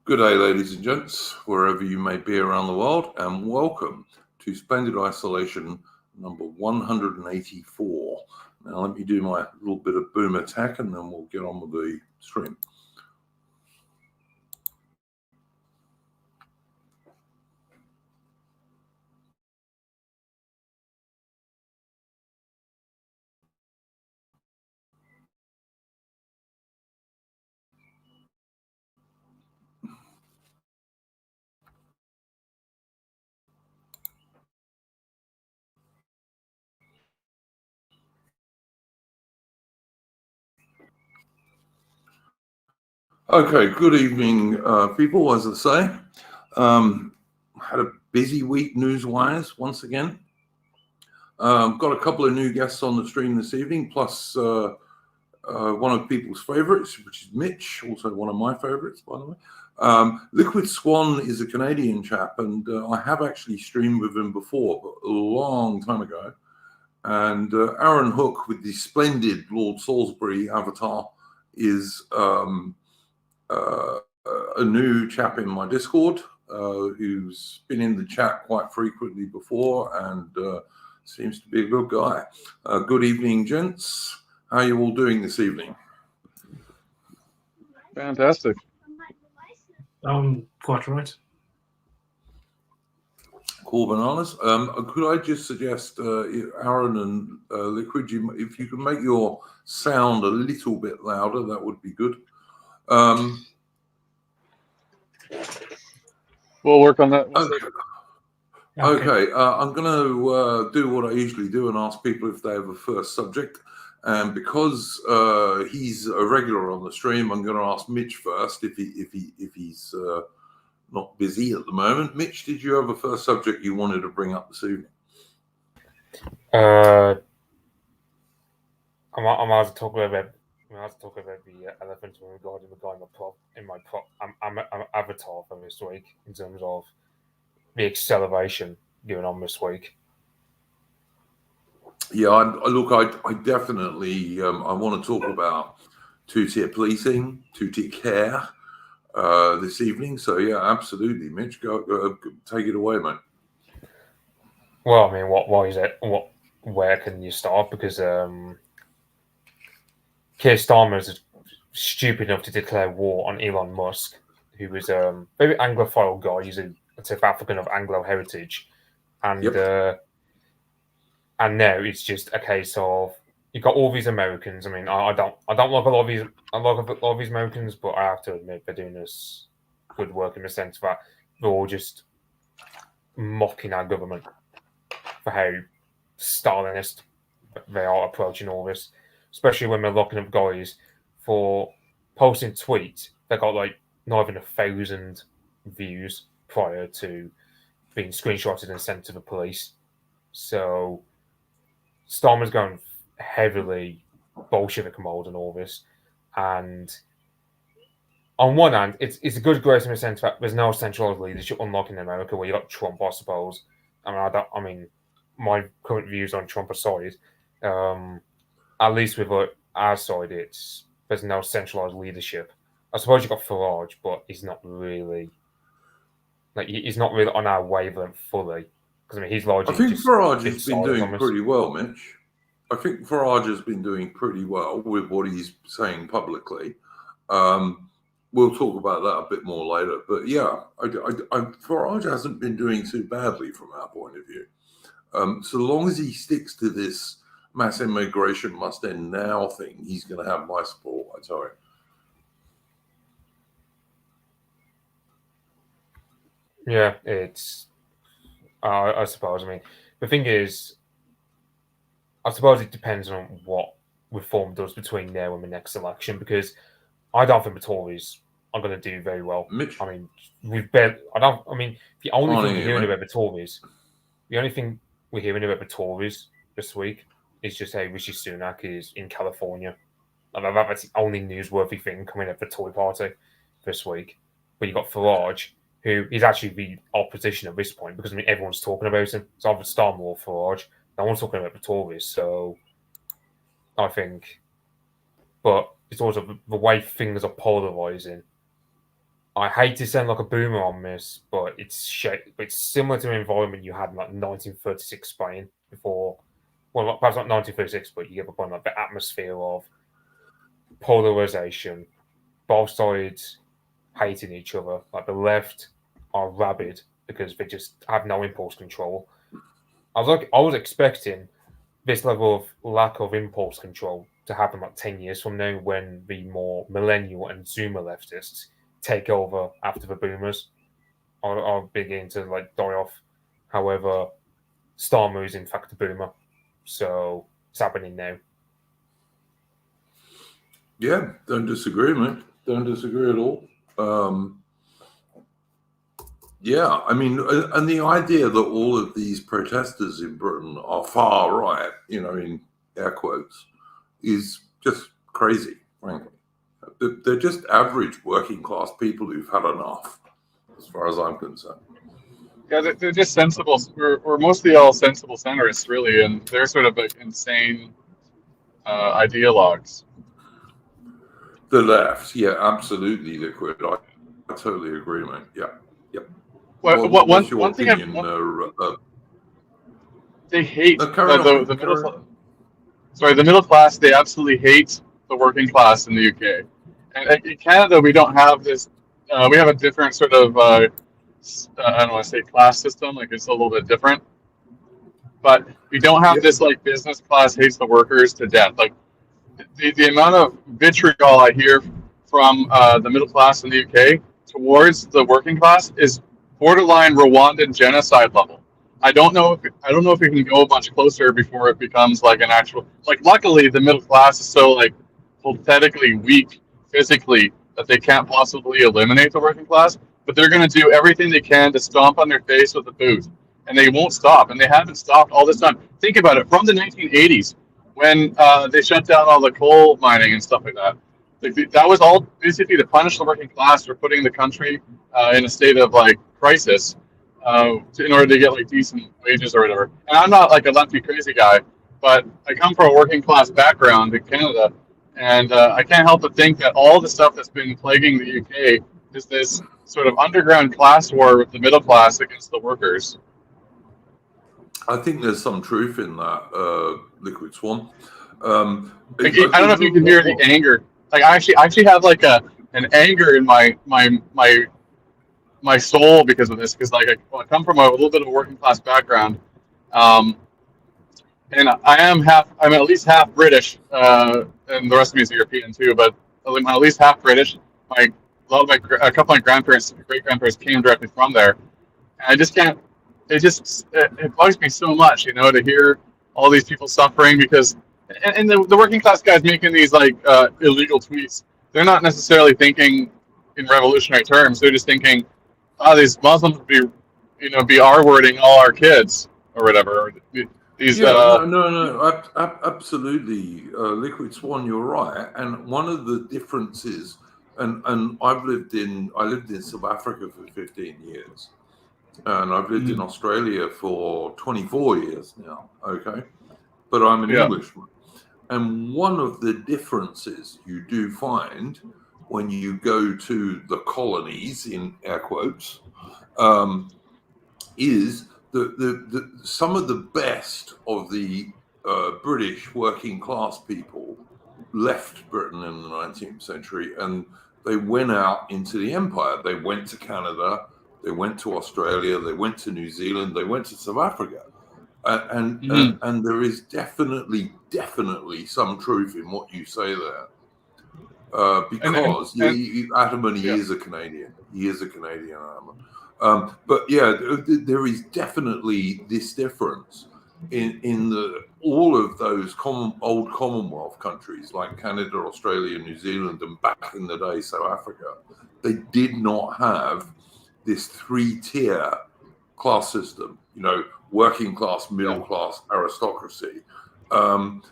Good day, ladies and gents, wherever you may be around the world, and welcome to Splendid Isolation number 184. Now, let me do my little bit of boom attack, and then we'll get on with the stream. Okay, good evening, people, as I say. Had a busy week news-wise, once again. Got a couple of new guests on the stream this evening, plus one of people's favorites, which is Mitch, also one of my favorites, by the way. Liquid Swan is a Canadian chap, and I have actually streamed with him before, but a long time ago. And Aaron Hook with the splendid Lord Salisbury avatar is a new chap in my Discord who's been in the chat quite frequently before and seems to be a good guy. Good evening, gents. How are you all doing this evening? Fantastic. Quite right. Cool bananas. Could I just suggest, Aaron and Liquid, if you can make your sound a little bit louder, that would be good. We'll work on that. Okay. I'm going to do what I usually do and ask people if they have a first subject. And because he's a regular on the stream, I'm going to ask Mitch first if he's not busy at the moment. Mitch, did you have a first subject you wanted to bring up this evening? I'm allowed to talk about the elephant regarding the guy in my avatar for this week in terms of the acceleration going on this week. Yeah, I definitely I want to talk about two-tier policing, two-tier care this evening. So yeah, absolutely, Mitch, go take it away, mate. Well, I mean, why is it? Where can you start? Because Keir Starmer is stupid enough to declare war on Elon Musk, who was a very Anglophile guy. He's a South African of Anglo heritage, and and now it's just a case of you've got all these Americans. I mean, I don't like a lot of these Americans, but I have to admit they're doing this good work in the sense that they're all just mocking our government for how Stalinist they are approaching all this, especially when they're locking up guys for posting tweets that got like not even 1,000 views prior to being screenshotted and sent to the police. So Starmer's going heavily Bolshevik mode and all this. And on one hand, it's a good grace in the sense that there's no centralized leadership unlike in America where you got Trump, I suppose. I mean, my current views on Trump aside, at least with our side, there's no centralized leadership. I suppose you got Farage, but he's not really on our wavelength fully. Because I mean, he's largely. I think Farage has been doing pretty well, Mitch. I think Farage has been doing pretty well with what he's saying publicly. We'll talk about that a bit more later. But yeah, Farage hasn't been doing too badly from our point of view. So long as he sticks to this mass immigration must end now thing, he's going to have my support, I tell you. Yeah, it's. I suppose. I mean, the thing is, I suppose it depends on what reform does between now and the next election, because I don't think the Tories are going to do very well. Mitch, I mean, the only thing we're hearing about the Tories, this week is just how Rishi Sunak is in California. And that's the only newsworthy thing coming out of the Tory party this week. But you've got Farage, who is actually the opposition at this point, because I mean everyone's talking about him. It's either Starmer or Farage. No one's talking about the Tories, so I think. But it's also the way things are polarizing. I hate to sound like a boomer on this, but it's similar to an environment you had in like 1936 Spain before. Well, perhaps not 1936, but you get the point. Like the atmosphere of polarization, both sides hating each other. Like the left are rabid because they just have no impulse control. I was expecting this level of lack of impulse control to happen like 10 years from now when the more millennial and Zoomer leftists take over after the boomers are beginning to like die off. However, Starmer is in fact a boomer. So it's happening now. Yeah, don't disagree, man. Don't disagree at all. Yeah, I mean, and the idea that all of these protesters in Britain are far right, in air quotes, is just crazy, frankly. They're just average working class people who've had enough, as far as I'm concerned. Yeah, they're just sensible. We're mostly all sensible centrists, really, and they're sort of like insane ideologues. The left, yeah, absolutely liquid. I totally agree, mate. Yeah, yep. What's your One thing opinion? they hate Carry on. the middle. Sorry, the middle class. They absolutely hate the working class in the UK. And in Canada, we don't have this. We have a different sort of I don't want to say class system. Like it's a little bit different, but we don't have Yep. this like business class hates the workers to death. Like the amount of vitriol I hear from the middle class in the UK towards the working class is borderline Rwandan genocide level. I don't know if we can go much closer before it becomes like an actual like. Luckily, the middle class is so like pathetically weak physically that they can't possibly eliminate the working class. But they're going to do everything they can to stomp on their face with a boot, and they won't stop, and they haven't stopped all this time. Think about it. From the 1980s, when they shut down all the coal mining and stuff like that. Like, that was all basically to punish the working class for putting the country in a state of like crisis in order to get like decent wages or whatever. And I'm not like a lefty crazy guy, but I come from a working class background in Canada, and I can't help but think that all the stuff that's been plaguing the UK is this sort of underground class war with the middle class against the workers. I think there's some truth in that, Liquid Swan. Like, I don't know if you can hear the anger. Like I actually have like an anger in my soul because of this. Because like I come from a little bit of a working class background, and I'm at least half British, and the rest of me is European too. But I'm at least half British. A couple of my grandparents, great grandparents came directly from there. And I just can't. It bugs me so much, to hear all these people suffering because, and the working class guys making these like illegal tweets. They're not necessarily thinking in revolutionary terms. They're just thinking, these Muslims would be R-wording all our kids or whatever. No, absolutely, Liquid Swan. You're right, and one of the differences, and I lived in South Africa for 15 years. And I've lived in Australia for 24 years now, okay? But I'm an Englishman. And one of the differences you do find when you go to the colonies, in air quotes, is that some of the best of the British working class people left Britain in the 19th century and they went out into the empire. They went to Canada, they went to Australia, they went to New Zealand, they went to South Africa. And there is definitely some truth in what you say there. Because Adam, he is a Canadian. He is a Canadian, Adam. But yeah, there is definitely this difference in all of those old Commonwealth countries like Canada, Australia, New Zealand, and back in the day, South Africa. They did not have this 3-tier class system, working class, middle class, aristocracy. And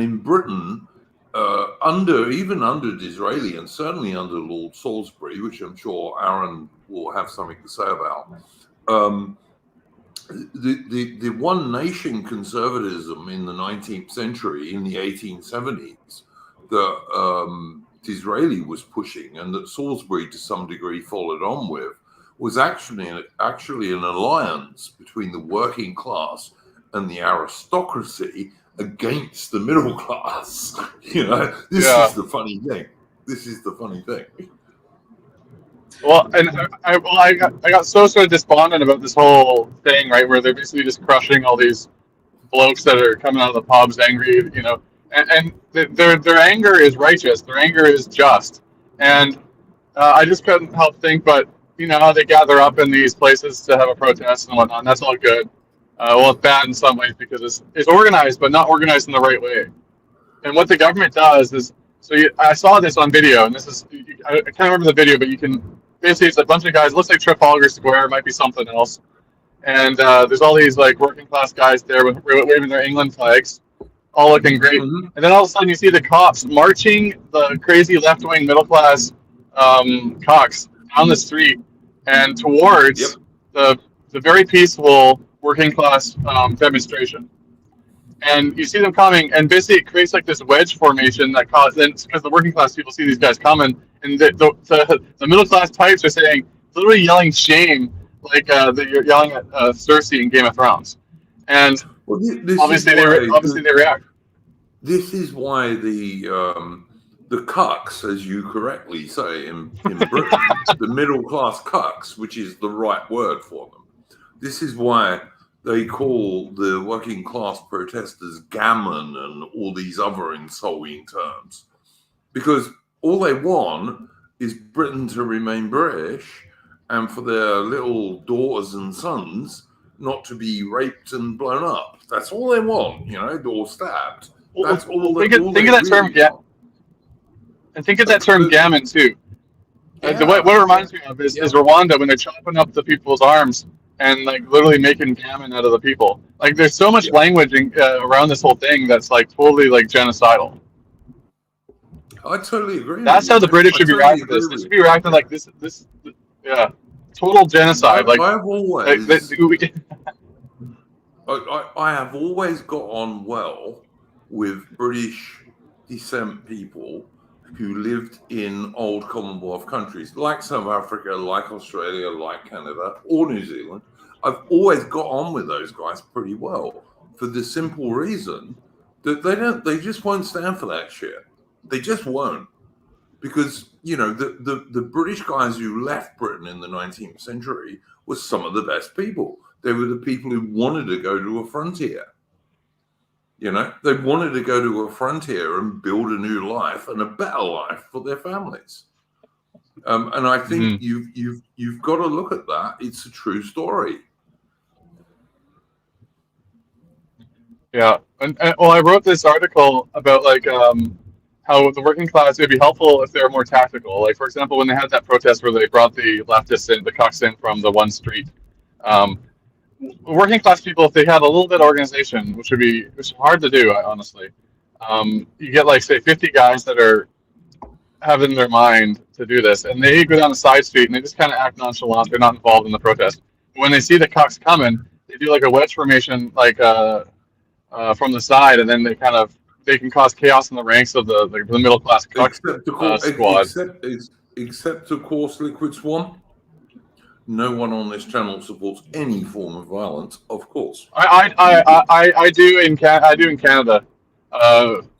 in Britain, even under Disraeli and certainly under Lord Salisbury, which I'm sure Aaron will have something to say about, the one nation conservatism in the 19th century, in the 1870s, that Disraeli was pushing, and that Salisbury to some degree followed on with, was actually an alliance between the working class and the aristocracy against the middle class. This is the funny thing. This is the funny thing. Well, and I got so despondent about this whole thing, right, where they're basically just crushing all these blokes that are coming out of the pubs angry, and their anger is righteous, their anger is just, and I just couldn't help think, but they gather up in these places to have a protest and whatnot, and that's all good. Well, it's bad in some ways because it's organized, but not organized in the right way. And what the government does is, I saw this on video, and I can't remember the video, but you can basically, it's a bunch of guys. It looks like Trafalgar Square, it might be something else. And there's all these like working class guys there waving their England flags, all looking great. Mm-hmm. And then all of a sudden you see the cops marching the crazy left wing middle class cocks down the street and towards the very peaceful working class demonstration. And you see them coming, and basically it creates like this wedge formation that because the working class people see these guys coming, and the middle class types are saying, literally yelling shame, like you're yelling at Cersei in Game of Thrones, and obviously they react. This is why the cucks, as you correctly say in Britain, the middle class cucks, which is the right word for them. This is why they call the working class protesters gammon and all these other insulting terms, because all they want is Britain to remain British and for their little daughters and sons not to be raped and blown up. That's all they want, or stabbed. That's all. Think of that term, and think of that term gammon too. What it reminds me of is Rwanda, when they're chopping up the people's arms and like literally making gammon out of the people. Like there's so much language around this whole thing that's like totally like genocidal. I totally agree. That's how the British should be reacting to this. They should be reacting like this, total genocide. I have always got on well with British descent people who lived in old Commonwealth countries, like South Africa, like Australia, like Canada, or New Zealand. I've always got on with those guys pretty well, for the simple reason that they just won't stand for that shit. They just won't. Because, the British guys who left Britain in the 19th century were some of the best people. They were the people who wanted to go to a frontier. They wanted to go to a frontier and build a new life and a better life for their families. And I think you've got to look at that. It's a true story. Yeah, and I wrote this article about like how the working class, it'd be helpful if they were more tactical. Like, for example, when they had that protest where they brought the leftists in, the cucks in from the one street. Working class people, if they had a little bit of organization, which is hard to do, honestly, you get like, say, 50 guys that are having in their mind to do this, and they go down a side street and they just kind of act nonchalant. They're not involved in the protest. When they see the cucks coming, they do like a wedge formation, like from the side, and then they can cause chaos in the ranks of the middle class cuck squad. Except, of course, Liquid Swan. No one on this channel supports any form of violence, of course. I do in Canada.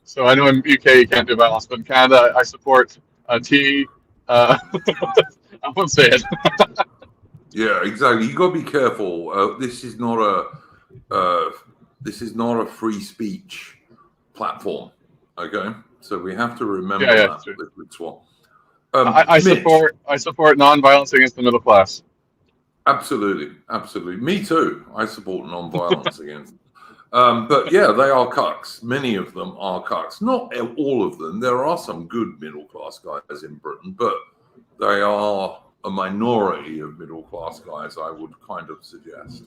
So I know in UK you can't do violence, but in Canada I support T. I won't say it. Yeah, exactly. You got to be careful. This is not a free speech platform. Okay, so we have to remember that. Liquid Swan. I support non-violence against the middle class. Absolutely. Me too. I support non-violence against. But yeah, they are cucks. Many of them are cucks. Not all of them. There are some good middle-class guys in Britain, but they are a minority of middle-class guys, I would kind of suggest.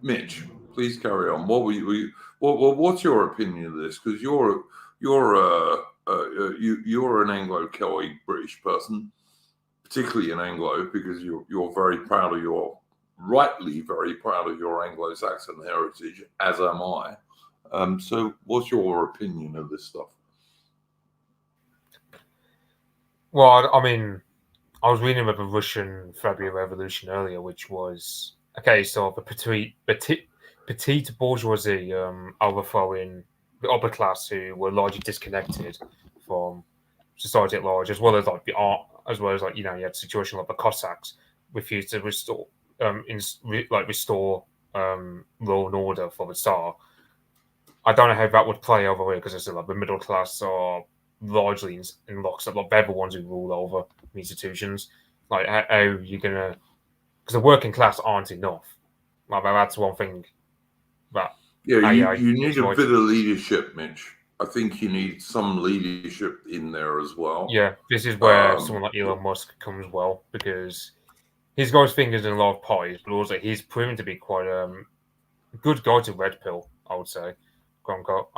Mitch, please carry on. What's your opinion of this? Because you're an Anglo-Celtic British person, particularly an Anglo, because you're very proud of rightly very proud of your Anglo-Saxon heritage, as am I. So what's your opinion of this stuff? Well, I mean, I was reading about the Russian February Revolution earlier, which was a case of a petite bourgeoisie overthrowing the upper class who were largely disconnected from society at large, as well as like the art, as well as like you had a situation like the Cossacks refused to restore restore law and order for the Tsar. I don't know how that would play over here because it's like the middle class are largely in lockstep. Like they're the ones who rule over the institutions. Like how are you gonna? Because the working class aren't enough. Like that's one thing that Yeah, AI you need a destroyed. bit of leadership, Mitch. I think you need some leadership in there as well. Yeah, this is where someone like Elon Musk comes well because he's got his fingers in a lot of pies, but also he's proven to be quite a good guy to red pill. I would say, quote unquote,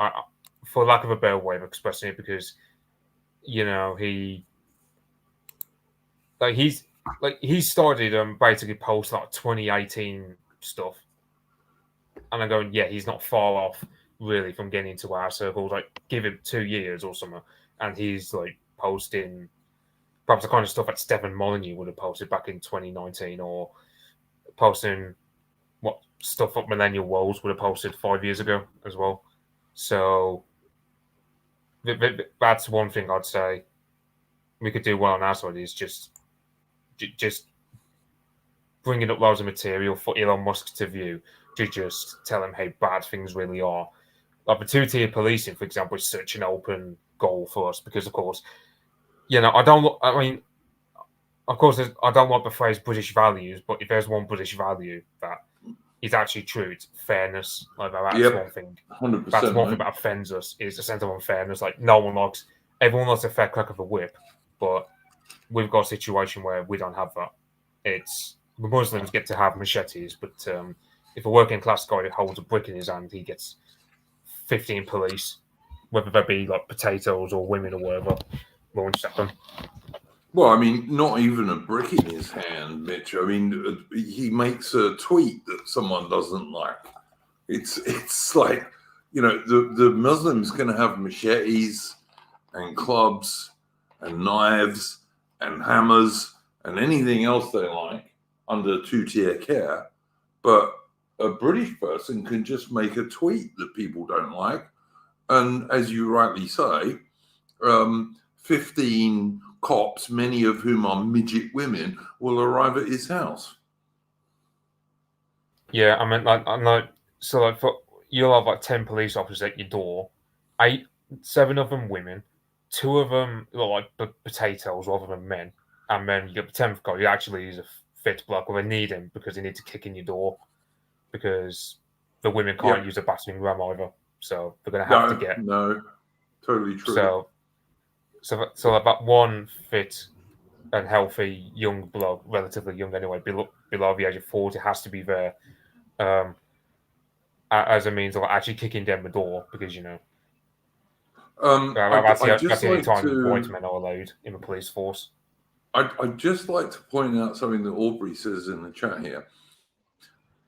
for lack of a better way of expressing it, because he he started basically post like 2018 stuff, and I'm going, yeah, he's not far off really from getting into our circles. Like, give him 2 years or something, and he's like posting perhaps the kind of stuff that Stephen Molyneux would have posted back in 2019, or posting what stuff that Millennial Woes would have posted 5 years ago as well. So that's one thing I'd say we could do well on our side is just bringing up loads of material for Elon Musk to view to just tell him how bad things really are. Like the two-tier policing, for example, is such an open goal for us because, of course, I don't. I mean, of course, I don't like the phrase British values, but if there's one British value that is actually true, it's fairness. Like that's one thing. 100%. That's one thing that offends us is a sense of unfairness. Like everyone likes a fair crack of a whip, but we've got a situation where we don't have that. It's the Muslims get to have machetes, but if a working class guy holds a brick in his hand, he gets 15 police, whether they be like potatoes or women or whatever, launched at them. Well, I mean, not even a brick in his hand, Mitch. I mean, he makes a tweet that someone doesn't like. It's like, the Muslims can have machetes and clubs and knives and hammers and anything else they like under two-tier care, but a British person can just make a tweet that people don't like, and as you rightly say, 15 cops, many of whom are midget women, will arrive at his house. Yeah, I mean, you'll have like 10 police officers at your door, 7 of them women, 2 of them look like potatoes rather than men, and then you get the 10th guy who actually is a fit bloke, or they need him because they need to kick in your door because the women can't use a battering ram either, so they're going to have to get. No, totally true. So that one fit and healthy young bloke, relatively young anyway, below the age of 40, has to be there as a means of actually kicking down the door because that's the only time white men are allowed in the police force. I'd just like to point out something that Aubrey says in the chat here.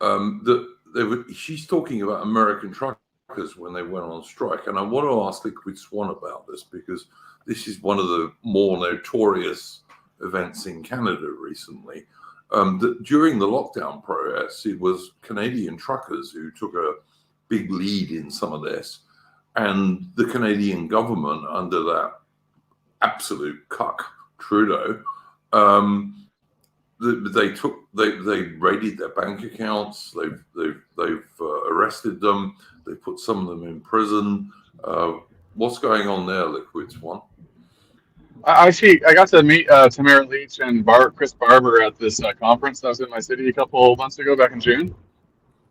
That she's talking about American truckers when they went on strike, and I want to ask Liquid Swan about this because this is one of the more notorious events in Canada recently. During the lockdown protests, it was Canadian truckers who took a big lead in some of this, and the Canadian government, under that absolute cuck Trudeau, they raided their bank accounts. They've arrested them. They put some of them in prison. What's going on there, Liquid Swan? I got to meet Tamara Leach and Chris Barber at this conference that was in my city a couple months ago, back in June.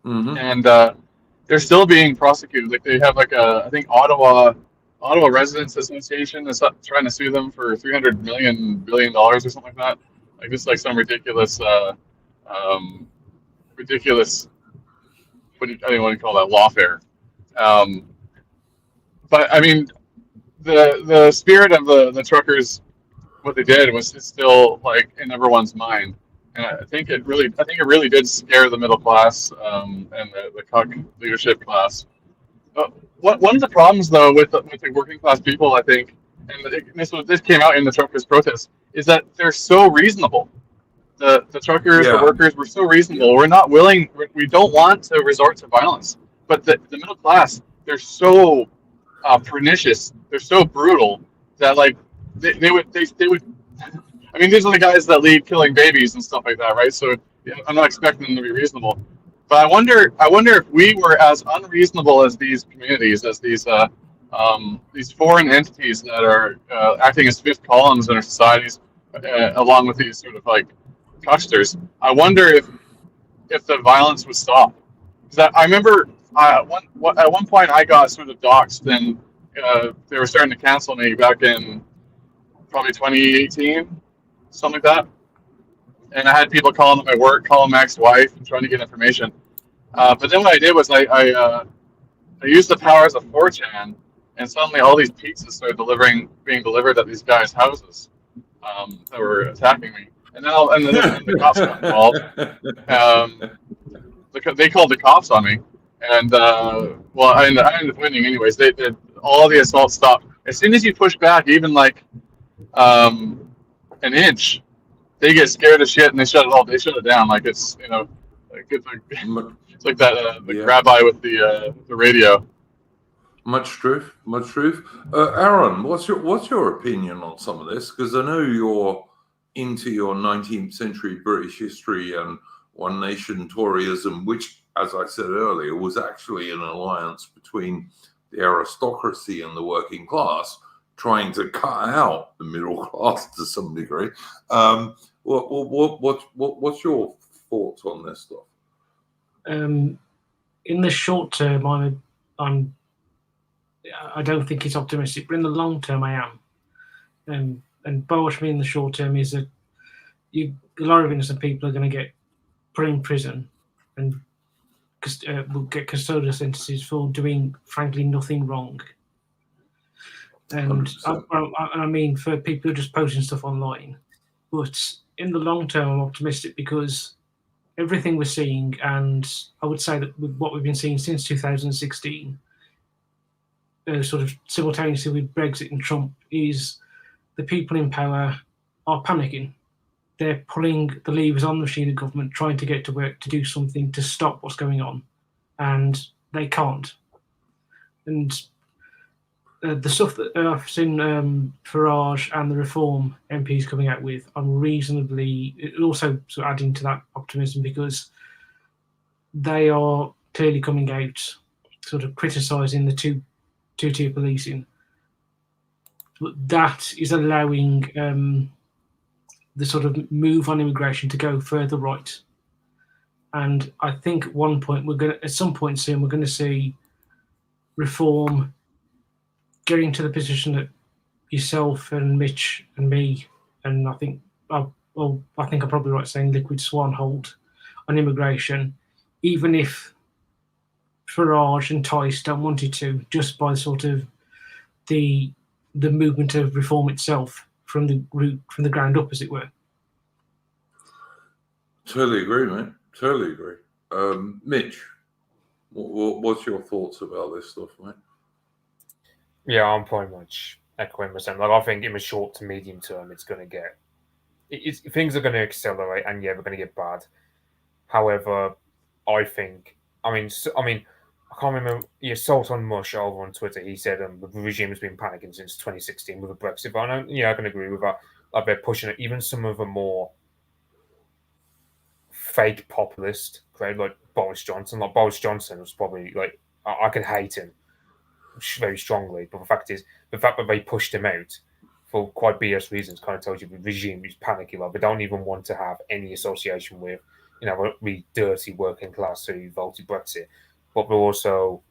Mm-hmm. And they're still being prosecuted. Like they have I think Ottawa Residents Association is trying to sue them for $300 billion or something like that. Like this, like some ridiculous, I don't even want to call that, lawfare. But I mean, the spirit of the truckers, what they did was still like in everyone's mind, and I think it really did scare the middle class and the cuck leadership class. One of the problems though with the working class people, I think, and this came out in the truckers' protest, is that they're so reasonable. The truckers, the Yeah. workers, were so reasonable. We're not willing. We don't want to resort to violence. But the middle class, they're so pernicious. They're so brutal that like they would. I mean, these are the guys that lead killing babies and stuff like that, right? So I'm not expecting them to be reasonable. But I wonder if we were as unreasonable as these communities, as these foreign entities that are acting as fifth columns in our societies, along with these sort of like hucksters. I wonder if the violence would stop. Because I remember at one point I got sort of doxxed, and they were starting to cancel me back in probably 2018, something like that. And I had people calling my work, calling my ex-wife, and trying to get information. But then what I did was I used the powers of 4chan, and suddenly all these pizzas started being delivered at these guys' houses that were attacking me. And then the cops got involved. They called the cops on me, and well, I ended up winning anyways. They did all the assaults stopped as soon as you push back, even like an inch. They get scared of shit and they shut it all. They shut it down. Like it's like it's like that the rabbi with the radio. Much truth, much truth. Aaron, what's your opinion on some of this? Because I know you're into your 19th century British history and One Nation Toryism, which, as I said earlier, was actually an alliance between the aristocracy and the working class, trying to cut out the middle class to some degree. What's your thoughts on this stuff? In the short term, I don't think it's optimistic, but in the long term, I am. And by what I mean in the short term is that a lot of innocent people are going to get put in prison and will get custodial sentences for doing, frankly, nothing wrong. And I mean for people who are just posting stuff online. But in the long term, I'm optimistic because everything we're seeing, and I would say that with what we've been seeing since 2016, sort of simultaneously with Brexit and Trump, is the people in power are panicking. They're pulling the levers on the machine of government, trying to get to work to do something to stop what's going on, and they can't. And the stuff that I've seen Farage and the Reform MPs coming out with, I'm reasonably also sort of adding to that optimism because they are clearly coming out sort of criticising the two-tier policing. But that is allowing the sort of move on immigration to go further right. And I think at some point soon, we're going to see Reform getting to the position that yourself and Mitch and me, and I think I'm probably right saying Liquid Swan hold on immigration, even if Farage and Tice don't want it to, just by sort of the movement of reform itself from the ground up, as it were. Totally agree, mate. Totally agree. Mitch, what's your thoughts about this stuff, mate? Yeah, I'm pretty much echoing myself. Like, I think in the short to medium term, it's going to get things are going to accelerate, and yeah, we're going to get bad. However, I can't remember. Yeah, Sultan Mush over on Twitter, he said the regime has been panicking since 2016 with the Brexit. But I can agree with that. Like, they're pushing it. Even some of the more fake populist, like Boris Johnson. Like, Boris Johnson was probably like I could hate him very strongly, but the fact that they pushed him out for quite BS reasons kind of tells you the regime is panicking. Like, they don't even want to have any association with the dirty working class who voted Brexit. But they're also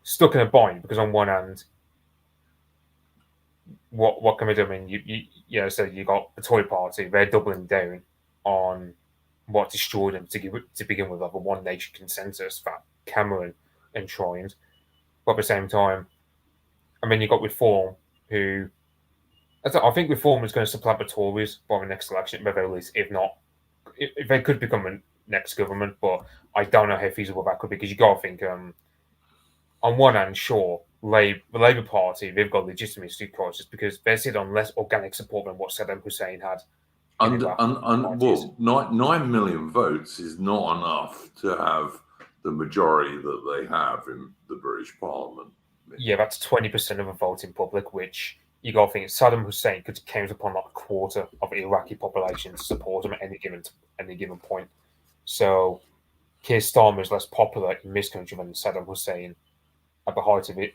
stuck in a bind because on one hand, what can we do? I mean, so you got the Tory party, they're doubling down on what destroyed them to begin with, like a one nation consensus that Cameron enshrined. But at the same time, I mean, you got Reform, who I think Reform is going to supplant the Tories by the next election, at the very least, if not, if they could become a next government. But I don't know how feasible that could be because you got to think, on one hand, sure, the Labour Party, they've got legitimacy crisis because they're sitting on less organic support than what Saddam Hussein had. Well, 9 million votes is not enough to have the majority that they have in the British Parliament. Yeah, that's 20% of the voting public, which you got to think Saddam Hussein could count upon like a quarter of the Iraqi population to support him at any given point. So Keir Starmer is less popular in this country than Saddam Hussein at the height of it,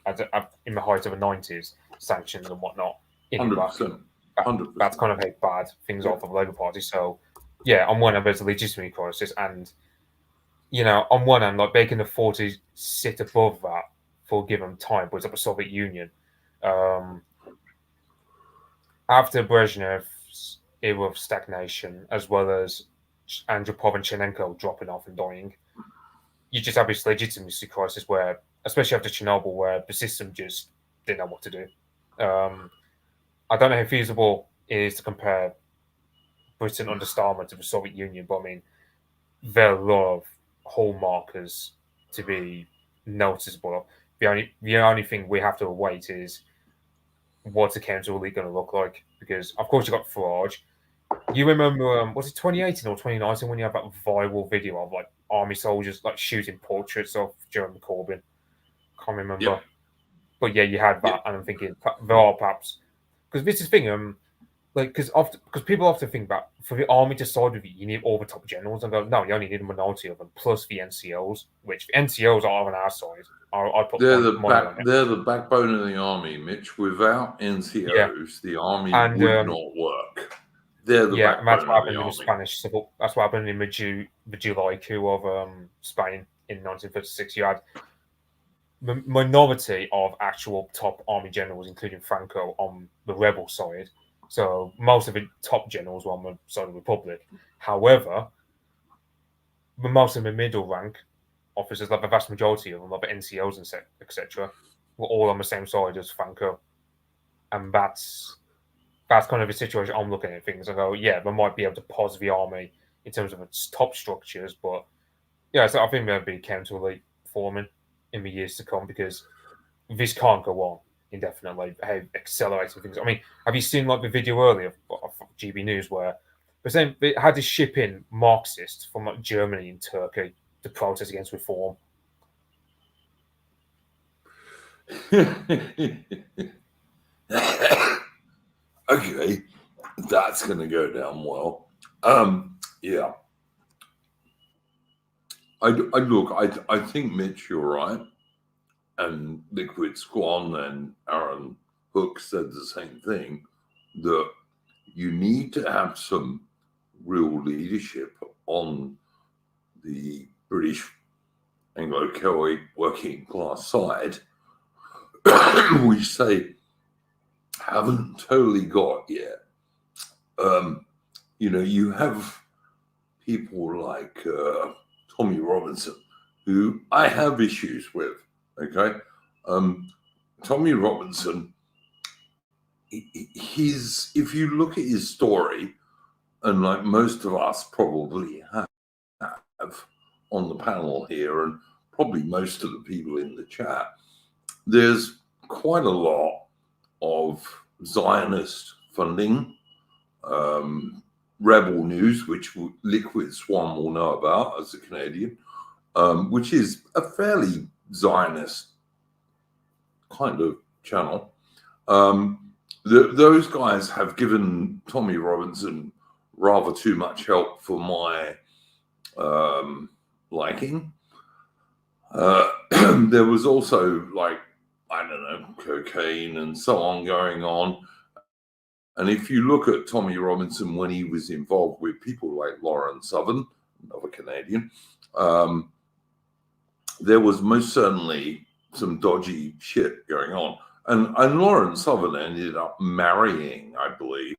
in the height of the 90s, sanctions and whatnot in Iraq. 100%. That's kind of how bad things are for the Labour Party. So, yeah, on one hand, there's a legitimacy crisis, and on one hand, like they can afford to sit above that for a given time, but it's like the Soviet Union. After Brezhnev's era of stagnation, as well as Andropov and Chernenko dropping off and dying, you just have this legitimacy crisis where, especially after Chernobyl, where the system just didn't know what to do. I don't know how feasible it is to compare Britain under Starmer to the Soviet Union, but I mean, there are a lot of hallmarkers to be noticeable. The only thing we have to await is what's a counter elite going to look like, because of course you got Farage. You remember, was it 2018 or 2019 when you had that viral video of like army soldiers like shooting portraits of Jeremy Corbyn? Can't remember, Yeah. But yeah, you had that, and I'm thinking there are perhaps because this is the thing, because people often think that for the army to side with you need all the top generals, and go, no, you only need a minority of them plus the NCOs, which the NCOs are on our side. They're the backbone of the army, Mitch. Without NCOs, the army would not work. They're the backbone that's what of the happened in army. the Spanish Civil. That's what happened in the July coup of Spain in 1936. You had the minority of actual top army generals, including Franco, on the rebel side. So most of the top generals were on the side of the Republic. However, most of the middle rank officers, like the vast majority of them, like the NCOs and etc., were all on the same side as Franco. And that's kind of the situation I'm looking at things. I go, yeah, they might be able to pause the army in terms of its top structures, but yeah, so I think there'll be counter elite forming in the years to come, because this can't go on indefinitely. How accelerating things. I mean, have you seen like the video earlier of GB News where they're saying they had to ship in Marxists from like Germany and Turkey to protest against reform? Okay, that's going to go down well. Yeah. I think, Mitch, you're right. And Liquid Swan and Aaron Hook said the same thing, that you need to have some real leadership on the British Anglo-Celtic working class side, which they haven't totally got yet. You have people like Tommy Robinson, who I have issues with. Okay, Tommy Robinson, if you look at his story, and like most of us probably have on the panel here, and probably most of the people in the chat, there's quite a lot of Zionist funding, rebel news, which Liquid Swan will know about as a Canadian, which is a fairly Zionist kind of channel. Those guys have given Tommy Robinson rather too much help for my liking. There was also, like, I don't know, cocaine and so on going on. And if you look at Tommy Robinson when he was involved with people like Lauren Southern, another Canadian, there was most certainly some dodgy shit going on. And Lauren Southern ended up marrying, I believe,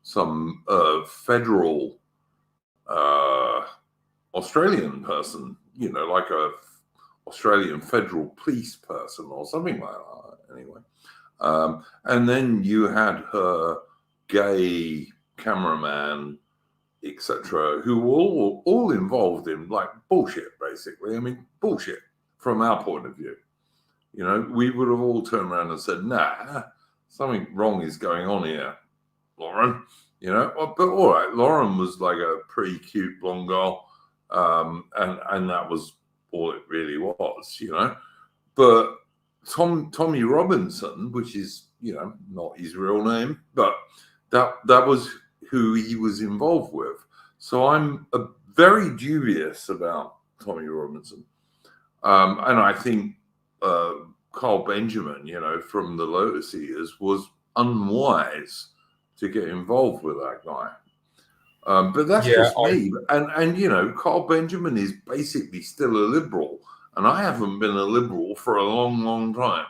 some federal Australian person, like a Australian federal police person or something like that, anyway. And then you had her gay cameraman, etc., who were all involved in like bullshit, basically. I mean, bullshit from our point of view. You know, we would have all turned around and said, nah, something wrong is going on here, Lauren. You know, but all right, Lauren was like a pretty cute blonde girl, and that was all it really was, you know. But Tommy Robinson, which is, you know, not his real name, but that was who he was involved with. So I'm very dubious about Tommy Robinson, and I think Carl Benjamin, you know, from the Lotus Eaters, was unwise to get involved with that guy. But that's just me. And you know, Carl Benjamin is basically still a liberal, and I haven't been a liberal for a long, long time.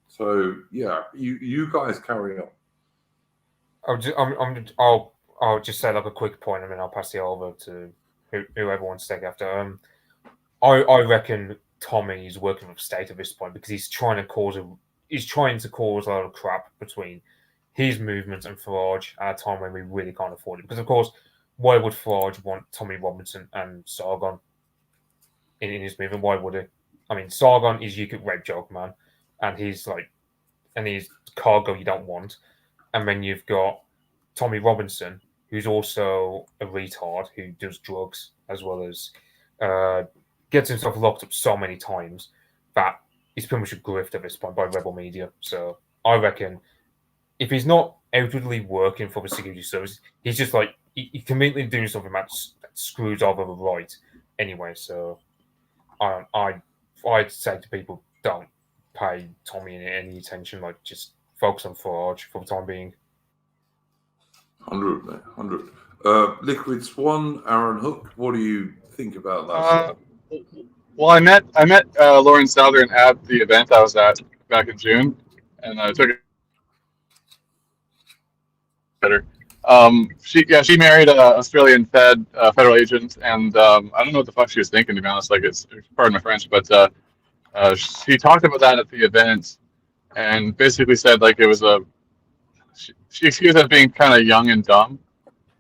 So yeah, you guys carry on. I'll just say like a quick point, and then I'll pass it over to whoever wants to take after. I reckon Tommy is working with state at this point because he's trying to cause a lot of crap between his movement and Farage at a time when we really can't afford it. Because of course, why would Farage want Tommy Robinson and Sargon in his movement? Why would he? I mean, Sargon is UKIP rape joke man, and he's cargo you don't want. And then you've got Tommy Robinson, who's also a retard who does drugs as well as gets himself locked up so many times that he's pretty much a grift at this point by rebel media. So I reckon if he's not outwardly working for the security service, he's just like he's conveniently doing something that screws over the right anyway. So I'd say to people, don't pay Tommy any attention. Like just focus on Farage for the time being. 100. Liquid Swan, Aaron Hook. What do you think about that? Well, I met Lauren Southern at the event I was at back in June, and I took it better. She married an Australian federal agent, and I don't know what the fuck she was thinking, to be honest. Like, it's pardon my French, but she talked about that at the event, and basically said like it was she excused it as being kind of young and dumb.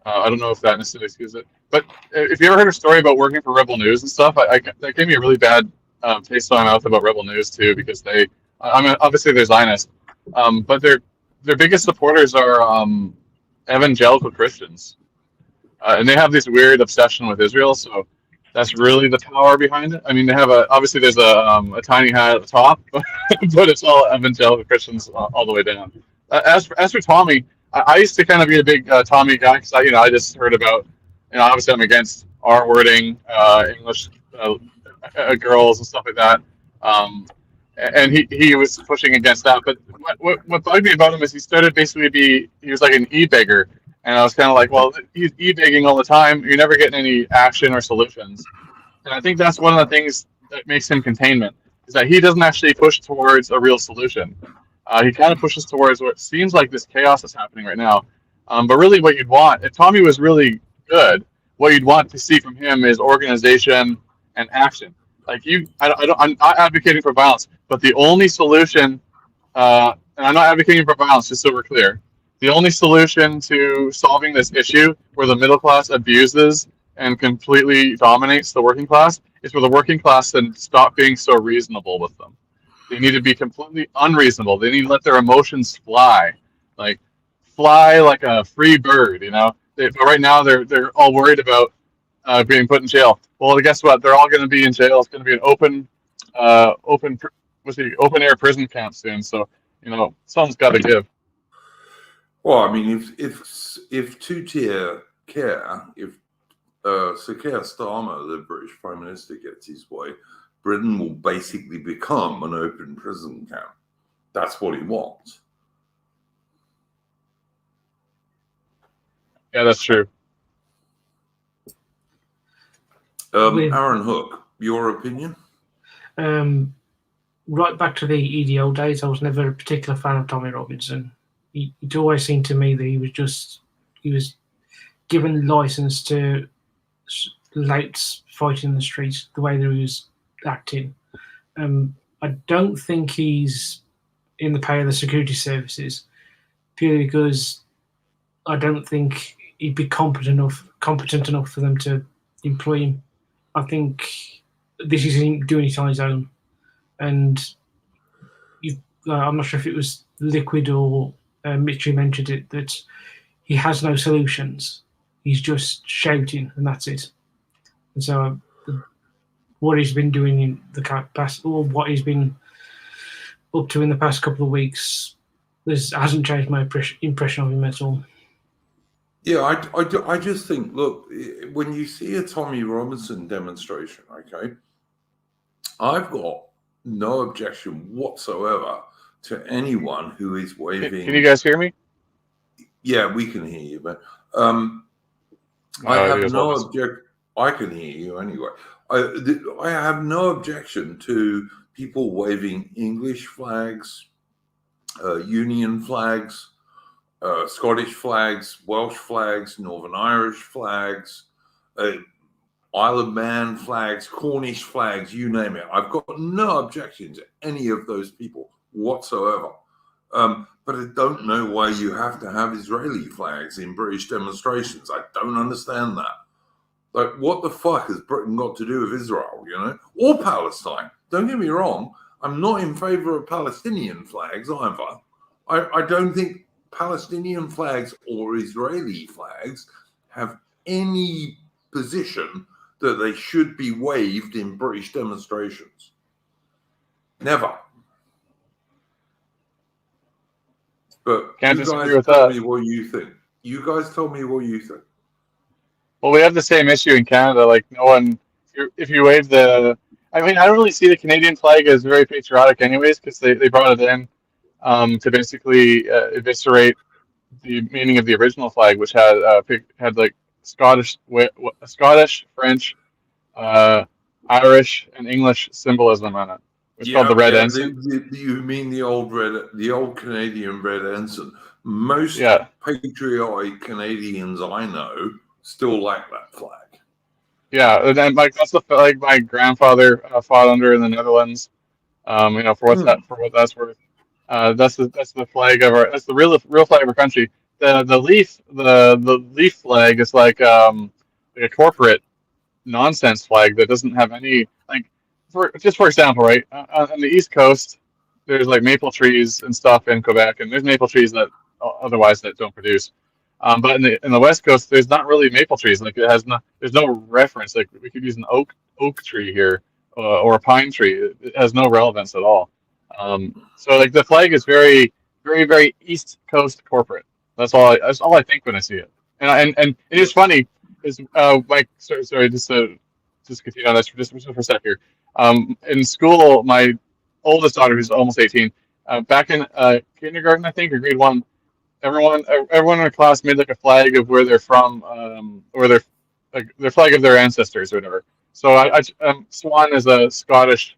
I don't know if that necessarily excuses it, but if you ever heard her story about working for Rebel News and stuff, that gave me a really bad taste in my mouth about Rebel News too, because I mean, obviously they're Zionist, but their biggest supporters are evangelical Christians, and they have this weird obsession with Israel. So that's really the power behind it. I mean, they have obviously there's a tiny hat at the top, but it's all evangelical Christians all the way down. As for Tommy, I used to kind of be a big Tommy guy because I just heard about, obviously I'm against R wording, English girls and stuff like that, and he was pushing against that. But what bugged me about him is he started basically he was like an e-beggar, and I was kind of like, well, he's e-begging all the time. You're never getting any action or solutions, and I think that's one of the things that makes him containment, is that he doesn't actually push towards a real solution. He kind of pushes towards what seems like this chaos that's happening right now. But really what you'd want, if Tommy was really good, what you'd want to see from him is organization and action. Like I'm not advocating for violence, but the only solution, and I'm not advocating for violence, just so we're clear, the only solution to solving this issue where the middle class abuses and completely dominates the working class is for the working class to stop being so reasonable with them. They need to be completely unreasonable. They need to let their emotions fly like a free bird. But right now they're all worried about being put in jail. Well, guess what? They're all going to be in jail. It's going to be an open air prison camp soon. So something's got to give. Well, I mean, if two-tier care, if Sir Keir Starmer, the British Prime Minister, gets his way, Britain will basically become an open prison camp. That's what he wants. Yeah, that's true. Aaron Hook, your opinion? Right back to the EDL days, I was never a particular fan of Tommy Robinson. It always seemed to me that he was given license to louts fight in the streets, the way that he was acting. I don't think he's in the pay of the security services, purely because I don't think he'd be competent enough for them to employ him. I think this is him doing it on his own, and I'm not sure if it was Liquid or Mitch who mentioned it, that he has no solutions. He's just shouting, and that's it. And so, what he's been doing in the past, or what he's been up to in the past couple of weeks, this hasn't changed my impression of him at all. Yeah, I just think, look, when you see a Tommy Robinson demonstration, okay, I've got no objection whatsoever to anyone who is waving. Can you guys hear me? Yeah, we can hear you, but No, I it have is no always- objection. I can hear you anyway. I have no objection to people waving English flags, Union flags, Scottish flags, Welsh flags, Northern Irish flags, Isle of Man flags, Cornish flags, you name it. I've got no objection to any of those people whatsoever. But I don't know why you have to have Israeli flags in British demonstrations. I don't understand that. Like, what the fuck has Britain got to do with Israel, you know? Or Palestine. Don't get me wrong. I'm not in favor of Palestinian flags either. I don't think Palestinian flags or Israeli flags have any position that they should be waved in British demonstrations. Never. But Can't you disagree guys with tell that. me what you think. You guys tell me what you think. Well, we have the same issue in Canada. Like, no one, if you wave the, I mean, I don't really see the Canadian flag as very patriotic, anyways, because they brought it in to basically eviscerate the meaning of the original flag, which had like Scottish, French, Irish, and English symbolism on it. It's called the Red Ensign. You mean the old Canadian red ensign? Most Yeah. patriotic Canadians I know still like that flag. Yeah, and then, like that's the flag my grandfather fought under in the Netherlands. You know, for what that's worth. That's the flag of our. That's the real flag of our country. The leaf flag is like a corporate nonsense flag that doesn't have any like. For example, right on the East Coast, there's like maple trees and stuff in Quebec, and there's maple trees that otherwise that don't produce. But in the West Coast, there's not really maple trees. Like there's no reference. Like we could use an oak tree here or a pine tree. It has no relevance at all. So like the flag is very, very, very East Coast corporate. That's all I think when I see it. And it's funny is like sorry just continue on this just for a sec here. In school, my oldest daughter, who's almost 18, back in kindergarten, I think, or grade one, everyone in the class made like a flag of where they're from, or their flag of their ancestors or whatever. So Swan is a Scottish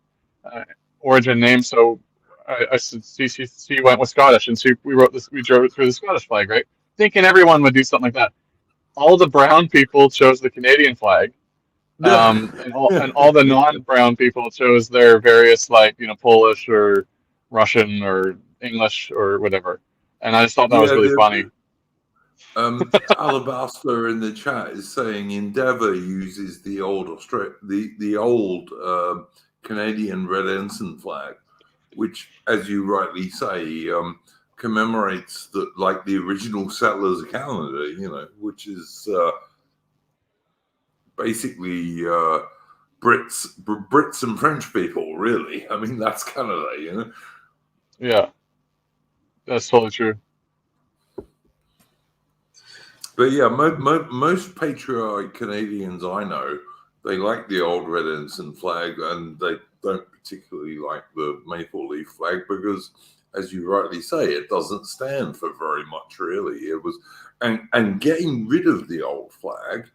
origin name, so she went with Scottish, and we drove through the Scottish flag, right? Thinking everyone would do something like that. All the brown people chose the Canadian flag, and all the non-brown people chose their various, like, you know, Polish or Russian or English or whatever. And I just thought that was really funny. Alabaster in the chat is saying Endeavour uses the old Canadian red ensign flag, which, as you rightly say, commemorates the original settlers of Canada, you know, which is basically Brits and French people, really. I mean, that's Canada, you know. Yeah, that's totally true. But yeah, most patriotic Canadians I know, they like the old red ensign flag, and they don't particularly like the maple leaf flag because, as you rightly say, it doesn't stand for very much, really. It was, and getting rid of the old flag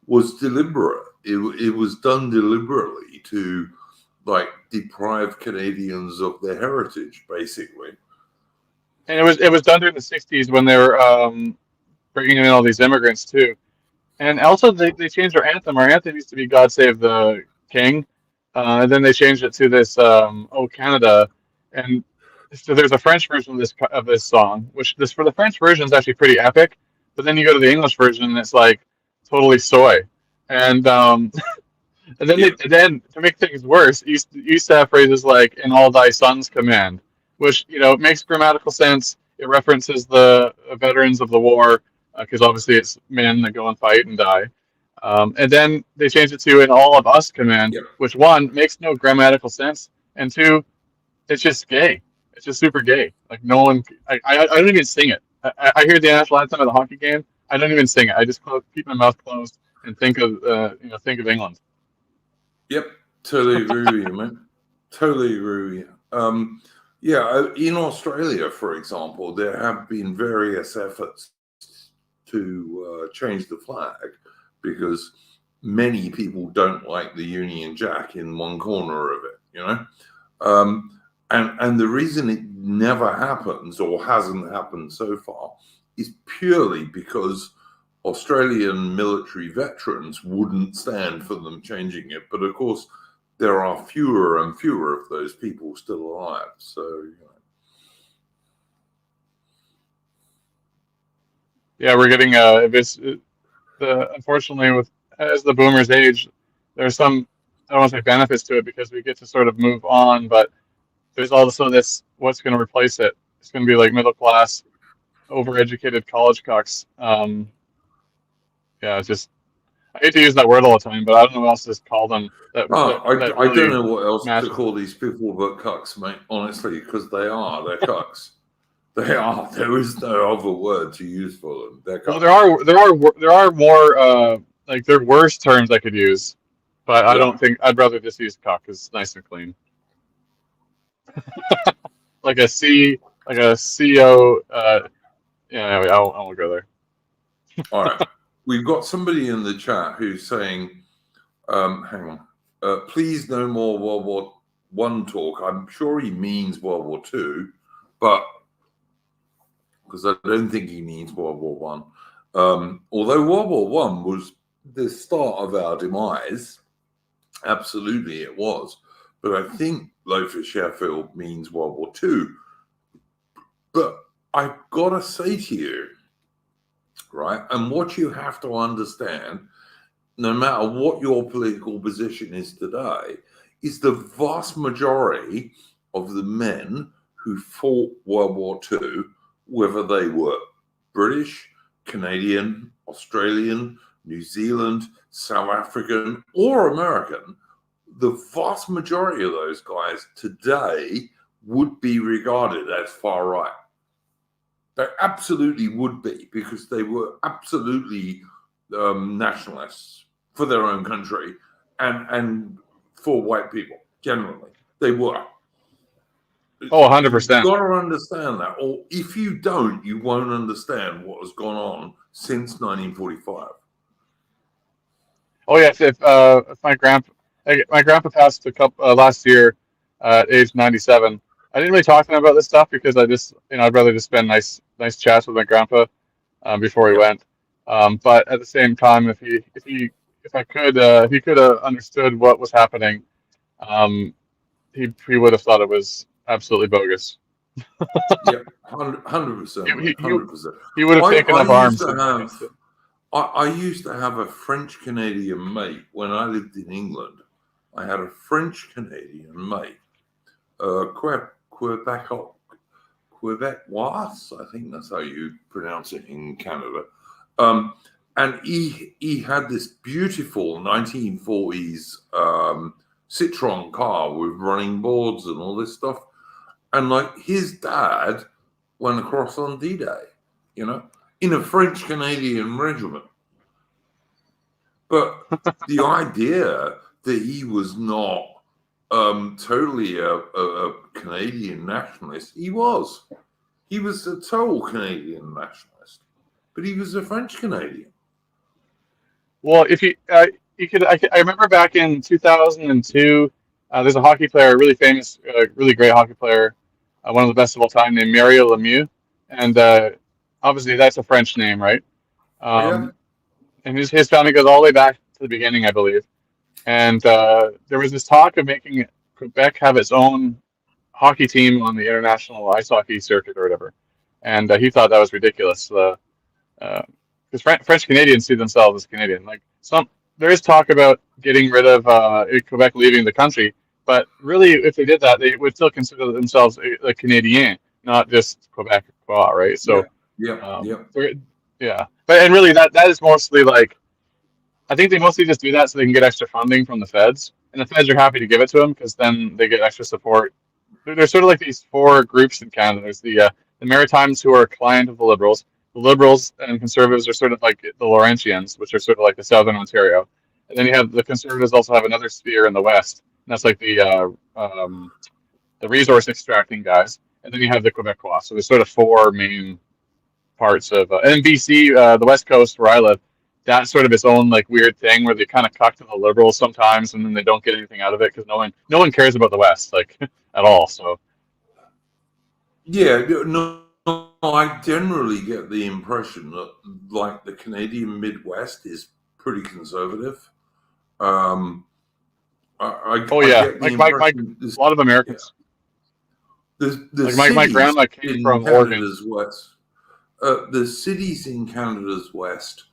was deliberate. It was done deliberately to, like, deprive Canadians of their heritage, basically. And it was done during the '60s when they were bringing in all these immigrants too. And also they changed our anthem. Our anthem used to be "God Save the King," and then they changed it to this "Oh Canada." And so there's a French version of this song, which for the French version is actually pretty epic. But then you go to the English version, and it's like totally soy. And and then to make things worse, you used to have phrases like "In all thy sons' command," which makes grammatical sense. It references the veterans of the war because obviously it's men that go and fight and die. And then they changed it to an all of us command, Yep. which one makes no grammatical sense, and two, it's just gay. It's just super gay. Like no one, I don't even sing it. I hear the national anthem at the hockey game. I don't even sing it. I just keep my mouth closed and think of England. Yep, totally agree with you, man. Totally agree with you. In Australia, for example, there have been various efforts to change the flag because many people don't like the Union Jack in one corner of it, and the reason it never happens or hasn't happened so far is purely because Australian military veterans wouldn't stand for them changing it. But of course, there are fewer and fewer of those people still alive. So, Yeah, we're getting unfortunately, as the boomers age, there's some, I don't want to say benefits to it because we get to sort of move on, but there's also this, what's going to replace it? It's going to be like middle class, overeducated college cocks. It's just, I hate to use that word all the time, but I don't know what else to call them. I Really don't know what else match. to call these people but cucks, mate, honestly, because they're cucks. They are. There is no other word to use for them. They're cucks. Well, there are more like there are worse terms I could use, but I don't think I'd rather just use cock because it's nice and clean. like a CO. Anyway, I won't go there. All right. We've got somebody in the chat who's saying, hang on, please no more World War I talk. I'm sure he means World War II, but because I don't think he means World War One. Although World War One was the start of our demise, absolutely it was. But I think Lothar Sheffield means World War Two. But I've got to say to you, right, and what you have to understand, no matter what your political position is today, is the vast majority of the men who fought World War II, whether they were British, Canadian, Australian, New Zealand, South African, or American, the vast majority of those guys today would be regarded as far right. They absolutely would be, because they were absolutely nationalists for their own country and for white people, generally. They were. Oh, 100%. You've got to understand that. Or if you don't, you won't understand what has gone on since 1945. Oh, yes. If my grandpa passed last year at age 97. I didn't really talk to him about this stuff because I'd rather just spend nice chats with my grandpa before he went. But at the same time, if he could have understood what was happening, he would have thought it was absolutely bogus. Yeah, 100%. 100%. He would have taken up arms. I used to have a French Canadian mate when I lived in England. I had a French Canadian mate, Quebecois, I think that's how you pronounce it in Canada. And he had this beautiful 1940s Citroen car with running boards and all this stuff. And like his dad went across on D-Day, in a French Canadian regiment. But the idea that he was not totally a Canadian nationalist, he was. He was a total Canadian nationalist, but he was a French Canadian. Well, if I remember back in 2002, there's a hockey player, a really famous, really great hockey player, one of the best of all time, named Mario Lemieux, and obviously that's a French name, right? And his family goes all the way back to the beginning, I believe. And there was this talk of making Quebec have its own hockey team on the international ice hockey circuit or whatever, and he thought that was ridiculous. Because French Canadians see themselves as Canadian. There is talk about getting rid of Quebec leaving the country, But really, if they did that, they would still consider themselves a Canadian, not just Quebec right? So, Yeah. yeah. But and really, that is mostly like, I think they mostly just do that so they can get extra funding from the feds, and the feds are happy to give it to them because then they get extra support. There's sort of like these four groups in Canada. There's the Maritimes, who are a client of the Liberals. The Liberals and Conservatives are sort of like the Laurentians, which are sort of like the Southern Ontario. And then you have the Conservatives also have another sphere in the West, and that's like the resource extracting guys. And then you have the Quebecois. So there's sort of four main parts of, and BC, the West Coast where I live, that's sort of its own like weird thing where they kind of cuck to the Liberals sometimes, and then they don't get anything out of it because no one cares about the West like at all. So Yeah, no, I generally get the impression that like the Canadian Midwest is pretty conservative. I oh I yeah, get the like my impression a lot of Americans. the Like my cities grandma came in from Oregon. Canada's west, the cities in Canada's west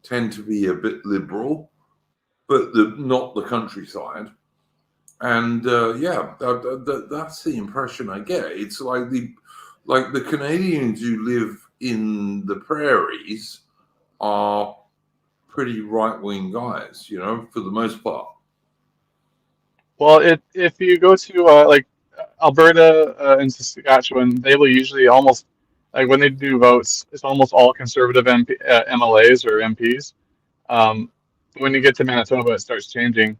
tend to be a bit liberal, but not the countryside. And that's the impression I get. It's like the Canadians who live in the prairies are pretty right wing guys, for the most part. Well, if you go to like Alberta and Saskatchewan, they will usually almost like when they do votes, it's almost all conservative MLAs or MPs. When you get to Manitoba, it starts changing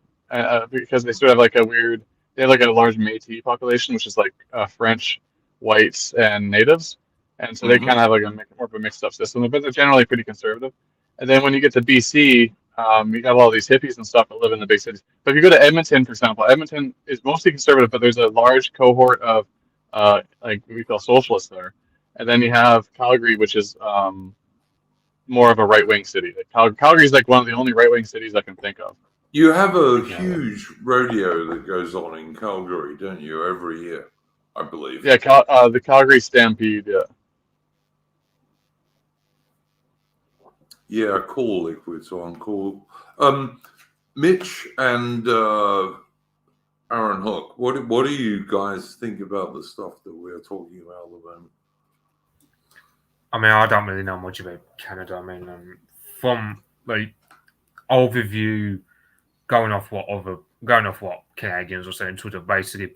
because they sort of have like they have like a large Métis population, which is like French, whites, and natives, and so they kind of have like more of a mixed up system, but they're generally pretty conservative. And then when you get to BC, you got all these hippies and stuff that live in the big cities. But if you go to Edmonton, for example, Edmonton is mostly conservative, but there's a large cohort of like what we call socialists there. And then you have Calgary, which is more of a right wing city. Like Calgary is like one of the only right wing cities I can think of. You have a huge rodeo that goes on in Calgary, don't you, every year, I believe. Yeah, the Calgary Stampede. Yeah. Yeah, cool, Liquid. So I'm cool. Mitch and Aaron Hook, what do you guys think about the stuff that we're talking about at the moment? I mean, I don't really know much about Canada. I mean, from like overview, going off what Canadians are saying, sort of basically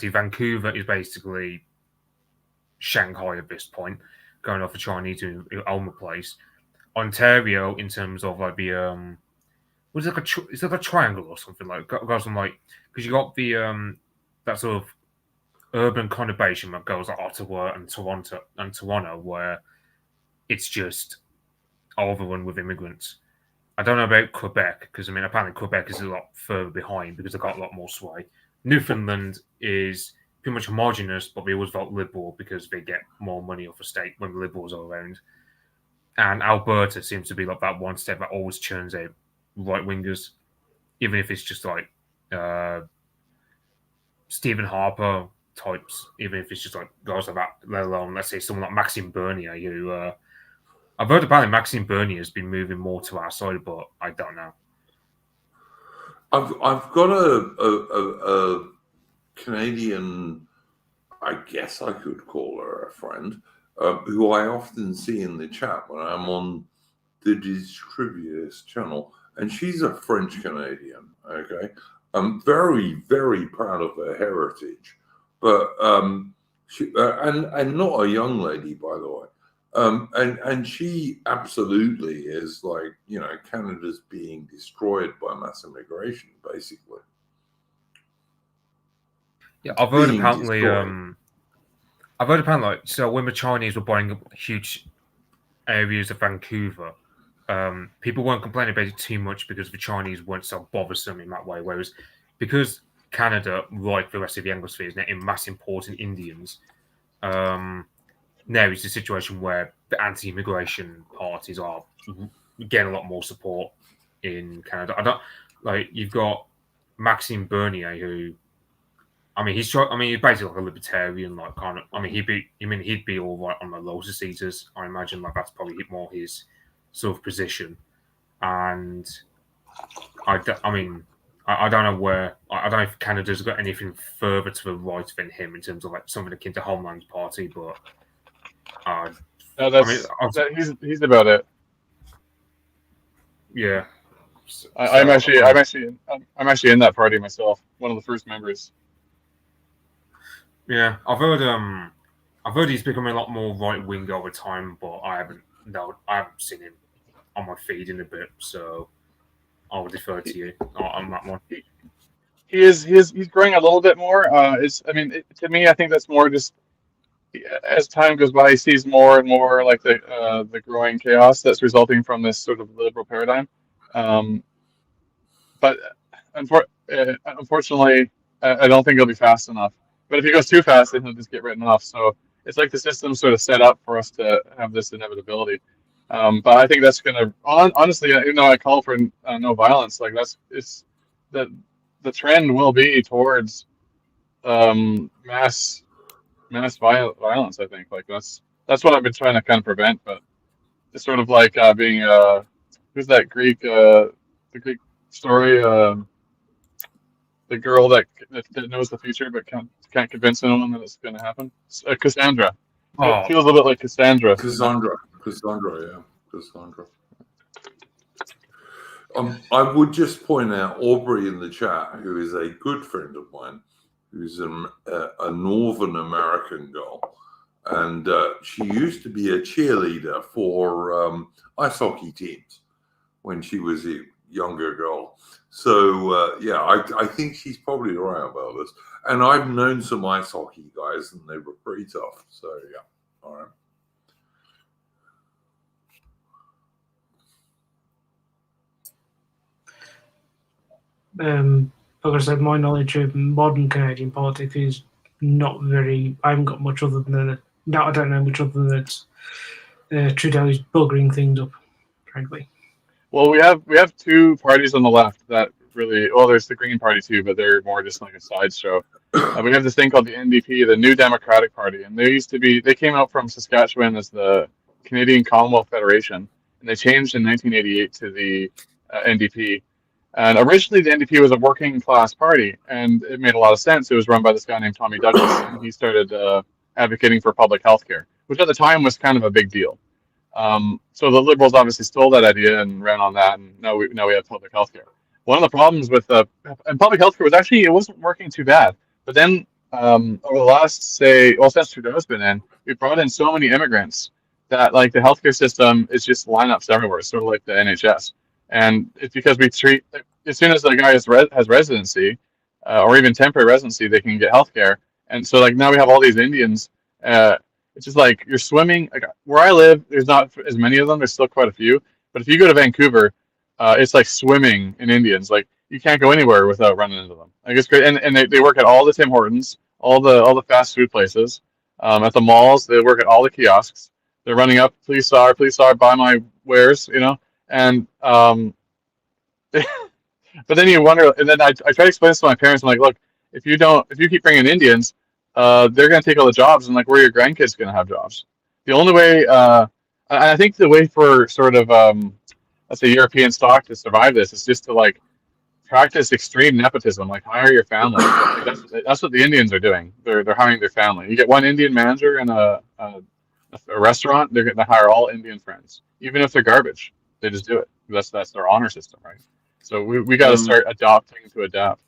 Vancouver is basically Shanghai at this point, going off the Chinese who own the place. Ontario, in terms of like the was it like is it like a triangle or something like goes on like because you got the that sort of urban conurbation that goes like Ottawa and Toronto, where it's just overrun with immigrants. I don't know about Quebec because I mean apparently Quebec is a lot further behind because they've got a lot more sway. Newfoundland is pretty much homogenous, but they always vote Liberal because they get more money off the state when the Liberals are around. And Alberta seems to be like that one state that always churns out right wingers, even if it's just like Stephen Harper types, even if it's just like guys like that, let alone let's say someone like Maxime Bernier, who I've heard apparently Maxime Bernier has been moving more to our side, but I don't know. I've got a Canadian, I guess I could call her a friend, who I often see in the chat when I'm on the Distributors channel, and she's a French Canadian. Okay, I'm very, very proud of her heritage, but she and not a young lady, by the way. And she absolutely is like, Canada's being destroyed by mass immigration, basically. Yeah, I've heard apparently like so when the Chinese were buying up huge areas of Vancouver, people weren't complaining about it too much because the Chinese weren't so bothersome in that way. Whereas because Canada, like the rest of the Anglosphere, is now in mass importing Indians, now it's a situation where the anti-immigration parties are getting a lot more support in Canada. I don't like you've got Maxime Bernier, who I mean he's basically like a libertarian, like kind of. I mean he'd be all right on the Lotus Eaters. I imagine like that's probably more his sort of position. And I I don't know where. I don't know if Canada's got anything further to the right than him in terms of like something akin to Homeland Party, but No, I mean, he's about it. yeah. I'm actually in that party myself. One of the first members. Yeah, I've heard he's becoming a lot more right wing over time, but I haven't seen him on my feed in a bit, so I'll defer to you on that one. He's growing a little bit more. To me, I think that's more just as time goes by, he sees more and more like the growing chaos that's resulting from this sort of liberal paradigm. But unfortunately, I don't think he'll be fast enough. But if he goes too fast, then he'll just get written off. So it's like the system's sort of set up for us to have this inevitability. But I think that's going to, honestly, even though I call for no violence, like the trend will be towards mass violence. I think like that's what I've been trying to kind of prevent. But it's sort of like being who's that Greek the Greek story. The girl that knows the future but can't convince anyone that it's going to happen. Cassandra. It feels a little bit like Cassandra. Cassandra, yeah, Cassandra. I would just point out Aubrey in the chat, who is a good friend of mine, who's a Northern American girl, and she used to be a cheerleader for ice hockey teams when she was a younger girl. So yeah, I think she's probably right about this. And I've known some ice hockey guys, and they were pretty tough. So yeah, all right. Like I said, my knowledge of modern Canadian politics is not very. I haven't got much other than that. No, I don't know much other than that Trudeau is buggering things up, frankly. Well, we have two parties on the left that really. Well, there's the Green Party too, but they're more just like a sideshow. We have this thing called the NDP, the New Democratic Party, and they came out from Saskatchewan as the Canadian Commonwealth Federation, and they changed in 1988 to the NDP. And originally, the NDP was a working class party, and it made a lot of sense. It was run by this guy named Tommy Douglas, and he started advocating for public health care, which at the time was kind of a big deal. So the Liberals obviously stole that idea and ran on that, and now we have public health care. One of the problems with and public health care was actually it wasn't working too bad. But then over the last since Trudeau's been in, we brought in so many immigrants that like the healthcare system is just lineups everywhere. It's sort of like the NHS. And it's because we treat, as soon as the guy has residency or even temporary residency, they can get health care. And so like now we have all these Indians. It's just like you're swimming. Like, where I live, there's not as many of them. There's still quite a few. But if you go to Vancouver, it's like swimming in Indians. Like you can't go anywhere without running into them. Like it's great. And they work at all the Tim Hortons, all the fast food places, at the malls. They work at all the kiosks. They're running up, please sir, buy my wares, and but then you wonder, and then I try to explain this to my parents. I'm like, look, if you keep bringing Indians, they're going to take all the jobs, and like, where are your grandkids going to have jobs? The only way, I think the way for sort of, let's say European stock to survive this is just to like practice extreme nepotism, like hire your family. Like, that's what the Indians are doing. They're hiring their family. You get one Indian manager in a restaurant, they're going to hire all Indian friends, even if they're garbage. They just do it. That's their honor system, right? So we got to start adopting to adapt.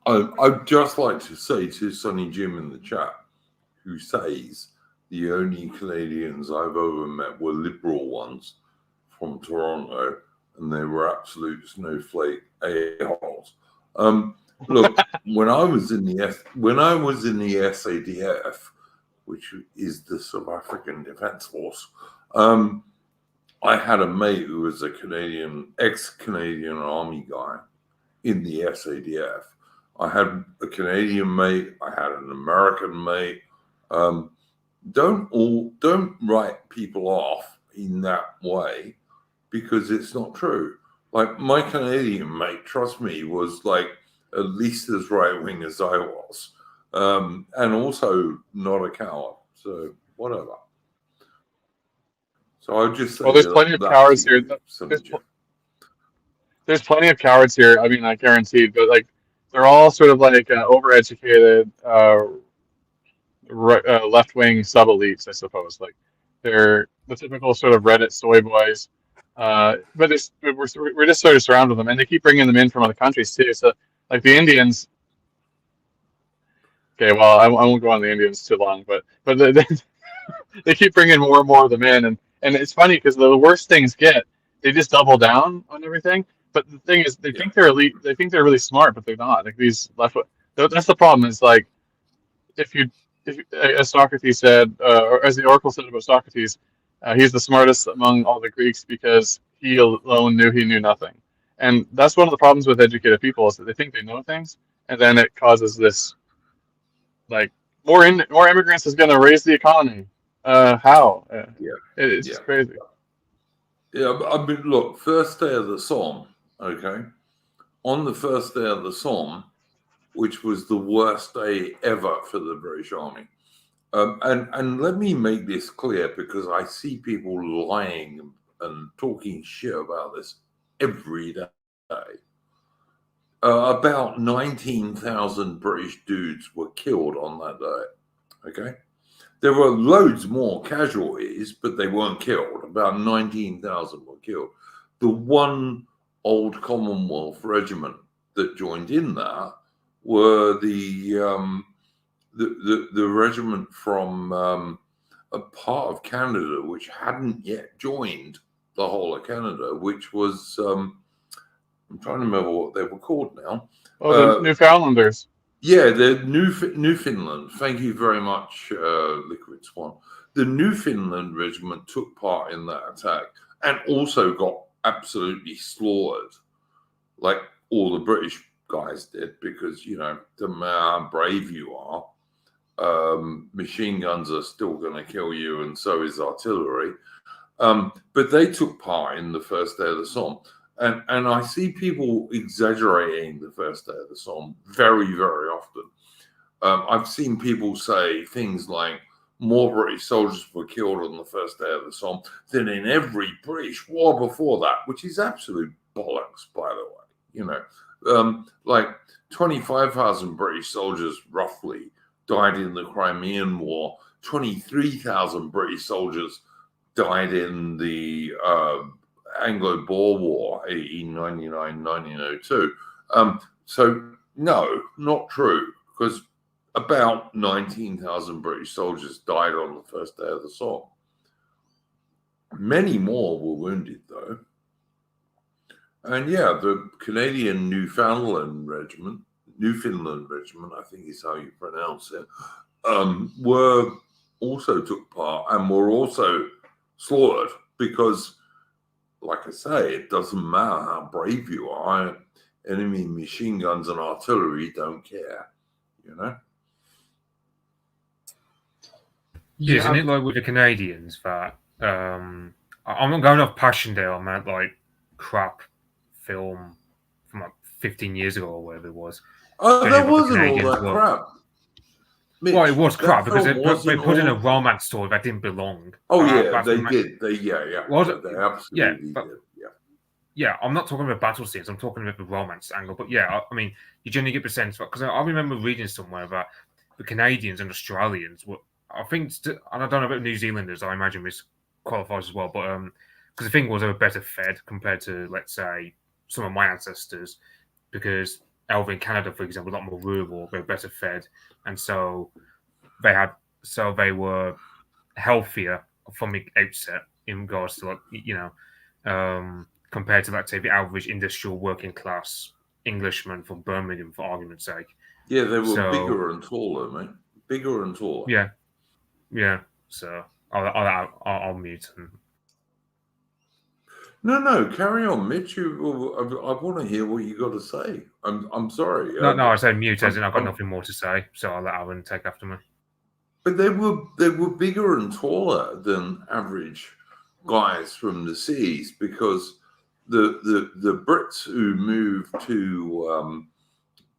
I'd just like to say to Sonny Jim in the chat, who says the only Canadians I've ever met were liberal ones from Toronto, and they were absolute snowflake a-holes. Look, when I was in the SADF, which is the South African Defence Force, I had a mate who was a ex-Canadian Army guy in the SADF. I had a Canadian mate. I had an American mate. Don't write people off in that way because it's not true. Like my Canadian mate, trust me, was like at least as right-wing as I was, and also not a coward. So whatever. So I'll just say, well, there's plenty of cowards here. there's plenty of cowards here. I mean, I guaranteed, but like they're all sort of like overeducated, left-wing sub-elites, I suppose. Like they're the typical sort of Reddit soy boys. But we're just sort of surrounded with them, and they keep bringing them in from other countries too. So like the Indians. Okay, well, I won't go on the Indians too long, but they keep bringing more and more of them in, and it's funny because the worse things get, they just double down on everything. But the thing is, they think they're elite. They think they're really smart, but they're not. Like these left. That's the problem. Is like if you, as Socrates said, or as the Oracle said about Socrates, he's the smartest among all the Greeks because he alone knew he knew nothing. And that's one of the problems with educated people is that they think they know things, and then it causes this like more immigrants is going to raise the economy. How? It's just crazy. Yeah, I mean, look, first day of the Somme, okay? On the first day of the Somme, which was the worst day ever for the British Army. And let me make this clear because I see people lying and talking shit about this every day. About 19,000 British dudes were killed on that day, okay? There were loads more casualties, but they weren't killed. About 19,000 were killed. The one old Commonwealth regiment that joined in that were the regiment from a part of Canada which hadn't yet joined the whole of Canada, which was I'm trying to remember what they were called now. Oh, the Newfoundlanders. Yeah, the Newfoundland. Thank you very much, Liquid Swan. The Newfoundland regiment took part in that attack and also got absolutely slaughtered, like all the British guys did, because, you know, no matter how brave you are, machine guns are still going to kill you, and so is artillery. But they took part in the first day of the Somme. And I see people exaggerating the first day of the Somme very, very often. I've seen people say things like more British soldiers were killed on the first day of the Somme than in every British war before that, which is absolute bollocks, by the way. You know, like 25,000 British soldiers roughly died in the Crimean War. 23,000 British soldiers died in the Anglo-Boer War, 1899-1902. So no, not true, because about 19,000 British soldiers died on the first day of the Somme. Many more were wounded, though. And yeah, the Canadian Newfoundland Regiment, I think is how you pronounce it, were also took part and were also slaughtered because, like I say, it doesn't matter how brave you are. Enemy machine guns and artillery don't care, you know? Yeah, isn't it like with the Canadians that I'm not going off Passchendaele, I meant like crap film from like 15 years ago or whatever it was. Oh, that wasn't all that crap. Mitch, well, it was crap because they put in a all... romance story that didn't belong. Oh yeah, they did. They absolutely did. Yeah, I'm not talking about battle scenes. I'm talking about the romance angle. But yeah, I mean, you generally get the sense because I remember reading somewhere that the Canadians and Australians were, I think, and I don't know about New Zealanders. I imagine this qualifies as well. But because the thing was, they were better fed compared to, let's say, some of my ancestors, because over in Canada, for example, a lot more rural, they were better fed, and so they were healthier from the outset in regards to, like, you know, compared to, let's say, the average industrial working class Englishman from Birmingham, for argument's sake. Yeah, they were bigger and taller, mate. Bigger and taller. Yeah. So I'll mute. No, carry on, Mitch. I want to hear what you got to say. I'm sorry. No, I said mute as in I've got nothing more to say, so I'll let Aaron take after me. But they were bigger and taller than average guys from the seas because the Brits who moved to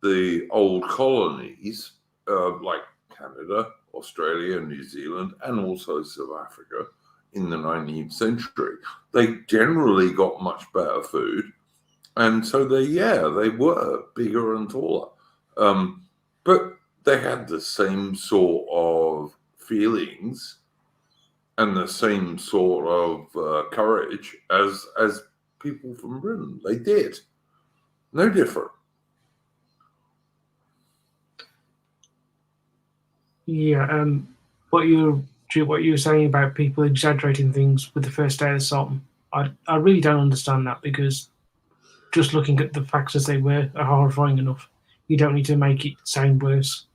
the old colonies like Canada, Australia, New Zealand, and also South Africa in the 19th century, they generally got much better food. And so they were bigger and taller. But they had the same sort of feelings and the same sort of courage as people from Britain. They did. No different. Yeah. What you were saying about people exaggerating things with the first day of the Somme, I really don't understand that, because just looking at the facts as they were are horrifying enough. You don't need to make it sound worse.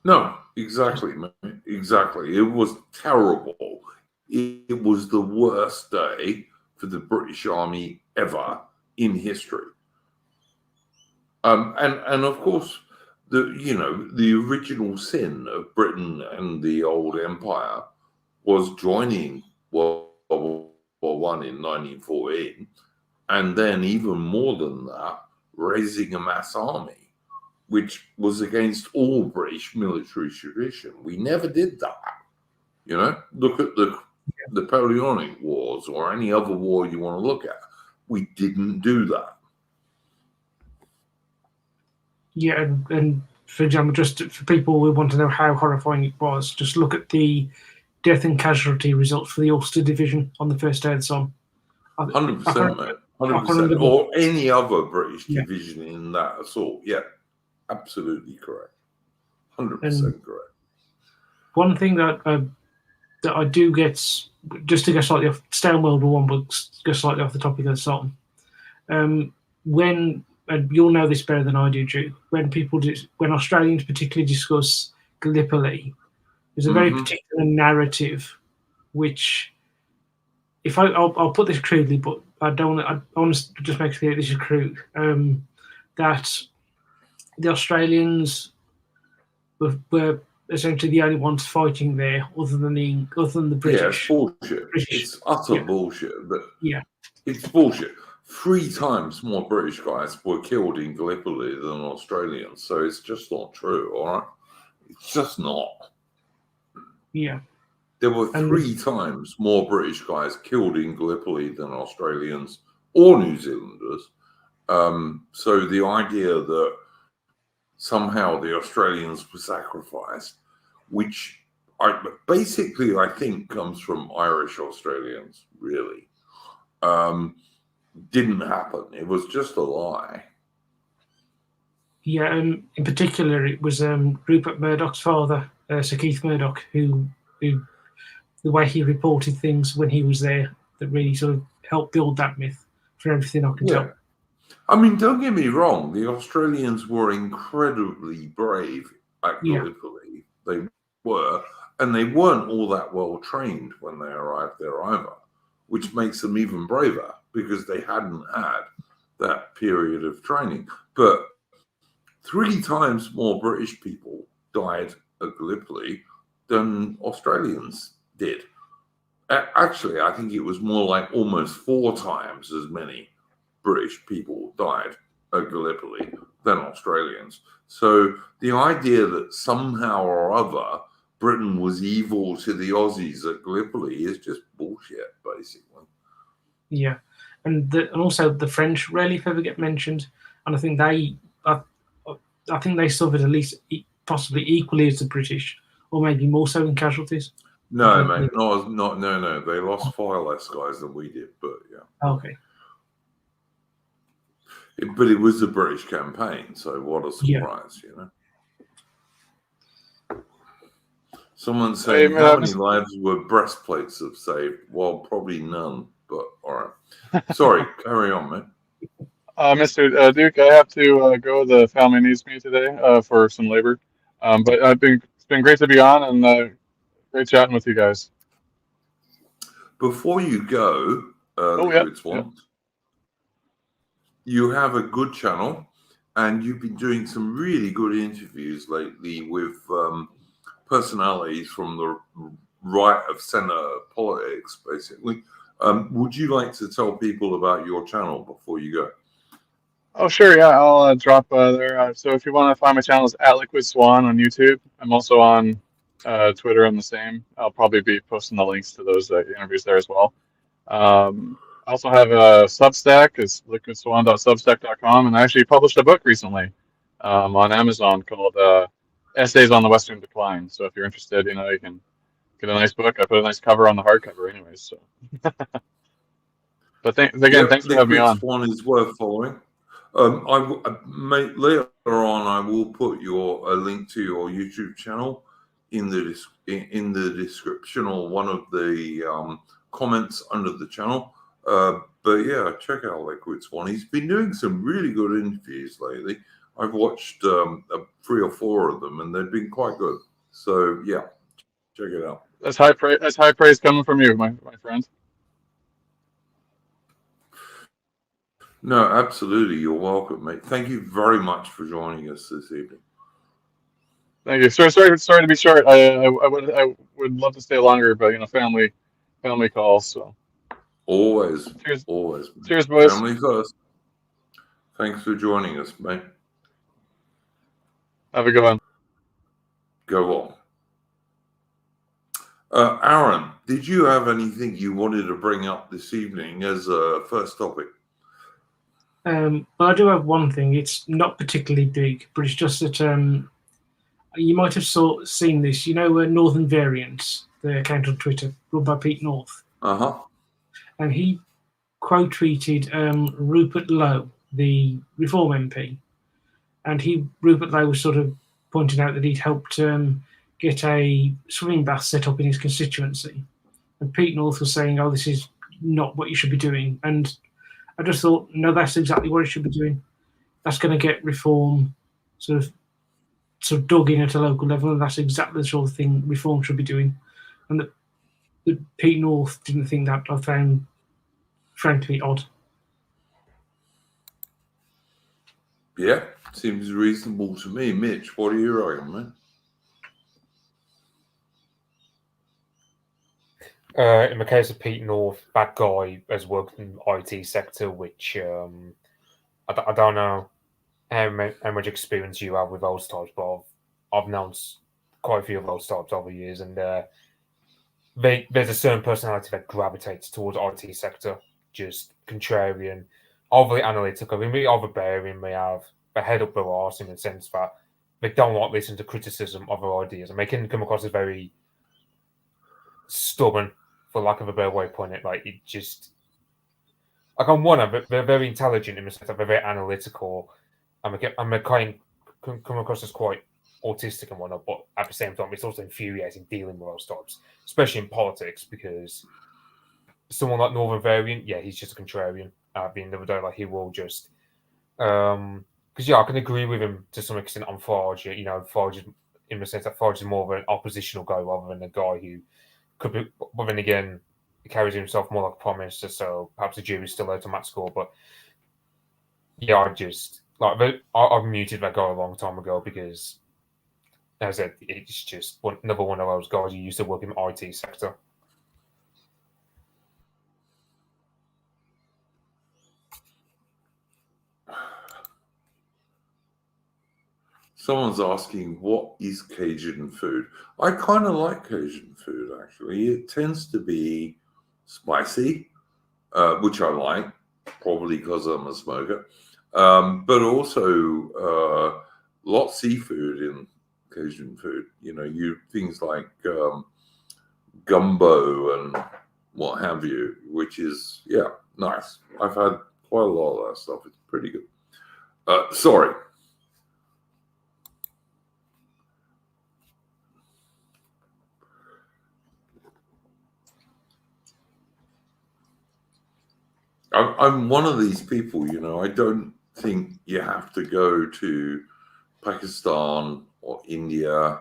No, exactly, man. Exactly. It was terrible. It was the worst day for the British Army ever in history. And of course, the original sin of Britain and the old empire was joining World War One in 1914, and then even more than that, raising a mass army, which was against all British military tradition. We never did that. Look at the Napoleonic Wars or any other war you want to look at. We didn't do that. Yeah, and for example, just for people who want to know how horrifying it was, just look at the death and casualty results for the Ulster Division on the first day of the Somme. 100%, mate. 100%. remember Or any other British Yeah. division in that assault. Yeah, absolutely correct. 100% And correct. one thing that I do get, just to go slightly off, stay on World War One, but go slightly off the topic of the Somme. When, and you'll know this better than I do, Drew, when Australians particularly discuss Gallipoli, there's a very particular narrative, which, if I'll put this crudely, but I want to just make clear this is crude, that the Australians were essentially the only ones fighting there, other than the British. Yeah, it's bullshit. It's utter bullshit. But it's bullshit. 3 times more British guys were killed in Gallipoli than Australians, so it's just not true. All right, it's just not. Yeah. There were 3 times more British guys killed in Gallipoli than Australians or New Zealanders. So the idea that somehow the Australians were sacrificed, which I think comes from Irish Australians, really, didn't happen. It was just a lie. Yeah, and in particular, it was Rupert Murdoch's father, Sir Keith Murdoch, who the way he reported things when he was there, that really sort of helped build that myth, for everything I can tell. I mean, don't get me wrong, the Australians were incredibly brave at Gallipoli. They were, and they weren't all that well trained when they arrived there either, which makes them even braver because they hadn't had that period of training. But 3 times more British people died at Gallipoli than Australians did. Actually, I think it was more like almost 4 times as many British people died at Gallipoli than Australians. So the idea that somehow or other Britain was evil to the Aussies at Gallipoli is just bullshit, basically. Yeah, and also the French rarely ever get mentioned, and I think they suffered at least possibly equally as the British, or maybe more so in casualties. No, mate, no. They lost far less guys than we did, but yeah. Okay. But it was the British campaign, so what a surprise, Someone saying, how many lives were breastplates have saved? Well, probably none, but all right. Sorry, carry on, mate. Mr. Duke, I have to go. The family needs me today for some labor. But it's been great to be on, and great chatting with you guys. Before you go, you have a good channel, and you've been doing some really good interviews lately with personalities from the right of center politics, basically. Would you like to tell people about your channel before you go? Oh, sure, yeah, I'll drop there. So if you want to find my channel, it's @LiquidSwan on YouTube. I'm also on Twitter. I'm the same. I'll probably be posting the links to those interviews there as well. I also have a Substack. It's liquidswan.substack.com, and I actually published a book recently on Amazon called Essays on the Western Decline. So if you're interested, you can get a nice book. I put a nice cover on the hardcover anyways. So, but again, thanks for having me Liquid on. Swan is worth following. Later on, I will put a link to your YouTube channel in the description or one of the comments under the channel. But yeah, check out Liquid Swan. He's been doing some really good interviews lately. I've watched 3 or 4 of them, and they've been quite good. So yeah, check it out. That's high praise. That's high praise coming from you, my friend. No, absolutely. You're welcome, mate. Thank you very much for joining us this evening. Thank you. Sorry to be short. I would love to stay longer, but family calls. So Always. cheers, Always. cheers, boys. Family first. Thanks for joining us, mate. Have a good one. Go on. Aaron, did you have anything you wanted to bring up this evening as a first topic? Well, I do have one thing. It's not particularly big, but it's just that you might have seen this. Northern Variants, the account on Twitter run by Pete North. And he quote tweeted Rupert Lowe, the Reform MP, and Rupert Lowe was sort of pointing out that he'd helped get a swimming bath set up in his constituency, and Pete North was saying, "Oh, this is not what you should be doing." And I just thought, no, that's exactly what it should be doing. That's going to get reform sort of dug in at a local level, and that's exactly the sort of thing reform should be doing. And that Pete North didn't think that, I found frankly odd. Yeah, seems reasonable to me. Mitch, what are you writing, man? In the case of Pete North, that guy has worked in the IT sector, which I don't know how much experience you have with those types, but I've known quite a few of those types over the years, and there's a certain personality that gravitates towards IT sector, just contrarian, overly analytical, really overbearing. They head up their arse in the sense that they don't like listening to criticism of their ideas, and they can come across as very stubborn, for lack of a better way of putting it. Like, it just, like, on one hand, they're very intelligent in the sense that they're very analytical, and they kind of come across as quite autistic and whatnot, but at the same time, it's also infuriating dealing with those types, especially in politics, because someone like Northern Variant, yeah, he's just a contrarian at the end of the day. Like, he will just, because, yeah, I can agree with him to some extent on Farage. Farage is, in the sense that Farage is more of an oppositional guy rather than a guy who could be, but then again, he carries himself more like a prime minister, so perhaps the jury's still out on that score. But yeah, I've muted that guy a long time ago because, as I said, it's just another one of those guys who used to work in the IT sector. Someone's asking, what is Cajun food? I kind of like Cajun food, actually. It tends to be spicy, which I like, probably because I'm a smoker. But also a lot of seafood in Cajun food. Things like gumbo and what have you, which is, yeah, nice. I've had quite a lot of that stuff. It's pretty good. Sorry. I'm one of these people, I don't think you have to go to Pakistan or India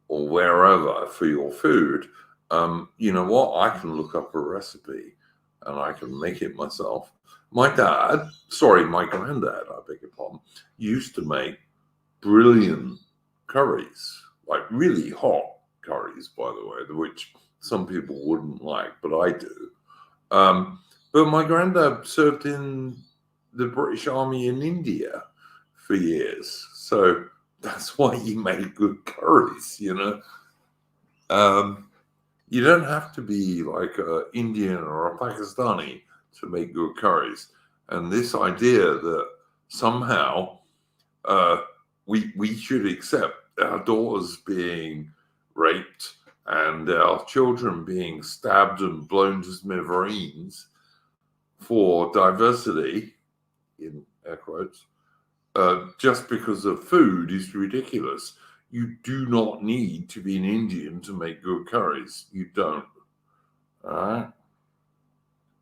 or wherever for your food. You know what? I can look up a recipe and I can make it myself. My granddad, I beg your pardon, used to make brilliant curries, like really hot curries, by the way, which some people wouldn't like, but I do. But my granddad served in the British Army in India for years. So that's why he made good curries, You don't have to be like an Indian or a Pakistani to make good curries. And this idea that somehow we should accept our daughters being raped and our children being stabbed and blown to smithereens for diversity, in air quotes, just because of food is ridiculous. You do not need to be an Indian to make good curries. You don't. All right?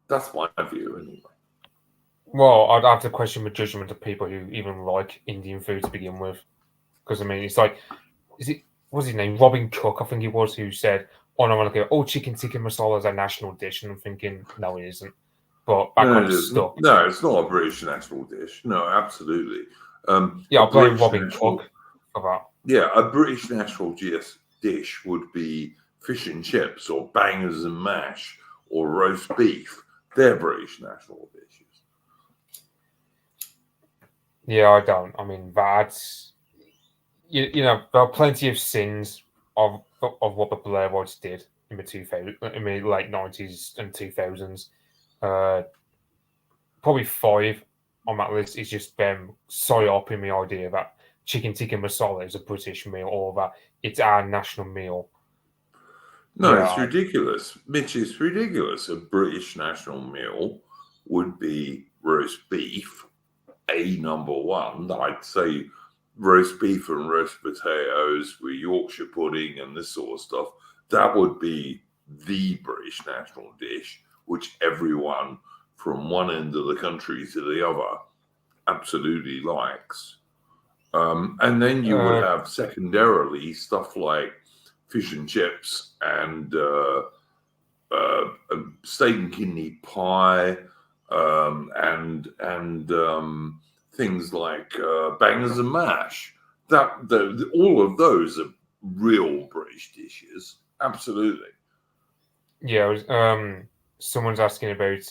That's my view, anyway. Well, I'd have to question the judgment of people who even like Indian food to begin with. Because, I mean, it's like, what's his name? Robin Cook, I think it was, who said, oh, no, oh, chicken tikka masala is a national dish. And I'm thinking, no, it isn't. But that kind of stuck. No, it's not a British national dish. No, absolutely. Yeah, I'll blame Robin Cook for that. Yeah, a British national dish would be fish and chips or bangers and mash or roast beef. They're British national dishes. Yeah, I don't. I mean, that's... You know, there are plenty of sins of what the Blairites did in the late 90s and 2000s. Probably 5 on that list is just them psyoping the idea that chicken tikka masala is a British meal or that it's our national meal. No, it's ridiculous. Mitch, it's ridiculous. A British national meal would be roast beef, number one. I'd say roast beef and roast potatoes with Yorkshire pudding and this sort of stuff. That would be the British national dish, which everyone from one end of the country to the other absolutely likes. And then you would have secondarily stuff like fish and chips and steak and kidney pie and things like bangers and mash. All of those are real British dishes. Absolutely. Yeah, someone's asking about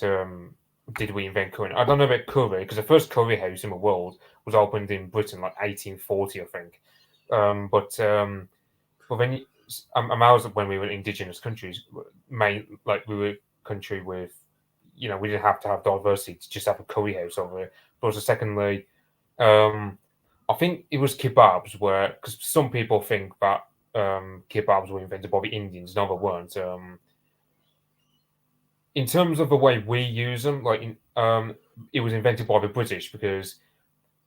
did we invent curry? I don't know about curry because the first curry house in the world was opened in Britain like 1840, I think. But then when we were indigenous countries, like we were a country with, you know, we didn't have to have diversity to just have a curry house over it. But also, secondly, I think it was kebabs because some people think that kebabs were invented by the Indians. No, they weren't. In terms of the way we use them, it was invented by the British because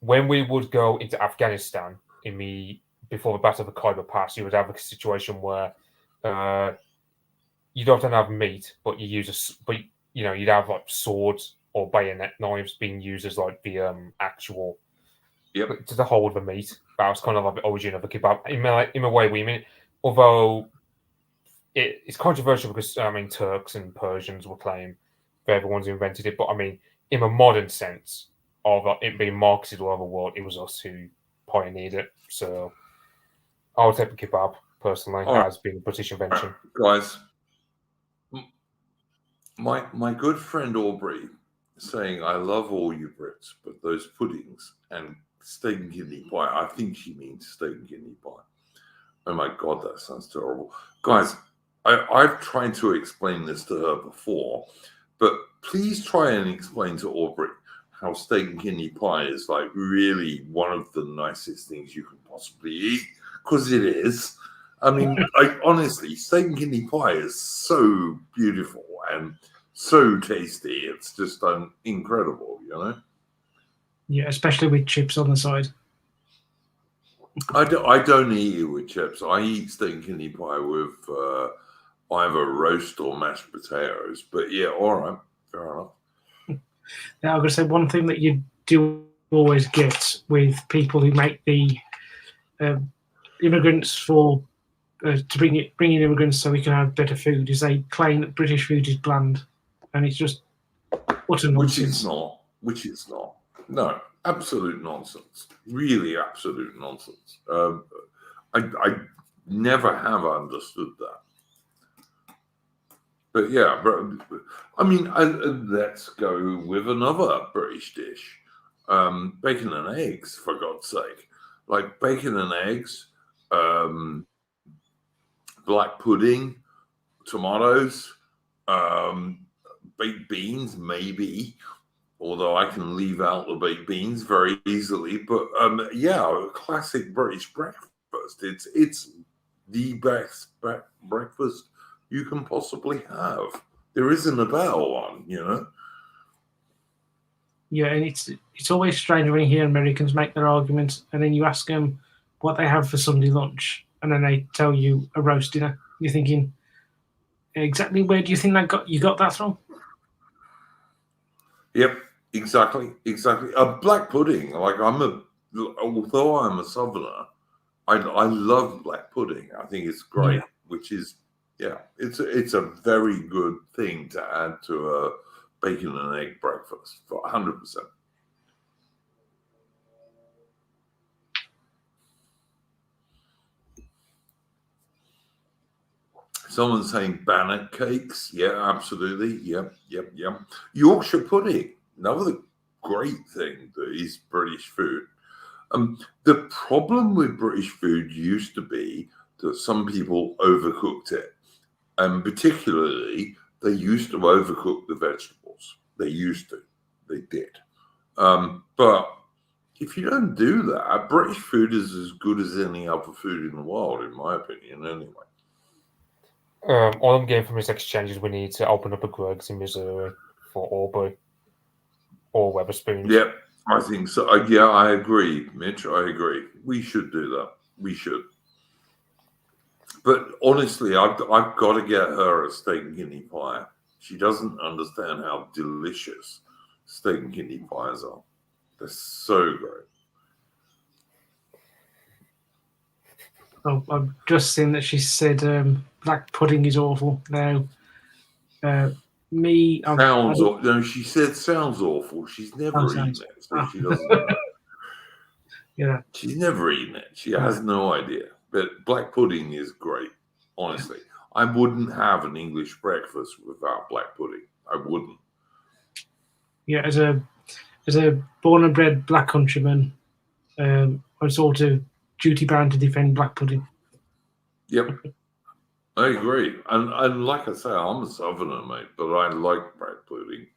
when we would go into Afghanistan before the Battle of the Khyber Pass, you would have a situation where you don't have meat, but you'd have like swords or bayonet knives being used as like the actual to hold the meat. That was kind of like the origin of the kebab. In a way, we mean, although it's controversial because Turks and Persians will claim they're the ones who invented it, but I mean, in a modern sense of it being marketed all over the world, it was us who pioneered it. So I would take the kebab personally as being a British invention. Guys, my good friend Aubrey saying, I love all you Brits, but those puddings and steak and kidney pie, I think she means steak and kidney pie. Oh my God, that sounds terrible. Guys, I've tried to explain this to her before, but please try and explain to Aubrey how steak and kidney pie is like really one of the nicest things you can possibly eat, because it is. I mean, honestly, steak and kidney pie is so beautiful and so tasty. It's just incredible, you know? Yeah, especially with chips on the side. I don't eat it with chips. I eat steak and kidney pie with either roast or mashed potatoes. But yeah, all right, fair enough. Now, I'm going to say one thing that you do always get with people who make the immigrants to bring in immigrants so we can have better food is they claim that British food is bland, and it's just utter nonsense. Which it's not. No, absolute nonsense. Really absolute nonsense. I never have understood that. But yeah, I mean, let's go with another British dish. Bacon and eggs, for God's sake. Like bacon and eggs, black pudding, tomatoes, baked beans, maybe. Although I can leave out the baked beans very easily, but yeah, a classic British breakfast. It's the best breakfast you can possibly have. There isn't a better one, you know. Yeah, and it's always strange when you hear Americans make their arguments, and then you ask them what they have for Sunday lunch, and then they tell you a roast dinner. You're thinking, exactly where do you think you got that from? Yep, exactly. A black pudding. Like although I'm a southerner, I love black pudding. I think it's great. Yeah. Which is, yeah, it's a very good thing to add to a bacon and egg breakfast for 100%. Someone's saying bannock cakes. Yeah, absolutely. Yep. Yorkshire pudding, another great thing that is British food. The problem with British food used to be that some people overcooked it. And particularly, they used to overcook the vegetables. They did. But if you don't do that, British food is as good as any other food in the world, in my opinion, anyway. All I'm getting from this exchange is we need to open up a Greg's in Missouri for Aubrey or Wetherspoons. Yep, I think so. Yeah, I agree, Mitch. I agree. We should do that. We should. But honestly, I've got to get her a steak and kidney pie. She doesn't understand how delicious steak and kidney pies are. They're so great. Oh, I've just seen that she said black pudding is awful. Now, No, she said sounds awful. She's never eaten it, so she doesn't know. Yeah. She's never eaten it. She has no idea. But black pudding is great, honestly. I wouldn't have an English breakfast without black pudding. I wouldn't. Yeah, as a born and bred black countryman, I'm sort of duty bound to defend black pudding. Yep. I agree. And like I say, I'm a southerner, mate, but I like black pudding.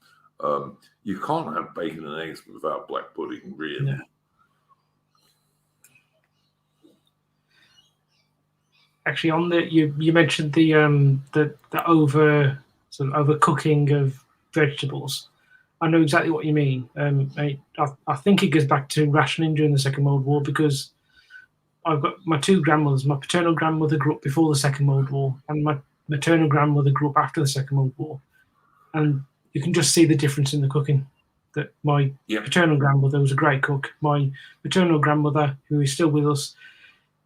You can't have bacon and eggs without black pudding, really. Yeah. Actually, on you mentioned the overcooking of vegetables. I know exactly what you mean. I think it goes back to rationing during the Second World War, because I've got my two grandmothers. My paternal grandmother grew up before the Second World War, and my maternal grandmother grew up after the Second World War. And you can just see the difference in the cooking. That my paternal grandmother was a great cook. My maternal grandmother, who is still with us,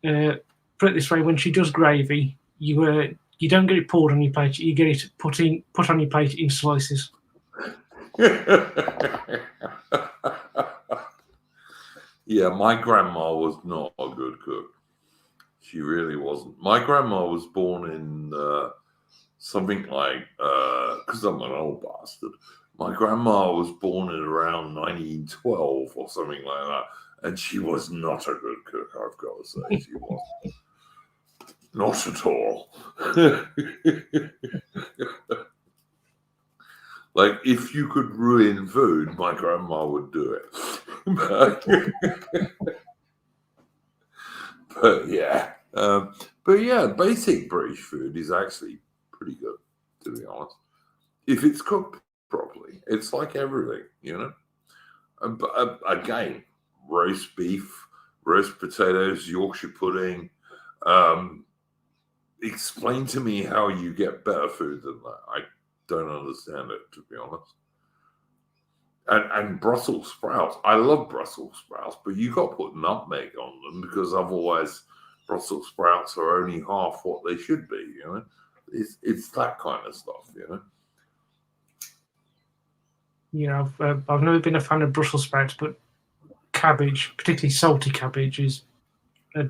put it this way: when she does gravy, you don't get it poured on your plate. You get it put on your plate in slices. Yeah, my grandma was not a good cook. She really wasn't. My grandma was born in something like, because I'm an old bastard, my grandma was born in around 1912 or something like that, and she was not a good cook, I've got to say. She wasn't. Not at all. Like, if you could ruin food, my grandma would do it. But yeah, basic British food is actually pretty good, to be honest. If it's cooked properly, it's like everything, you know. Again, roast beef, roast potatoes, Yorkshire pudding. Explain to me how you get better food than that. I don't understand it, to be honest. And Brussels sprouts. I love Brussels sprouts, but you got to put nutmeg on them, because otherwise Brussels sprouts are only half what they should be, you know. It's that kind of stuff, you know. Yeah, I've never been a fan of Brussels sprouts, but cabbage, particularly salty cabbage, is a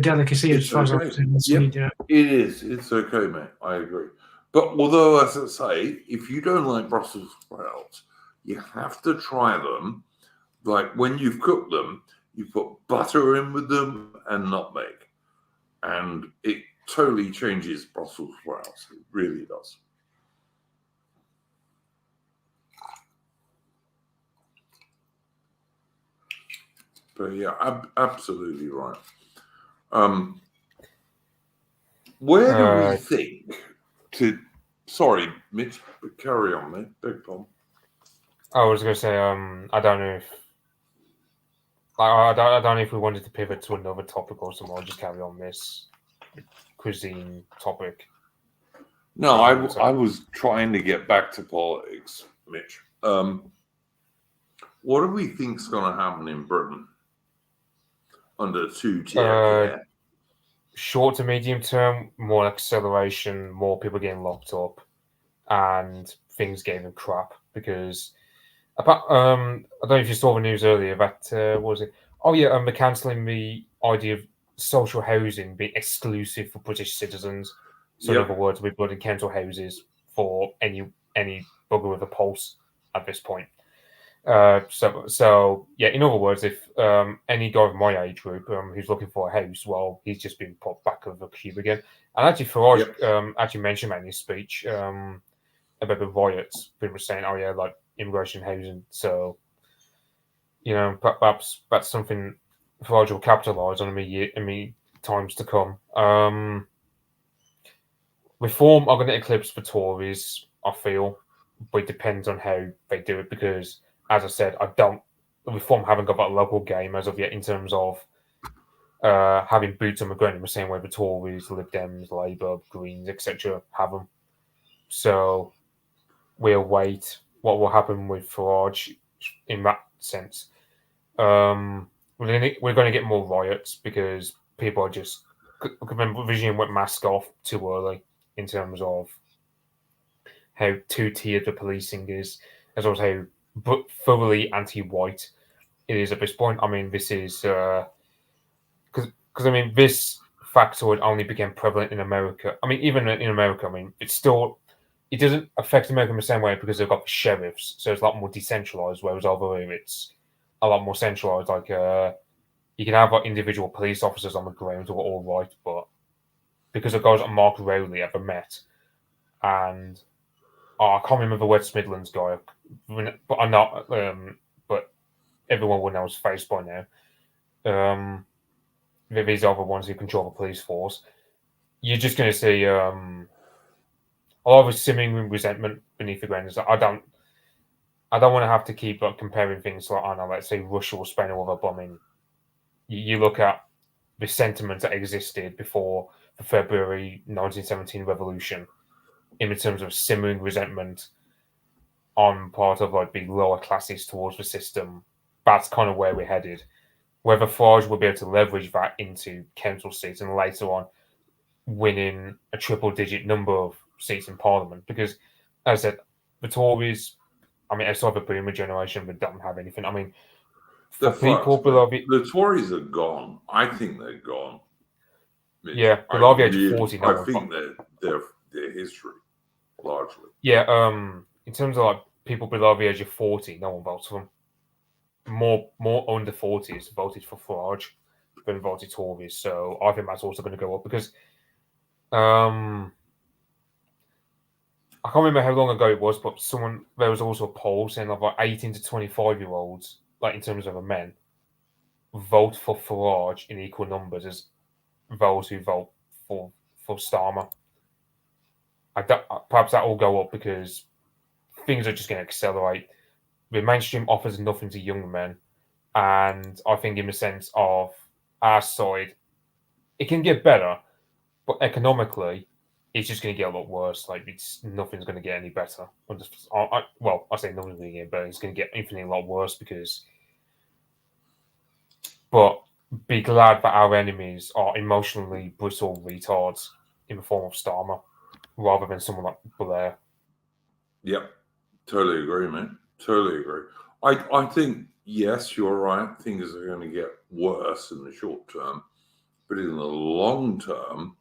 delicacy as far as I'm concerned. It is. It's okay, mate. I agree. But although, as I say, if you don't like Brussels sprouts, you have to try them. Like, when you've cooked them, you put butter in with them and nutmeg, and it totally changes Brussels sprouts. It really does. So yeah, absolutely right. Where do we think to? Sorry, Mitch, but carry on, mate. Big Tom. I was going to say, I don't know if, I don't know if we wanted to pivot to another topic or something, or just carry on this cuisine topic. No, I was trying to get back to politics, Mitch. What do we think's going to happen in Britain under two-tier care? Short to medium term, more acceleration, more people getting locked up, and things getting crap because. I don't know if you saw the news earlier that what was it? Oh yeah, they're cancelling the idea of social housing being exclusive for British citizens. So in other words, we're building council houses for any bugger with a pulse at this point. So yeah, in other words, if any guy of my age group who's looking for a house, well, he's just been put back of the queue again. And actually, Farage actually mentioned that in his speech about the riots. People were saying, "Oh yeah, like immigration housing." So you know, perhaps that's something Farage will capitalise on in the times to come. Reform are going to eclipse the Tories, I feel, but it depends on how they do it because, as I said, Reform haven't got that local game as of yet in terms of having boots on the ground in the same way the Tories, Lib Dems, Labour, Greens, etc. have them. So we'll wait what will happen with Farage in that sense. We're going to get more riots because people are just. Remember, the regime went mask off too early in terms of how two-tiered the policing is, as well as how thoroughly anti-white it is at this point. I mean, this is because I mean this factoid only became prevalent in America. I mean, even in America, I mean, it doesn't affect America in the same way because they've got the sheriffs, so it's a lot more decentralized. Whereas over here, it's a lot more centralized. Like you can have like, individual police officers on the ground who are all right, but because of guys like Mark Rowley at the Met and I can't remember the West Midlands guy, but I'm not. But everyone will know his face by now. These are the ones who control the police force. You're just going to see a lot of simmering resentment beneath the ground. I don't want to have to keep like, comparing things like, I don't know, let's say Russia or Spain or other bombing. You look at the sentiment that existed before the February 1917 revolution in terms of simmering resentment on part of like the lower classes towards the system. That's kind of where we're headed. Whether Farage will be able to leverage that into council seats and later on winning a triple-digit number of seats in Parliament. Because, as I said, the Tories, I mean, outside the boomer generation, they don't have anything. I mean, for people below the Tories are gone. I think they're gone. Yeah, below the age of 40. I think they're history, largely. Yeah, in terms of like people below the age of 40, no one votes for them. More under 40s voted for Farage than voted Tories. So I think that's also going to go up because I can't remember how long ago it was, but there was also a poll saying that like 18 to 25-year-olds, like in terms of the men, vote for Farage in equal numbers as those who vote for Starmer. Perhaps that will go up because things are just going to accelerate. The mainstream offers nothing to young men, and I think in the sense of our side, it can get better, but economically, it's just going to get a lot worse. Like nothing's going to get any better. I say nothing's going to get better. It's going to get infinitely a lot worse because. But be glad that our enemies are emotionally brittle retards in the form of Starmer, rather than someone like Blair. Yep, totally agree, man. Totally agree. I think yes, you're right. Things are going to get worse in the short term, but in the long term,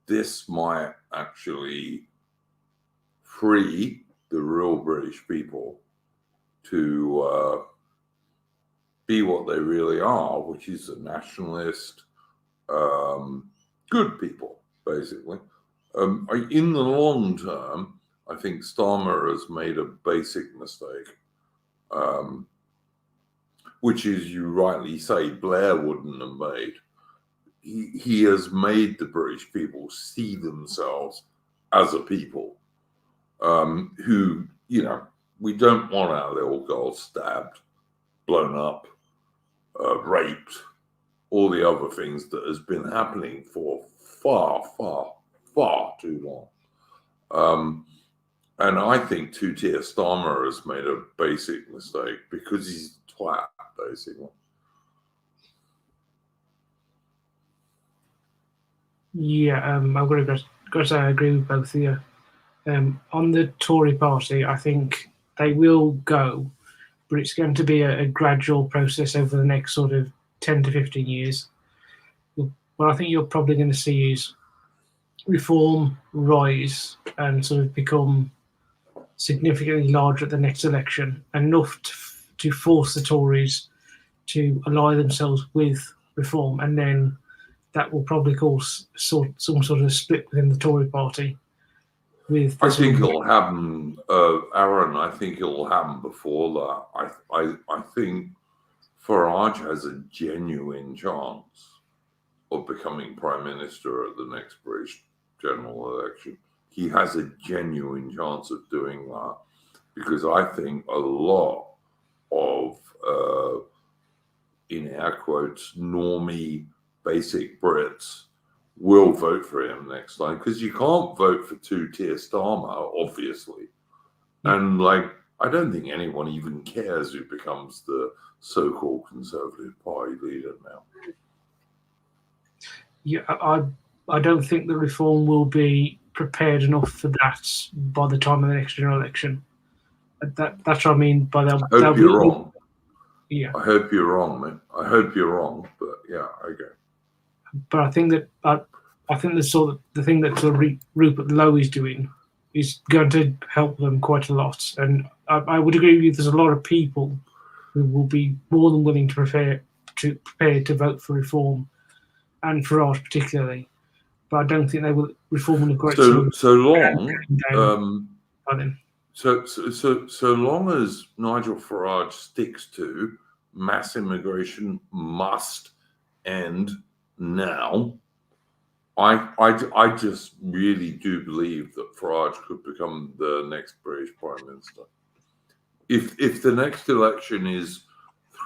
this might actually free the real British people to be what they really are, which is a nationalist, good people, basically. In the long term, I think Starmer has made a basic mistake. which is, you rightly say, Blair wouldn't have made. He has made the British people see themselves as a people who, you know, we don't want our little girls stabbed, blown up, raped, all the other things that has been happening for far, far, far too long. And I think Two-Tier Starmer has made a basic mistake because he's a twat, basically. Yeah, I've got to say I agree with both of you. On the Tory party, I think they will go, but it's going to be a gradual process over the next sort of 10 to 15 years. What I think you're probably going to see is Reform rise and sort of become significantly larger at the next election, enough to force the Tories to ally themselves with Reform, and then that will probably cause some sort of split within the Tory party. I think it'll happen, Aaron. I think it'll happen before that. I think Farage has a genuine chance of becoming Prime Minister at the next British general election. He has a genuine chance of doing that because I think a lot of, in air quotes, normie basic Brits will vote for him next time because you can't vote for Two-Tier Starmer, obviously. And like, I don't think anyone even cares who becomes the so-called Conservative Party leader now. Yeah, I don't think the Reform will be prepared enough for that by the time of the next general election. That's what I mean by that. I hope you're wrong. Yeah, I hope you're wrong, man. I hope you're wrong, but yeah, okay. but I think that the thing that sort of Rupert Lowe is doing is going to help them quite a lot. And I would agree with you. There's a lot of people who will be more than willing to prepare to vote for Reform, and Farage particularly. But I don't think they will Reform will agree. So long as Nigel Farage sticks to mass immigration must end now, I just really do believe that Farage could become the next British Prime Minister. If the next election is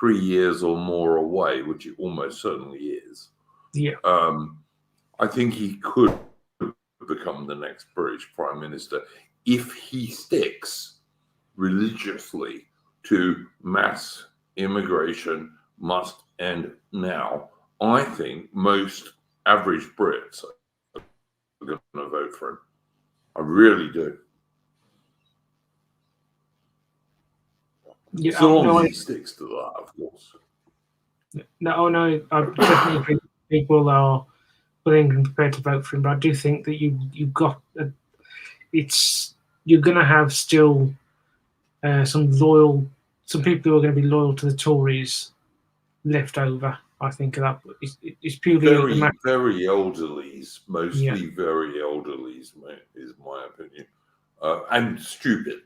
3 years or more away, which it almost certainly is, yeah, I think he could become the next British Prime Minister if he sticks religiously to mass immigration must end now. I think most average Brits are going to vote for him. I really do. yeah. So long as he sticks to that, of course. No, I definitely agree. People are willing and prepared to vote for him, but I do think that you've got you're going to have still some people who are going to be loyal to the Tories left over. I think that it's purely very elderlies, mostly very elderlies, is my opinion, and stupid,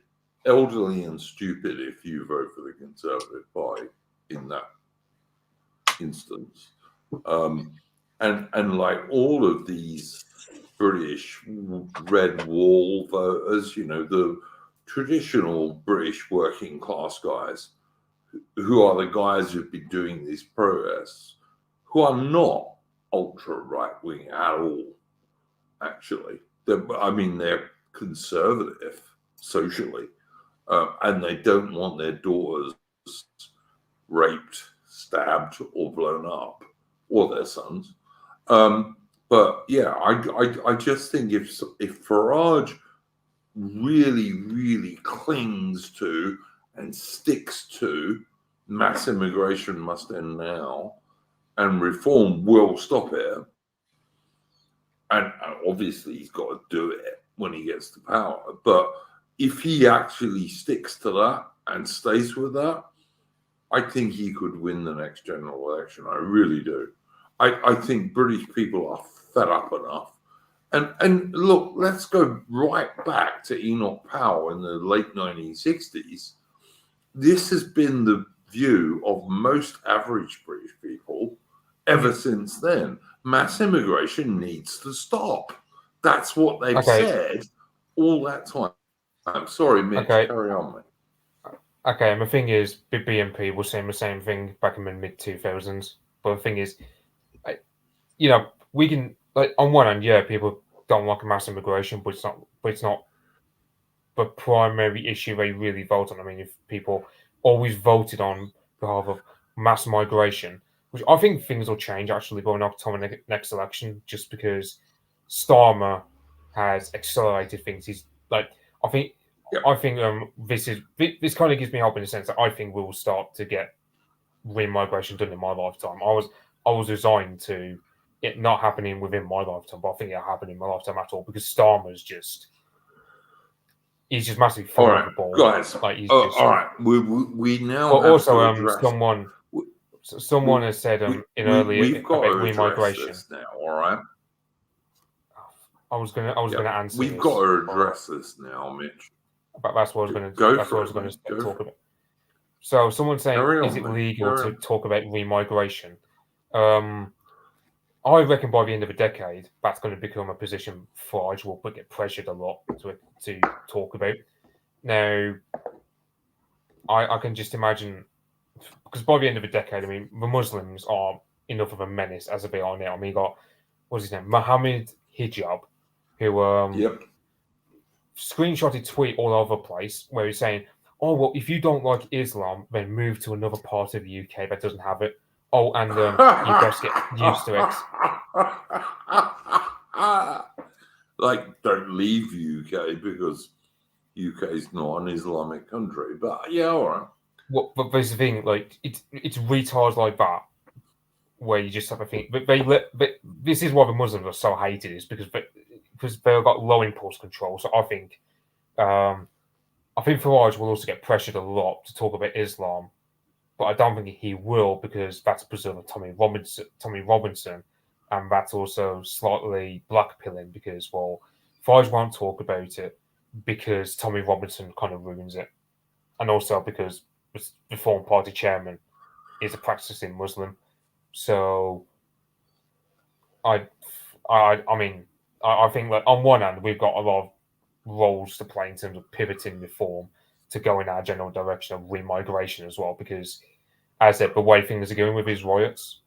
elderly and stupid. If you vote for the Conservative Party in that instance, and like all of these British red wall voters, you know, the traditional British working class guys, who are the guys who've been doing these protests, who are not ultra right wing at all. Actually, they're conservative socially, and they don't want their daughters raped, stabbed, or blown up, or their sons. But yeah, I just think if Farage really, really clings to and sticks to mass immigration must end now, and Reform will stop it. And obviously he's got to do it when he gets to power. But if he actually sticks to that and stays with that, I think he could win the next general election. I really do. I think British people are fed up enough. And look, let's go right back to Enoch Powell in the late 1960s. This has been view of most average British people ever since then. Mass immigration needs to stop. That's what they've said all that time. I'm sorry, Mitch, carry on, mate. Okay, and the thing is, BNP was saying the same thing back in the mid-2000s. But the thing is, we can, like, on one hand, yeah, people don't like mass immigration, but it's not the primary issue they really vote on. I mean, if people always voted on behalf of mass migration, which I think things will change actually by October next election, just because Starmer has accelerated things. He's like, I think this kind of gives me hope in the sense that I think we will start to get re-migration done in my lifetime. I was resigned to it not happening within my lifetime, but I think it'll happen in my lifetime at all because Starmer's he's just massively falling the ball. Guys. Like he's all right. We now. But have also, to address... someone has said earlier we've got about to re-migration. This now, all right. I was gonna answer. We've got to address this now, Mitch. But that's what I was going to talk about. So someone's saying, is it legal to talk about re-migration? I reckon by the end of the decade, that's going to become a position Farage will get pressured a lot to talk about. Now, I can just imagine, because by the end of the decade, I mean, the Muslims are enough of a menace as they are now. I mean, you got, what's his name? Mohammed Hijab, who screenshotted tweet all over the place where he's saying, oh, well, if you don't like Islam, then move to another part of the UK that doesn't have it. Oh, and you best get used to it. Like, don't leave UK because UK is not an Islamic country. But yeah, all right. Well, but there's the thing, like it's retards like that where you just have to think. But this is why the Muslims are so hated, is because they've got low impulse control. So I think Farage will also get pressured a lot to talk about Islam, but I don't think he will because that's a preserve of Tommy Robinson, and that's also slightly blackpilling because, well, Farage won't talk about it because Tommy Robinson kind of ruins it, and also because the Reform Party chairman is a practicing Muslim. So I mean, I think that on one hand we've got a lot of roles to play in terms of pivoting reform to go in our general direction of re-migration as well, because as I said, the way things are going with these riots,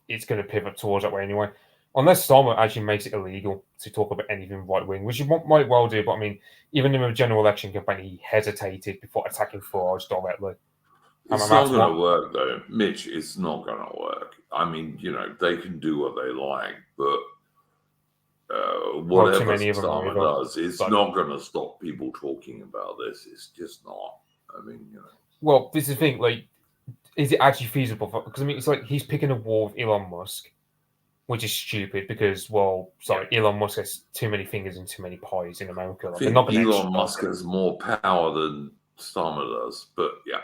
it's going to pivot towards that way anyway. Unless Starmer actually makes it illegal to talk about anything right-wing, which he might well do, but I mean, even in the general election campaign, he hesitated before attacking Farage directly. It's not going to work, though. Mitch, it's not going to work. I mean, they can do what they like, but whatever Starmer does, it's not going to stop people talking about this. It's just not. I mean, Well, this is the thing, like, is it actually feasible? Because, I mean, it's like he's picking a war with Elon Musk, which is stupid because, Elon Musk has too many fingers and too many pies in America. Like, I think Elon Musk has more power than Starmer does, but yeah.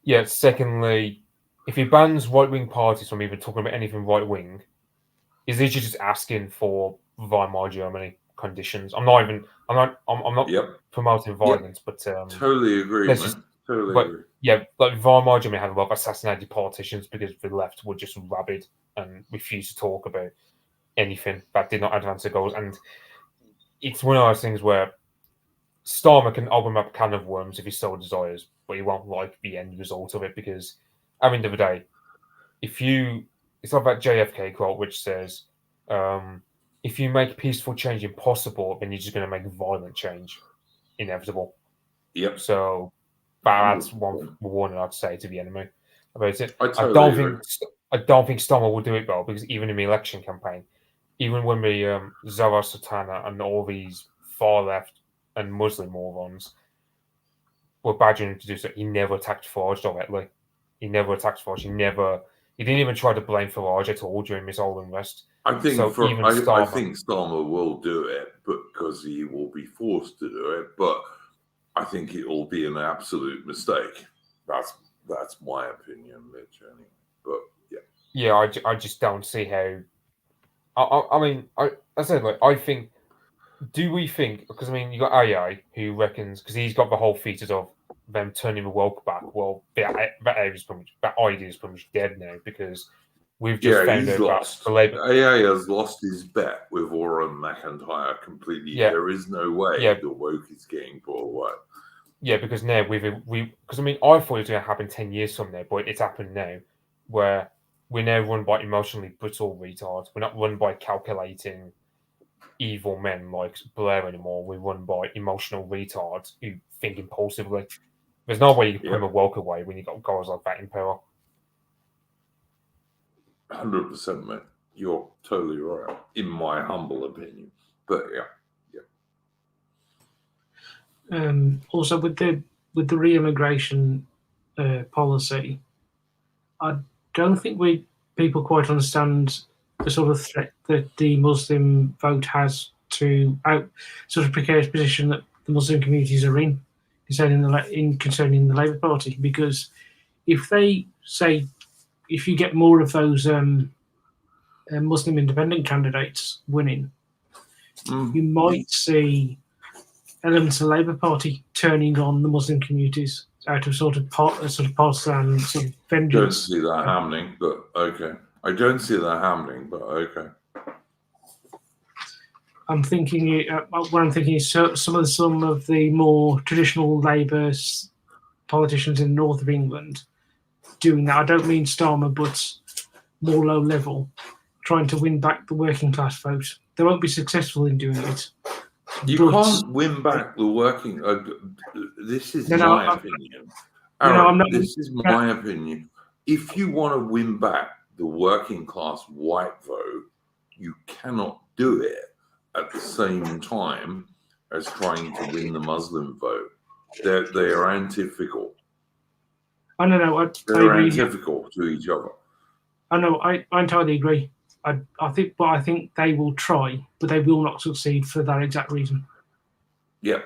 Yeah, secondly, if he bans right-wing parties from even talking about anything right-wing, is he just asking for Weimar Germany conditions? I'm not promoting violence, but totally agree, man. Totally agree. Yeah, like Weimar Germany had a lot of assassinated politicians because the left were just rabid and refused to talk about anything that did not advance their goals. And it's one of those things where Starmer can open up a can of worms if he so desires, but he won't like the end result of it because, at the end of the day, it's like that JFK quote which says, if you make peaceful change impossible, then you're just going to make violent change inevitable. Yep. So that's one warning I'd say to the enemy about it. I don't think Starmer will do it though, because even in the election campaign, even when the Zara Sultana and all these far left and Muslim morons were badgering him to do so, he never attacked Farage directly. He never attacked Farage. He didn't even try to blame Farage at all during this whole unrest. I think Starmer will do it, but because he will be forced to do it. But I think it will be an absolute mistake. That's my opinion, Mitch. Anyway, but yeah, I just don't see how. I said, like, I think. Do we think? Because I mean, you got AI who reckons, because he's got the whole features of them turning the woke back, well, that idea is pretty much dead now because we've just found he's out lost. that the Labour AA has lost his bet with Warren McIntyre completely. Yeah. There is no way Yeah. the woke is getting brought away. Yeah, because now because I mean I thought it was going to happen 10 years from now, but it's happened now, where we're now run by emotionally brittle retards. We're not run by calculating evil men like Blair anymore. We're run by emotional retards who think impulsively. There's no way you can put a woke away when you got guys like that in power. 100%, mate. You're totally right, in my humble opinion. But yeah. Also, with the re-immigration policy, I don't think people quite understand the sort of threat that the Muslim vote has to sort of precarious position that the Muslim communities are in concerning the Labour Party. Because if they say if you get more of those Muslim independent candidates winning, you might see elements of the Labour Party turning on the Muslim communities out of sort of partisan sort of vengeance. Don't see that happening, but okay. I don't see that happening, but okay. I'm thinking what I'm thinking is some of the more traditional Labour politicians in the north of England doing that. I don't mean Starmer, but more low level, trying to win back the working class vote. They won't be successful in doing it. You can't win back the working. This is my opinion. This is my opinion. If you want to win back the working class white vote, you cannot do it at the same time as trying to win the Muslim vote. They are antithetical. I don't know. They're antithetical to each other. I know. I entirely agree. I think they will try, but they will not succeed for that exact reason. Yeah,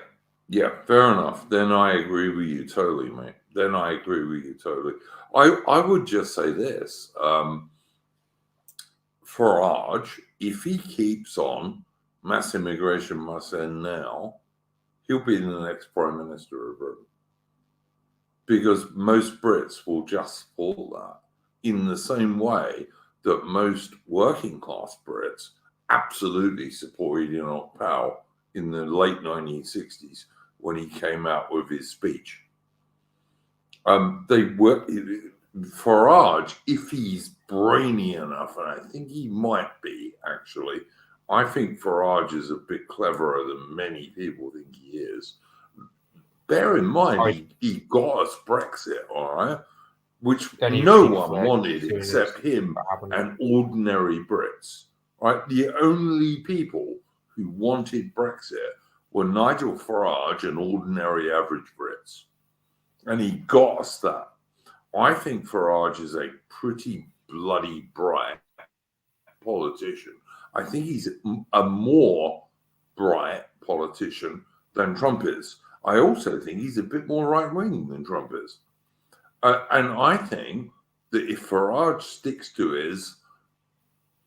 fair enough. Then I agree with you totally, mate. I would just say this. Farage, if he keeps on, mass immigration must end now, he'll be the next Prime Minister of Britain. Because most Brits will just support that in the same way that most working class Brits absolutely supported Enoch Powell in the late 1960s when he came out with his speech. Farage, if he's brainy enough, and I think he might be actually, I think Farage is a bit cleverer than many people think he is. Bear in mind, he got us Brexit, all right? Which no one wanted except him and ordinary Brits, right? The only people who wanted Brexit were Nigel Farage and ordinary average Brits. And he got us that. I think Farage is a pretty bloody bright politician. I think he's a more bright politician than Trump is. I also think he's a bit more right-wing than Trump is. And I think that if Farage sticks to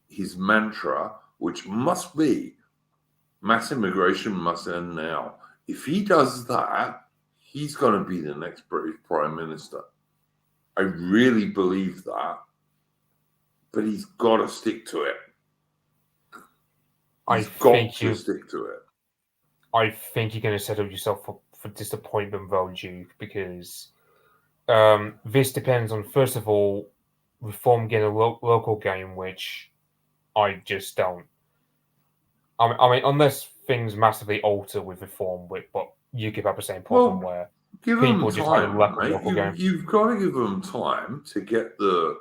his mantra, which must be mass immigration must end now, if he does that, he's going to be the next British Prime Minister. I really believe that, but he's got to stick to it. He's got to stick to it. I think you're going to set up yourself for disappointment, though, Duke, because this depends on, first of all, reform getting a local game, which I just don't. I mean, unless things massively alter with reform, but you give up the same problem where people just have a lack of local game. You've got to give them time to get the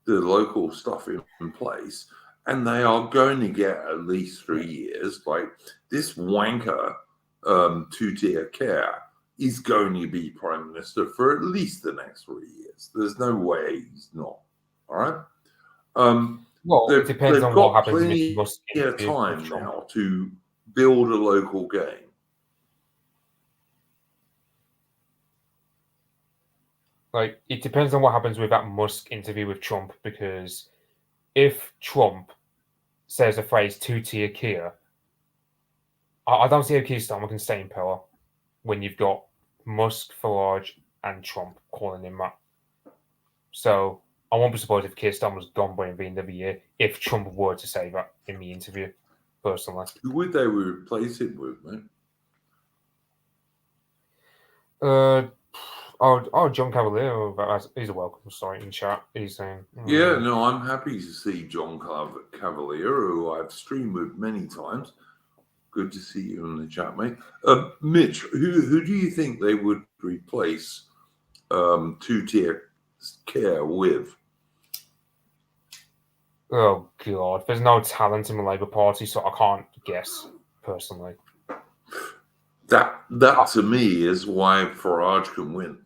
local stuff in place, and they are going to get at least 3 years. Like this wanker two-tier care is going to be Prime Minister for at least the next 3 years. There's no way he's not. All right. Well, it depends on what happens. They've got plenty of time now to build a local game. Like, it depends on what happens with that Musk interview with Trump, because if Trump says the phrase two-tier Kia, I don't see how Keir Starmer can stay in power when you've got Musk, Farage, and Trump calling him that. So I won't be surprised if Keir Starmer's gone by the end of the year if Trump were to say that in the interview, personally. Who would they replace him with, mate? John Cavalier, he's a welcome sight in chat. He's saying, Yeah, no, I'm happy to see John Cavalier, who I've streamed with many times. Good to see you in the chat, mate. Mitch, who do you think they would replace two-tier care with? oh God, there's no talent in the Labour Party, so I can't guess personally. That to me is why Farage can win.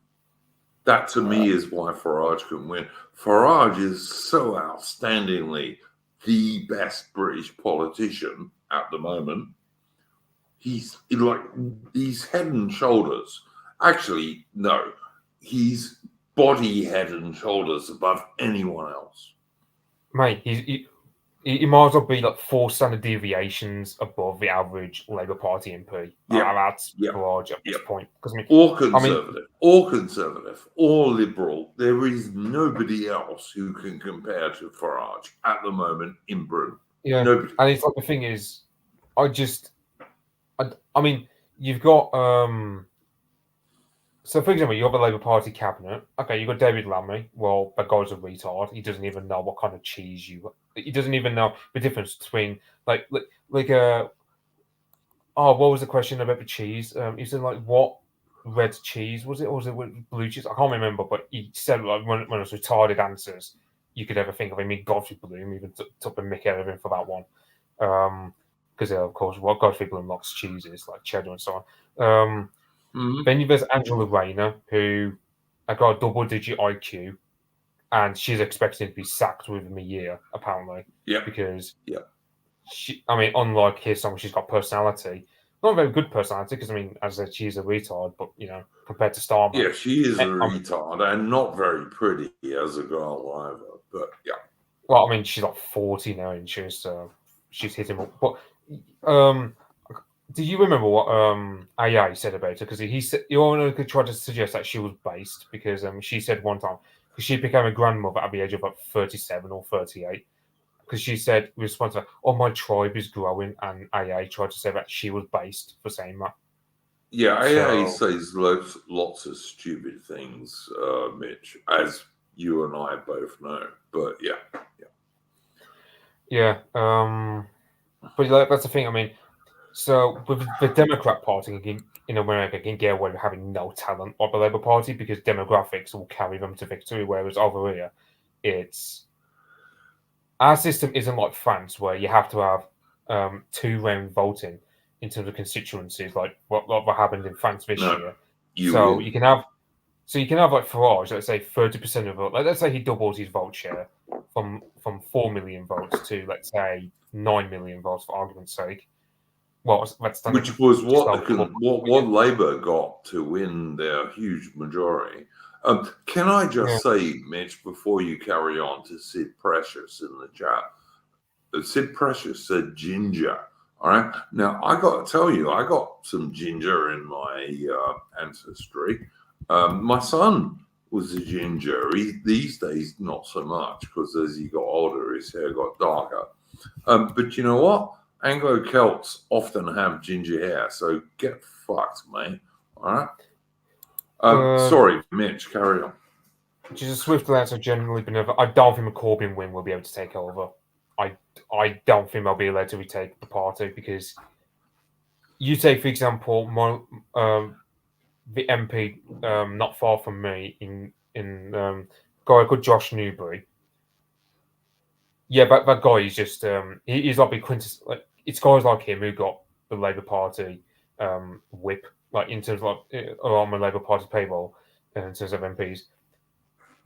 That to me is why Farage can win. Farage is so outstandingly the best British politician at the moment. He's head and shoulders. Actually, no, he's body, head and shoulders above anyone else. Mate, he might as well be like 4 standard deviations above the average Labour Party MP. That's Farage at this point. Because or conservative, or liberal. There is nobody else who can compare to Farage at the moment in Britain. Yeah, nobody. And it's like the thing is, I mean, you've got so for example, you have a Labour Party cabinet. Okay, you've got David Lammy. Well, that guy's a retard. He doesn't even know what kind of cheese he doesn't even know the difference between what was the question about the cheese? He said like what red cheese was it, or was it blue cheese? I can't remember, but he said like one of those retarded answers you could ever think of. I mean, Godfrey Bloom even took the mick out of him for that one. Because of course, what Godfrey Bloom likes cheeses like cheddar and so on. Then there's Angela Rayner, who got a double-digit IQ, and she's expected to be sacked within a year, apparently. Yeah. Because unlike his song, she's got personality. Not a very good personality, because as I said, she's a retard. But compared to Starmer, yeah, she is a retard and not very pretty as a girl either. But yeah. Well, she's like 40 now, and she's hitting up. But do you remember what AI said about her? Because he said could try to suggest that she was based, because she said one time because she became a grandmother at the age of like 37 or 38. Because she said in response to, "Oh, my tribe is growing," and AI tried to say that she was based for saying that. Yeah, AI says lots of stupid things, Mitch, as you and I both know. But yeah. But that's the thing. So with the Democrat Party in America can get away with having no talent like the Labour Party, because demographics will carry them to victory, whereas over here, our system isn't like France, where you have to have 2-round voting in terms of constituencies, like what happened in France this year. You can have like Farage, let's say 30% of vote. Let's say he doubles his vote share from 4 million votes to, let's say, 9 million votes, for argument's sake. Well, which was what Labour got to win their huge majority. Can I just say, Mitch, before you carry on, to Sid Precious in the chat? Sid Precious said ginger. All right. Now, I got to tell you, I got some ginger in my ancestry. My son was a ginger. These days, not so much, because as he got older, his hair got darker. But you know what? Anglo-Celts often have ginger hair, so get fucked, mate. All right. Sorry, Mitch, carry on. Just a swift answer. Generally, I don't think a Corbyn win will be able to take over. I don't think they'll be allowed to retake the party, because you take, for example, the MP not far from me in guy called Josh Newbury. Yeah, but that guy is just he's like it's guys like him who got the Labour Party whip, like in terms of on the Labour Party payroll in terms of MPs.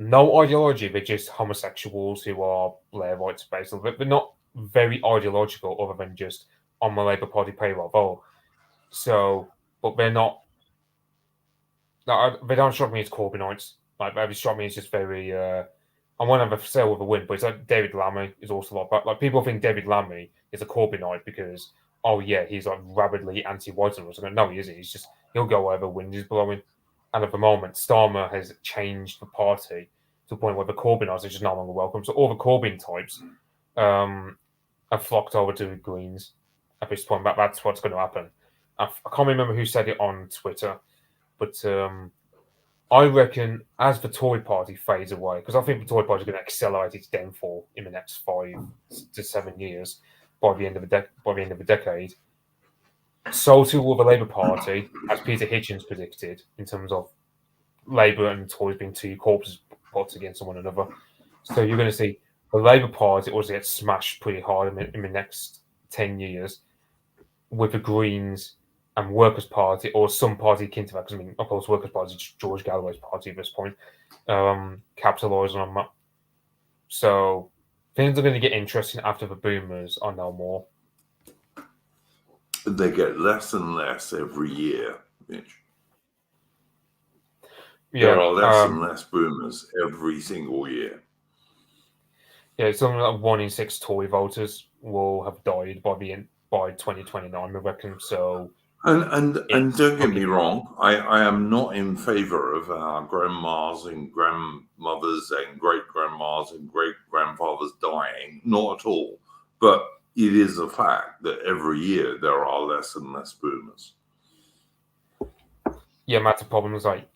No ideology, they're just homosexuals who are Blairites, basically. They're not very ideological, other than just on the Labour Party payroll. But they're not. They don't strike me as Corbynites. Like, they strike me as just very. I want to have a sale with a win, but it's like David Lammy is also like that. Like, people think David Lammy is a Corbynite because, he's like rabidly anti-white and no, he isn't. He's just, he'll go wherever wind is blowing. And at the moment, Starmer has changed the party to the point where the Corbynites are just no longer welcome. So all the Corbyn types have flocked over to the Greens at this point. That's what's going to happen. I can't remember who said it on Twitter, but I reckon as the Tory party fades away, because I think the Tory party is going to accelerate its downfall in the next 5 to 7 years by the end of the decade. So too will the Labour Party, as Peter Hitchens predicted, in terms of Labour and Tories being two corpses put against one another. So you're going to see the Labour Party also get smashed pretty hard in the next 10 years, with the Greens and Workers' Party, or some party akin to that, because I mean, of course, Workers' Party is George Galloway's party at this point, capitalising on that. So things are going to get interesting after the boomers are no more. They get less and less every year, Mitch. Yeah, there are less and less boomers every single year. Yeah, something like 1 in 6 Tory voters will have died by 2029, I reckon. So, and don't get me wrong, I am not in favour of our grandmas and grandmothers and great grandmas and great grandfathers dying, not at all. But it is a fact that every year there are less and less boomers. Yeah, Matt's problem is like,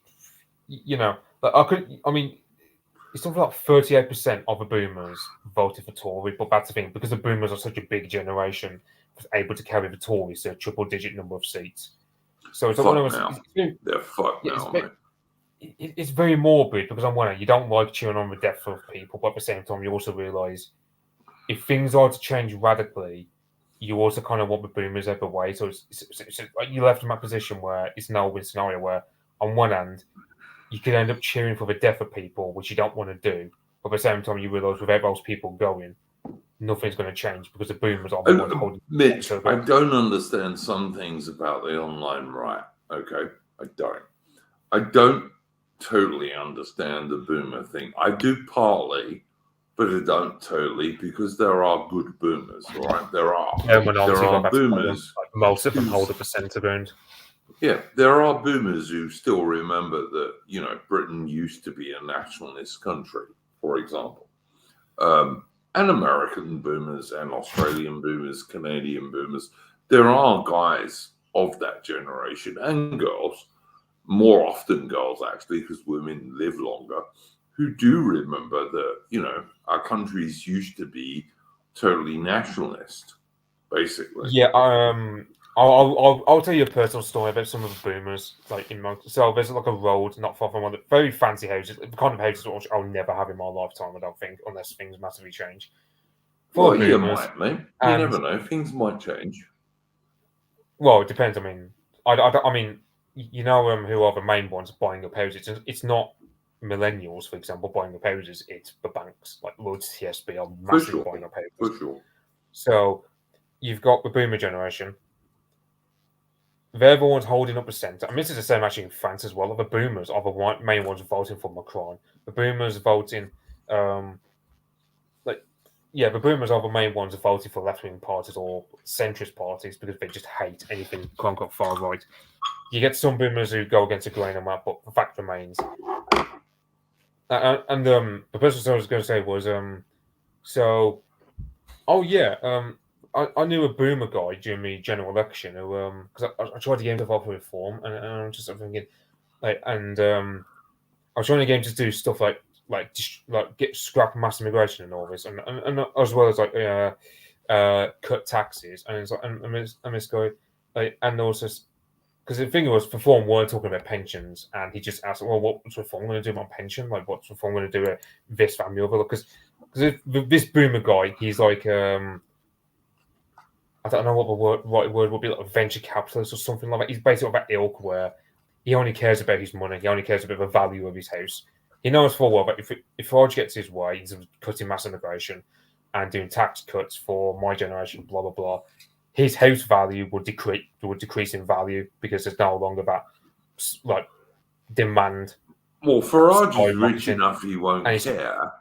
you know, it's something like 38% of the boomers voted for Tory, but that's the thing, because the boomers are such a big generation, was able to carry the Tories to a triple-digit number of seats. So it's they're fucked now. It's very morbid, because on one hand, you don't like cheering on the death of people, but at the same time, you also realise if things are to change radically, you also kind of want the boomers out of the way. So it's like you're left in that position where it's a no-win scenario where, on one hand, you could end up cheering for the death of people, which you don't want to do. But at the same time, you realise without those people going, nothing's going to change because the boomers are the ones holding. Mitch, I don't understand some things about the online right. Okay, I don't totally understand the boomer thing. I do partly, but I don't totally, because there are good boomers, all right? There are boomers. Like most of them hold up a centre ground. Yeah, there are boomers who still remember that, you know, Britain used to be a nationalist country, for example. And American boomers and Australian boomers, Canadian boomers. There are guys of that generation, and girls, more often girls actually, because women live longer, who do remember that, you know, our countries used to be totally nationalist, basically. Yeah, I'll tell you a personal story about some of the boomers. So there's like a road not far from one of the very fancy houses, the kind of houses which I'll never have in my lifetime, I don't think, unless things massively change. Well, you might, mate. You never know. Things might change. Well, it depends. I mean, I mean, you know, who are the main ones buying up houses? It's not millennials, for example, buying up houses. It's the banks, like Lloyds TSB, are massively buying up houses. For sure. So you've got the boomer generation. They're the ones holding up the centre. I mean, this is the same actually in France as well. The boomers are the main ones voting for Macron. The boomers voting, the boomers are the main ones voting for left-wing parties or centrist parties because they just hate anything quote-unquote far right. You get some boomers who go against the grain on that, but the fact remains. The person I was going to say was, I knew a boomer guy during the general election who, because I tried to get him to vote for reform, and I'm just thinking, I was trying to get him to do stuff like get scrap mass immigration and all this, and as well as cut taxes, and it's like, and this guy, and also because the thing was, reform weren't talking about pensions, and he just asked, well, what's reform going to do about pension? Like, what's reform going to do with this, that, and the other? Because this boomer guy, he's like, I don't know what the right word would be, like a venture capitalist or something like that. He's basically of that ilk where he only cares about his money. He only cares about the value of his house. He knows full well that if Farage gets his way, he's cutting mass immigration and doing tax cuts for my generation, blah, blah, blah, his house value would decrease in value because there's no longer that like demand. Well, Farage is rich enough he won't care.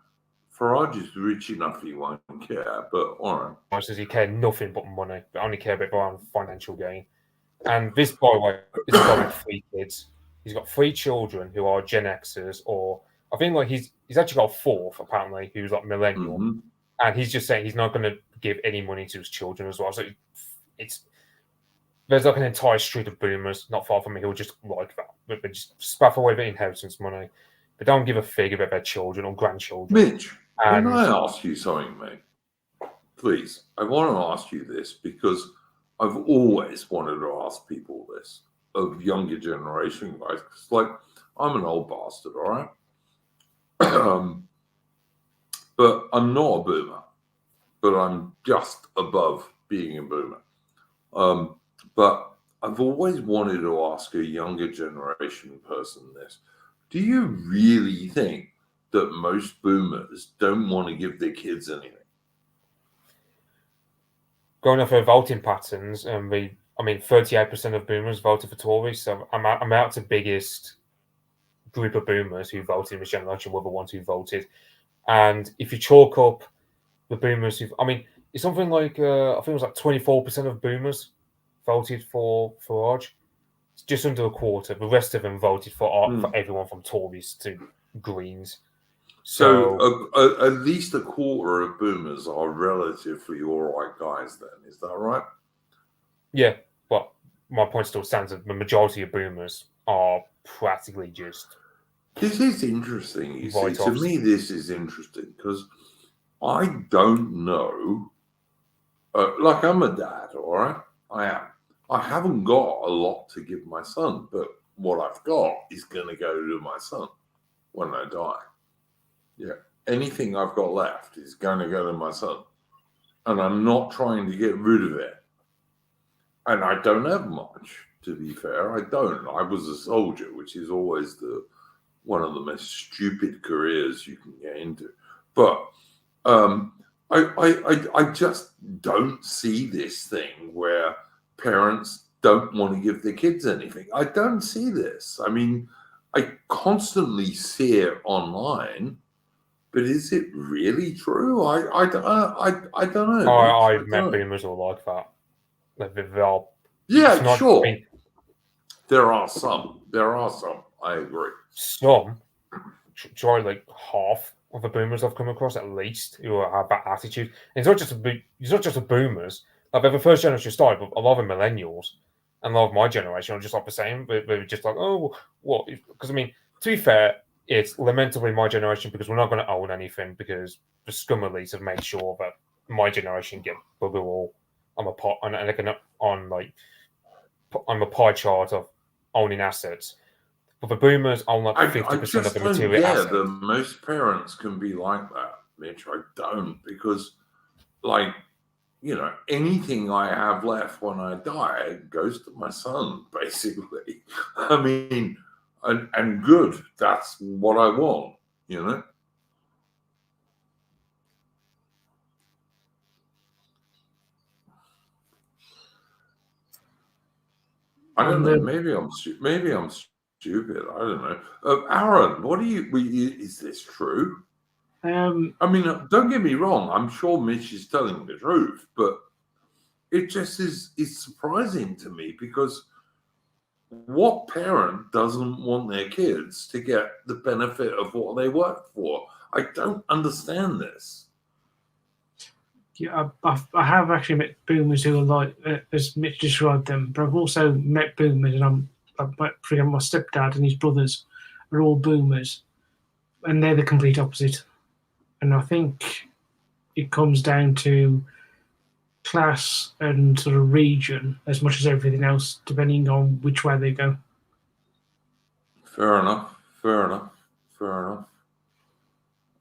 Farage is rich enough he won't care, but all right. Says he cares nothing but money, but only care about their own financial gain. And this, by the way, is a guy with 3 kids. he's got 3 children who are Gen Xers, or I think like he's actually got a fourth apparently who's like millennial, and he's just saying he's not going to give any money to his children as well. So there's like an entire street of boomers not far from me who are just like that, but they just spaff away their inheritance money. They don't give a fig about their children or grandchildren. Mitch, can I ask you something, mate? Please, I want to ask you this because I've always wanted to ask people this of younger generation guys. It's like, I'm an old bastard, all right? But I'm not a boomer, but I'm just above being a boomer. But I've always wanted to ask a younger generation person this. Do you really think that most boomers don't want to give their kids anything? Going off of voting patterns, 38% of boomers voted for Tories, so I'm out to biggest group of boomers who voted in this generation were the ones who voted. And if you chalk up the boomers it's something like I think it was like 24% of boomers voted for Farage. It's just under a quarter. The rest of them voted for everyone from Tories to Greens. So at least a quarter of boomers are relatively all right guys then, is that right? Yeah, but my point still stands that the majority of boomers are practically just... This is interesting, you see. To me, this is interesting because I don't know. Like, I'm a dad, all right? I am. I haven't got a lot to give my son, but what I've got is going to go to my son when I die. Yeah. Anything I've got left is going to go to my son. And I'm not trying to get rid of it. And I don't have much, to be fair. I don't. I was a soldier, which is always one of the most stupid careers you can get into. But I just don't see this thing where parents don't want to give their kids anything. I don't see this. I mean, I constantly see it online, but is it really true? I don't know. I've met boomers who are like that. Yeah, sure. There are some. I agree. Some, try like half of the boomers I've come across at least who have that attitude. And it's not just the boomers. Like they're the first generation started, but a lot of the millennials and a lot of my generation are just like the same. They're just like, oh, what? Because to be fair, it's lamentably my generation because we're not going to own anything because the scum elites have made sure that my generation get bugger all on the pie chart of owning assets. But the boomers own like 50% of the material assets. That most parents can be like that, Mitch. I don't, because, like, you know, anything I have left when I die goes to my son, basically. I mean, and good. That's what I want, you know. I don't know. Maybe I'm stupid. I don't know. Aaron, what do you? Is this true? I mean, don't get me wrong. I'm sure Mitch is telling the truth, but it just is surprising to me because what parent doesn't want their kids to get the benefit of what they work for? I don't understand this. Yeah, I have actually met boomers who are like, as Mitch described them, but I've also met boomers, and for example, my stepdad and his brothers are all boomers, and they're the complete opposite. And I think it comes down to class and sort of region as much as everything else, depending on which way they go. Fair enough.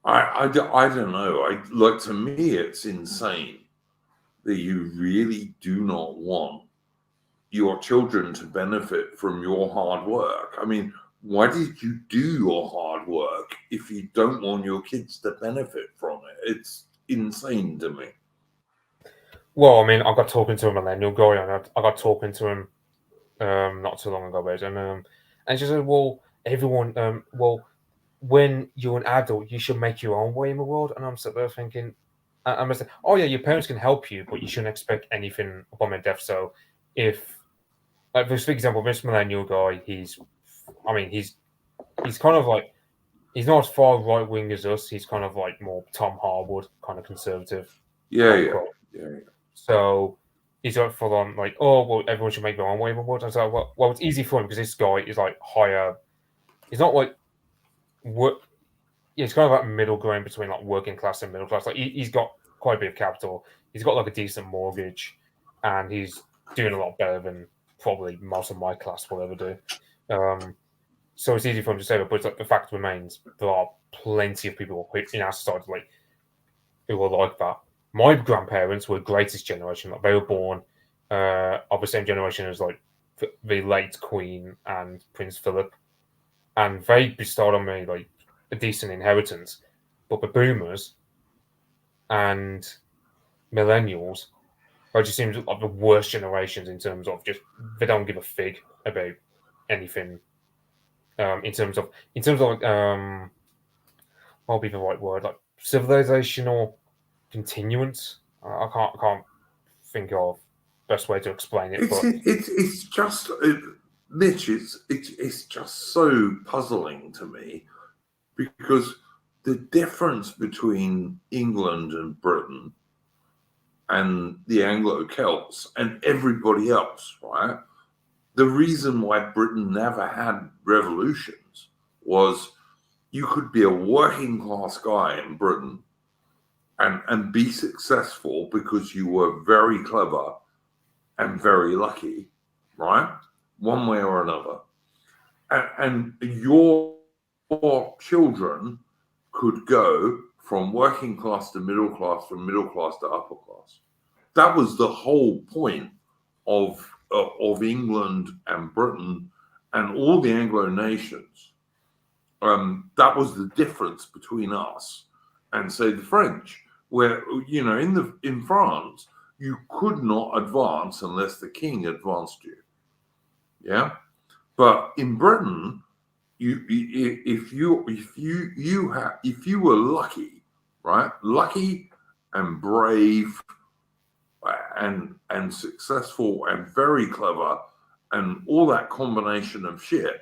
I don't know. Like, to me, it's insane that you really do not want your children to benefit from your hard work. I mean, why did you do your hard work if you don't want your kids to benefit from it? It's insane to me. Well, I mean, I got talking to a millennial guy, and I got talking to him not too long ago, and she said, "Well, everyone, when you're an adult, you should make your own way in the world." And I'm sitting there thinking, I'm saying, "Oh yeah, your parents can help you, but you shouldn't expect anything upon their death." So, if, like, for example, this millennial guy, he's I mean, he's kind of like he's not as far right wing as us. He's kind of like more Tom Harwood kind of conservative. Yeah. So he's like full on like, oh well, everyone should make their own way. But I was like, well, it's easy for him because this guy is like higher. He's not like work. He's kind of like middle ground between like working class and middle class. Like he's got quite a bit of capital. He's got like a decent mortgage, and he's doing a lot better than probably most of my class will ever do. So it's easy for him to say that, but it's like the fact remains there are plenty of people in our society like who are like that. My grandparents were the greatest generation. Like they were born of the same generation as like the late Queen and Prince Philip, and they bestowed on me like a decent inheritance. But the boomers and millennials, they just seem like the worst generations in terms of just they don't give a fig about anything. In terms of what would be the right word, like civilizational continuance. I can't think of best way to explain it, but It's just Mitch. It's just so puzzling to me because the difference between England and Britain and the Anglo-Celts and everybody else, right? The reason why Britain never had revolutions was you could be a working class guy in Britain and be successful because you were very clever and very lucky, right? One way or another. And your children could go from working class to middle class, from middle class to upper class. That was the whole point of England and Britain and all the Anglo nations. That was the difference between us and say the French, where in France you could not advance unless the king advanced you. Yeah, but in Britain, if you were lucky, right, lucky and brave and successful and very clever and all that combination of shit,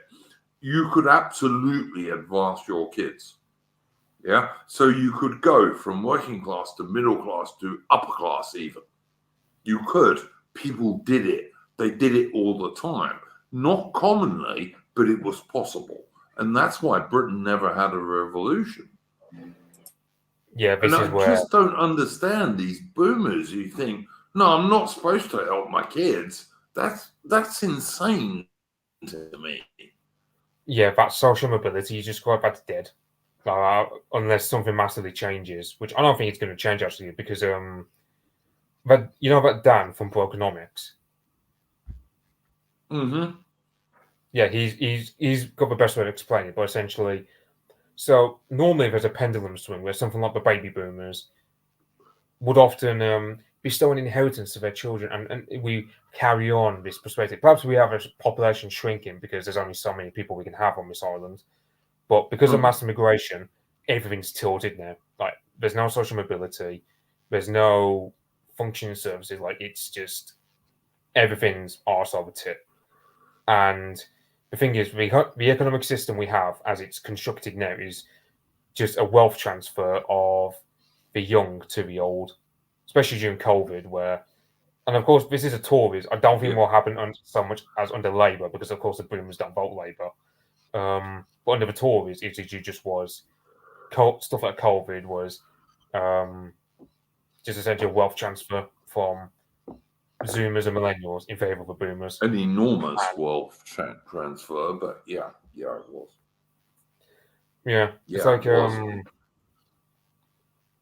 you could absolutely advance your kids. Yeah. So you could go from working class to middle class to upper class even. You could. People did it. They did it all the time. Not commonly, but it was possible. And that's why Britain never had a revolution. yeah, this And is I where just don't understand these boomers who think, no, I'm not supposed to help my kids. That's insane to me. yeah, that social mobility is just quite bad dead. Unless something massively changes, which I don't think it's going to change actually, because but you know about Dan from Proeconomics. Mm-hmm. Yeah, he's got the best way to explain it, but essentially, so normally there's a pendulum swing where something like the baby boomers would often bestow an inheritance to their children, and we carry on this perspective. Perhaps we have a population shrinking because there's only so many people we can have on this island, but because of mass immigration, everything's tilted now. Like there's no social mobility, there's no functioning services. Like it's just everything's arse over tit. And the thing is, the economic system we have, as it's constructed now, is just a wealth transfer of the young to the old, especially during COVID, where, and of course, this is a Tories. I don't think will happen so much as under Labour, because of course the Boomers don't vote Labour. But under the Tories, it just was stuff like COVID was just essentially a wealth transfer from Zoomers and millennials in favour of the Boomers. An enormous wealth transfer, but yeah, it was. Yeah, it's like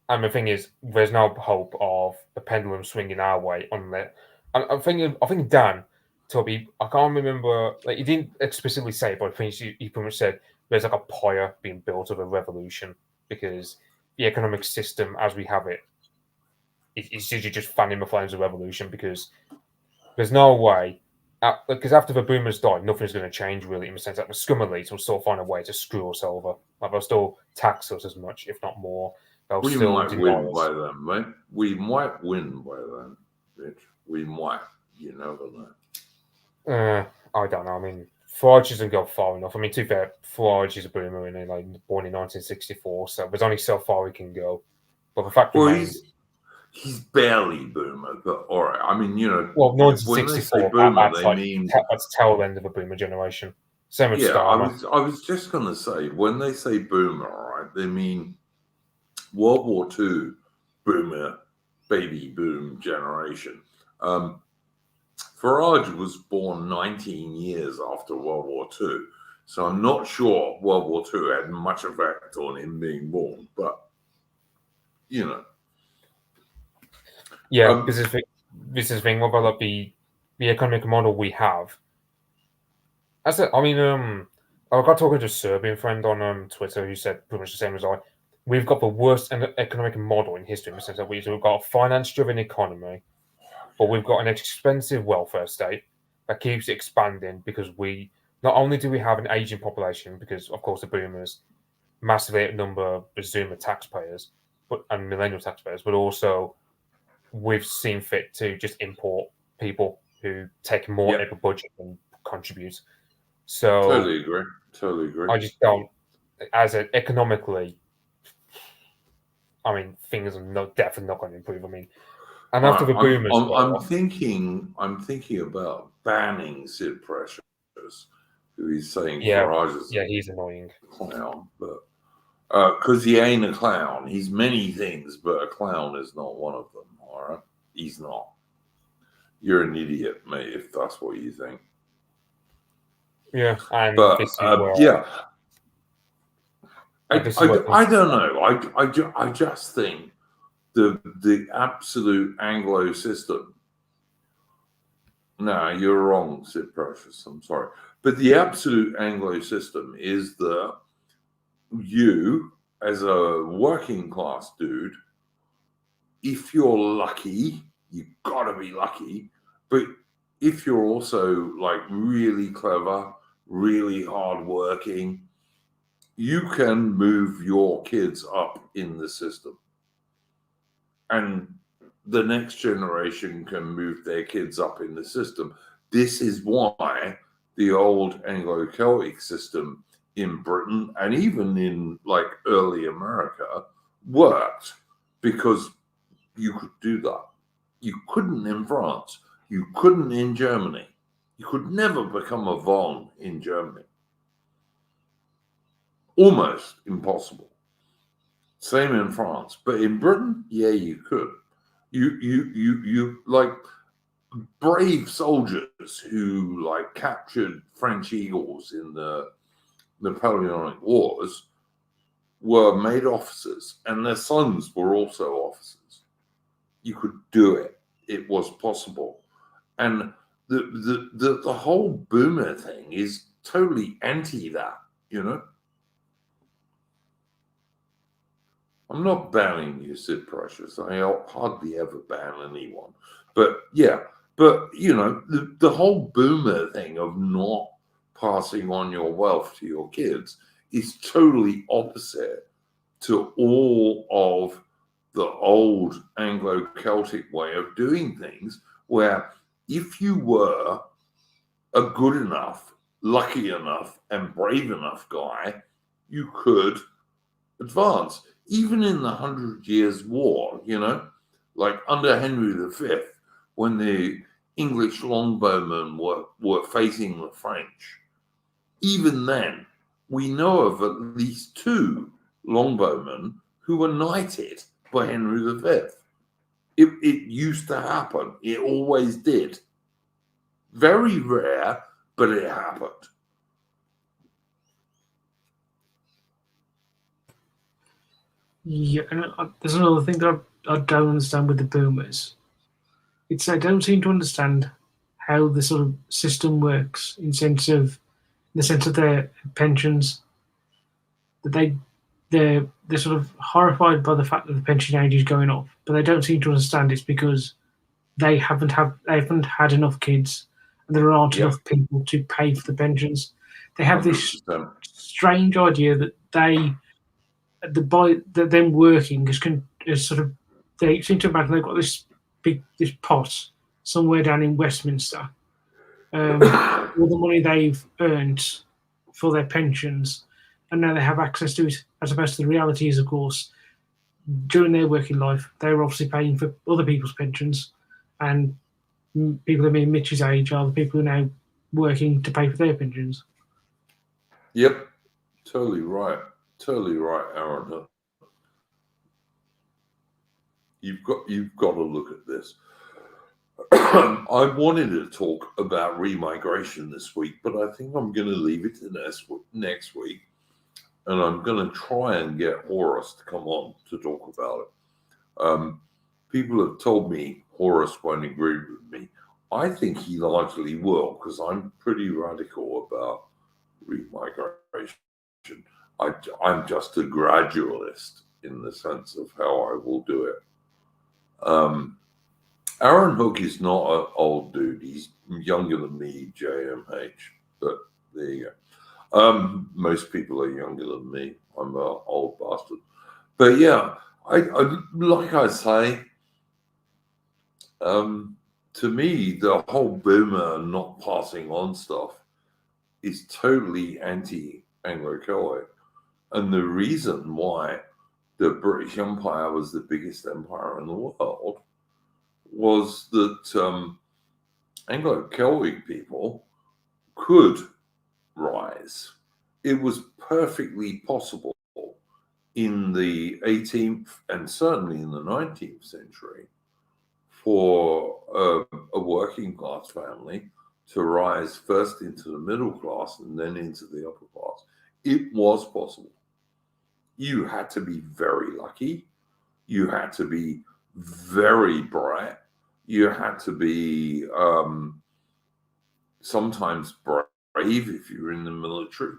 and the thing is, there's no hope of the pendulum swinging our way unless. And I think Dan, Toby, I can't remember. Like he didn't explicitly say it, but I think he pretty much said there's like a pyre being built of a revolution because the economic system as we have it is usually just fanning the flames of revolution because there's no way. Because after the boomers die, nothing's going to change really in the sense that the scum elites will still find a way to screw us over. Like they'll still tax us as much, if not more. We might win by then, right? We might win by then, Rich. We might. You never know. I don't know. I mean, Farage doesn't go far enough. I mean, to be fair, Farage is a boomer and like born in 1964, so there's only so far he can go. But the fact remains, he's barely boomer, but all right. I mean, well, when they say 1964, boomer, that's they like mean that's tail end of a boomer generation. Same with yeah. Starmer. I was just gonna say when they say boomer, all right, they mean World War II boomer, baby boom generation. Farage was born 19 years after World War II, so I'm not sure World War II had much effect on him being born, but Yeah, this is the thing. What about like the economic model we have? I got talking to a Serbian friend on Twitter who said pretty much the same as I. We've got the worst economic model in history in the sense that we've got a finance-driven economy, but we've got an expensive welfare state that keeps expanding because we not only do we have an aging population because of course the boomers massively outnumber the Zoomer taxpayers, and millennial taxpayers, but also we've seen fit to just import people who take more out of the budget and contribute. So totally agree. I just don't, economically, I mean, things are definitely not going to improve. I mean, and after the boomers, I'm thinking about banning Sid Precious, who he's saying Farage is he's annoying clown, but because he ain't a clown, he's many things, but a clown is not one of them. All right, he's not. You're an idiot, mate, if that's what you think. Yeah, and but this is where, I don't know. I just think the absolute Anglo system. No, you're wrong, Sid Precious. I'm sorry, but the absolute Anglo system is that you, as a working class dude, if you're lucky, you gotta be lucky. But if you're also like really clever, really hardworking, you can move your kids up in the system. And the next generation can move their kids up in the system. This is why the old Anglo-Celtic system in Britain and even in like early America worked, because you could do that. You couldn't in France. You couldn't in Germany. You could never become a von in Germany. Almost impossible. Same in France, but in Britain, yeah, you could. You like brave soldiers who like captured French eagles in the Napoleonic Wars were made officers, and their sons were also officers. You could do it. It was possible, and the whole boomer thing is totally anti that. I'm not banning you, Sid Precious. I hardly ever ban anyone. But yeah, the whole boomer thing of not passing on your wealth to your kids is totally opposite to all of the old Anglo-Celtic way of doing things, where if you were a good enough, lucky enough, and brave enough guy, you could advance. Even in the 100 Years' War, like under Henry V, when the English longbowmen were facing the French, even then, we know of at least 2 longbowmen who were knighted by Henry V. It used to happen. It always did. Very rare, but it happened. Yeah, and there's another thing that I don't understand with the boomers. It's I don't seem to understand how the sort of system works in the sense of their pensions. That they're sort of horrified by the fact that the pension age is going up, but they don't seem to understand it's because they haven't had enough kids, and there aren't enough people to pay for the pensions. They have 100%. This strange idea that them working is sort of, they seem to imagine they've got this pot somewhere down in Westminster, all the money they've earned for their pensions, and now they have access to it, as opposed to the reality is, of course, during their working life, they were obviously paying for other people's pensions, and people that are in Mitch's age are the people who are now working to pay for their pensions. Yep, totally right, Aaron. You've got to look at this. I wanted to talk about remigration this week, but I think I'm going to leave it to next week, and I'm going to try and get Horace to come on to talk about it. People have told me Horace won't agree with me. I think he largely will, because I'm pretty radical about remigration. I'm just a gradualist in the sense of how I will do it. Aaron Hook is not an old dude. He's younger than me, JMH. But there you go. Most people are younger than me. I'm an old bastard. But yeah, I like I say, to me, the whole boomer not passing on stuff is totally anti-Anglo-Celtic. And the reason why the British Empire was the biggest empire in the world was that Anglo-Celtic people could rise. It was perfectly possible in the 18th and certainly in the 19th century for a working class family to rise first into the middle class and then into the upper class. It was possible. You had to be very lucky. You had to be very bright. You had to be sometimes brave if you were in the military.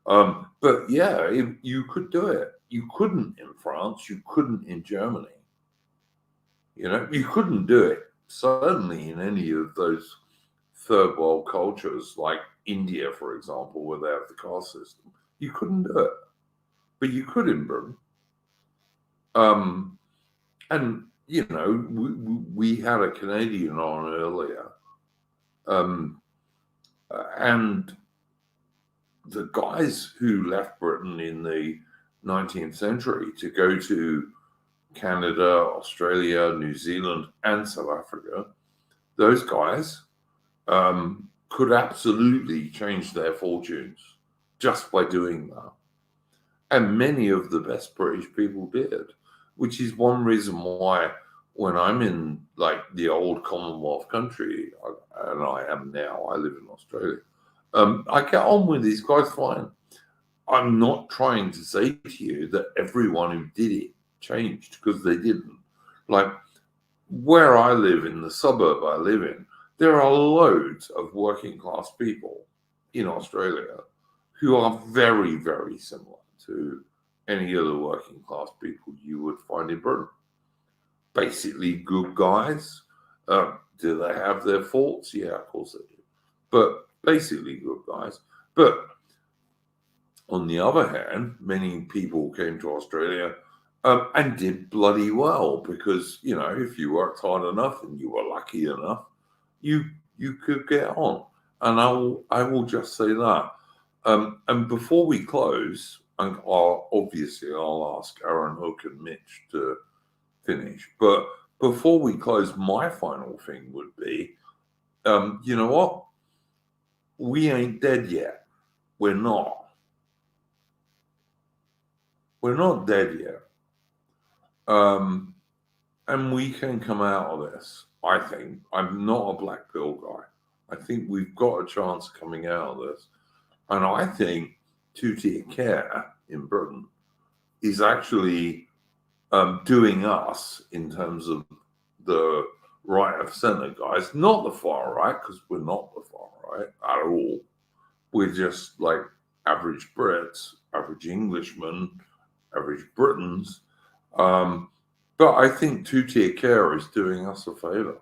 But yeah, you could do it. You couldn't in France. You couldn't in Germany. You couldn't do it. Certainly in any of those third world cultures like India, for example, where they have the caste system. You couldn't do it. But you could in Britain. And we had a Canadian on earlier, and the guys who left Britain in the 19th century to go to Canada, Australia, New Zealand, and South Africa, those guys could absolutely change their fortunes just by doing that. And many of the best British people did, which is one reason why when I'm in like the old Commonwealth country, and I am now, I live in Australia, I get on with these guys fine. I'm not trying to say to you that everyone who did it changed, because they didn't. Like where I live, in the suburb I live in, there are loads of working class people in Australia who are very, very similar to any other working class people you would find in Britain. Basically good guys. Do they have their faults? Yeah, of course they do. But basically good guys. But on the other hand, many people came to Australia and did bloody well, because, if you worked hard enough and you were lucky enough, you could get on. And I will just say that. And before we close, and I'll ask Aaron Hook and Mitch to finish. But before we close, my final thing would be, you know what? We ain't dead yet. We're not. We're not dead yet. And we can come out of this, I think. I'm not a black pill guy. I think we've got a chance of coming out of this. And I think two-tier care in Britain is actually doing us, in terms of the right of centre guys, not the far right, because we're not the far right at all. We're just like average Brits, average Englishmen, average Britons. But I think two-tier care is doing us a favour.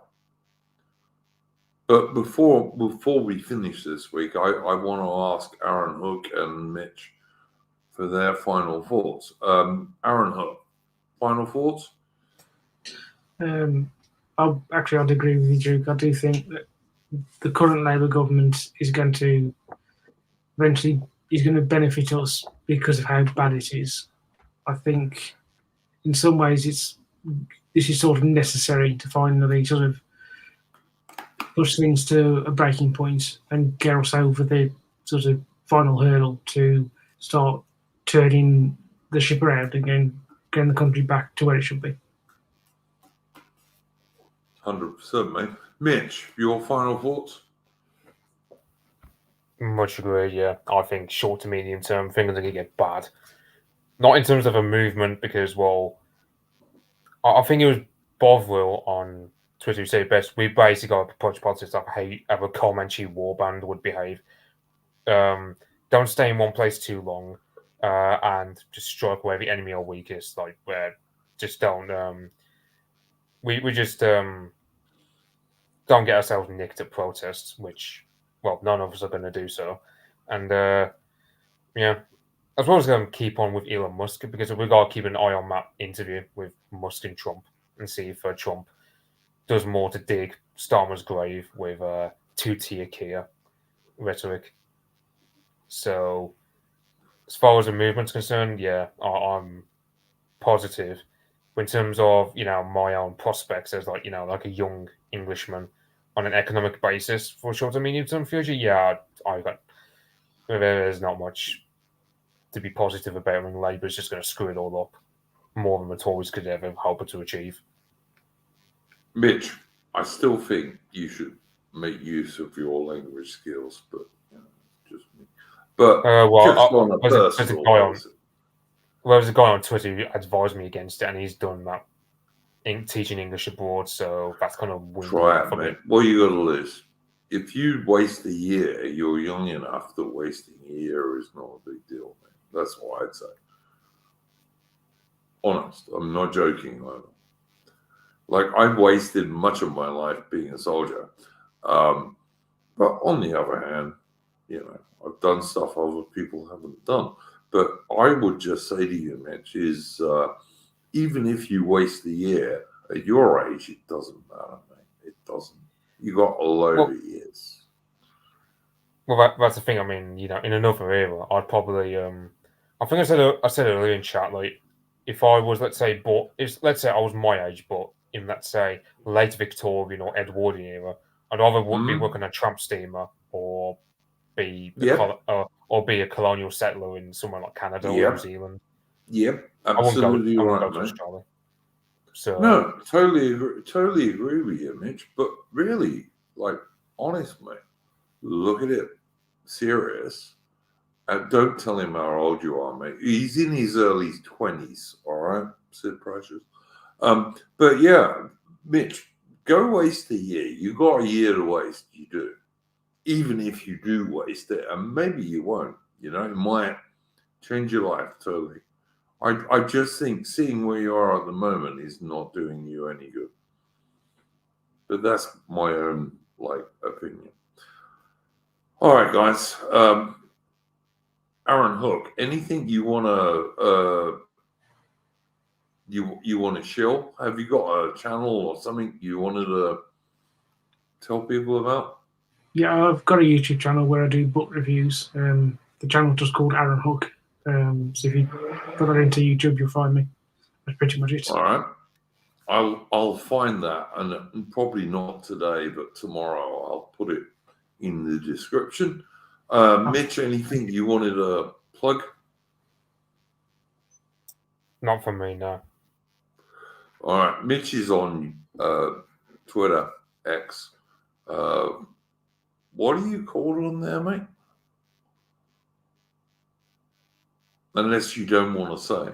But before we finish this week, I want to ask Aaron Hook and Mitch for their final thoughts. Aaron Hook, final thoughts? I'd agree with you, Duke. I do think that the current Labour government is going to eventually benefit us because of how bad it is. I think in some ways this is sort of necessary to finally sort of push things to a breaking point and get us over the sort of final hurdle to start turning the ship around and getting the country back to where it should be. 100%, mate. Mitch, your final thoughts? Much agree, yeah. I think short to medium term, things are going to get bad. Not in terms of a movement, because, well, I think it was Bovril on Twitter who said best. We basically got a approach politics like how a Comanche warband would behave. Don't stay in one place too long, and just strike where the enemy are weakest. Like, where just don't. We just don't get ourselves nicked at protests, which, well, none of us are going to do so. And yeah, as well as keep on with Elon Musk, because we've got to keep an eye on that interview with Musk and Trump and see if Trump does more to dig Starmer's grave with two-tier Kia rhetoric. So, as far as the movement's concerned, yeah, I'm positive. But in terms of, my own prospects as like a young Englishman on an economic basis for short to medium term future, yeah, I got there's not much to be positive about, and Labour's just going to screw it all up more than the Tories could ever hope to achieve. Mitch, I still think you should make use of your language skills, but just me. But just on a personal basis. Well, there's a guy on Twitter who advised me against it, and he's done that teaching English abroad, so that's kind of weird. Try it, mate. What you got to lose? If you waste a year, you're young enough that wasting a year is not a big deal, mate. That's what I'd say. Honest, I'm not joking either. Like, I've wasted much of my life being a soldier. But on the other hand, I've done stuff other people haven't done. But I would just say to you, Mitch, is even if you waste a year, at your age, it doesn't matter, mate. It doesn't. You got a load of years. Well, that's the thing. I mean, in another era, I'd probably. I think I said earlier in chat, like, if I was, let's say I was my age, but in, let's say, late Victorian or Edwardian era, I'd either be working on a tramp steamer or be a colonial settler in somewhere like Canada or New Zealand. Yep, absolutely right, go to mate. Australia. So no, totally agree with you, Mitch. But really, like, honest, mate, look at it serious. And don't tell him how old you are, mate. He's in his early 20s, all right, Sid Precious. But yeah, Mitch, go waste a year. You got a year to waste. You do. Even if you do waste it, and maybe you won't, it might change your life totally. I just think seeing where you are at the moment is not doing you any good. But that's my own, opinion. All right, guys. Aaron Hook, anything you want to you want to shill? Have you got a channel or something you wanted to tell people about? Yeah, I've got a YouTube channel where I do book reviews. The channel just called Aaron Hook. So if you put that into YouTube, you'll find me. That's pretty much it. All right. I'll find that, and probably not today, but tomorrow I'll put it in the description. Mitch, anything you wanted to plug? Not from me, no. All right. Mitch is on Twitter, X. What do you call it on there, mate? Unless you don't want to say.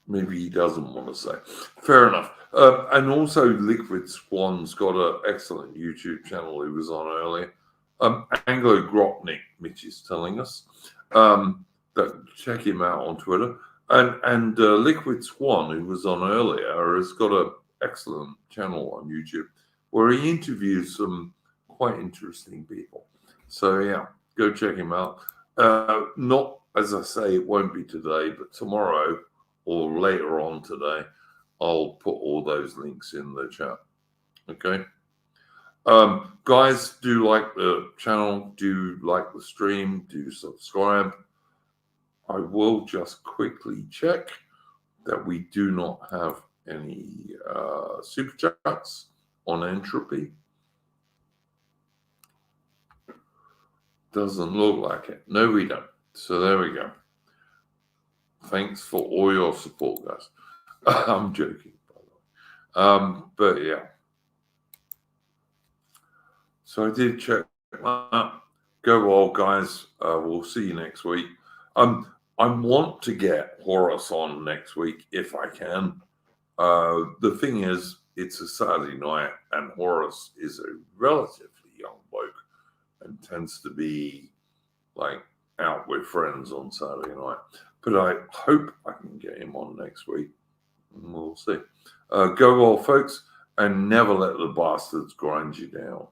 Maybe he doesn't want to say. Fair enough. And also, Liquid Swan's got an excellent YouTube channel he was on earlier. Anglo Gropnik, Mitch is telling us. That check him out on Twitter. And Liquid Swan, who was on earlier, has got an excellent channel on YouTube where he interviews some quite interesting people. So, yeah, go check him out. Not, as I say, it won't be today, but tomorrow or later on today, I'll put all those links in the chat. Okay. Guys, do like the channel, do like the stream, do subscribe. I will just quickly check that we do not have any super chats on Entropy. Doesn't look like it. No, we don't. So there we go. Thanks for all your support, guys. I'm joking, by the way. But yeah. So I did check that. Go well, guys. We'll see you next week. I want to get Horace on next week if I can. The thing is, it's a Saturday night, and Horace is a relatively young bloke and tends to be like out with friends on Saturday night. But I hope I can get him on next week. And we'll see. Go well, folks, and never let the bastards grind you down.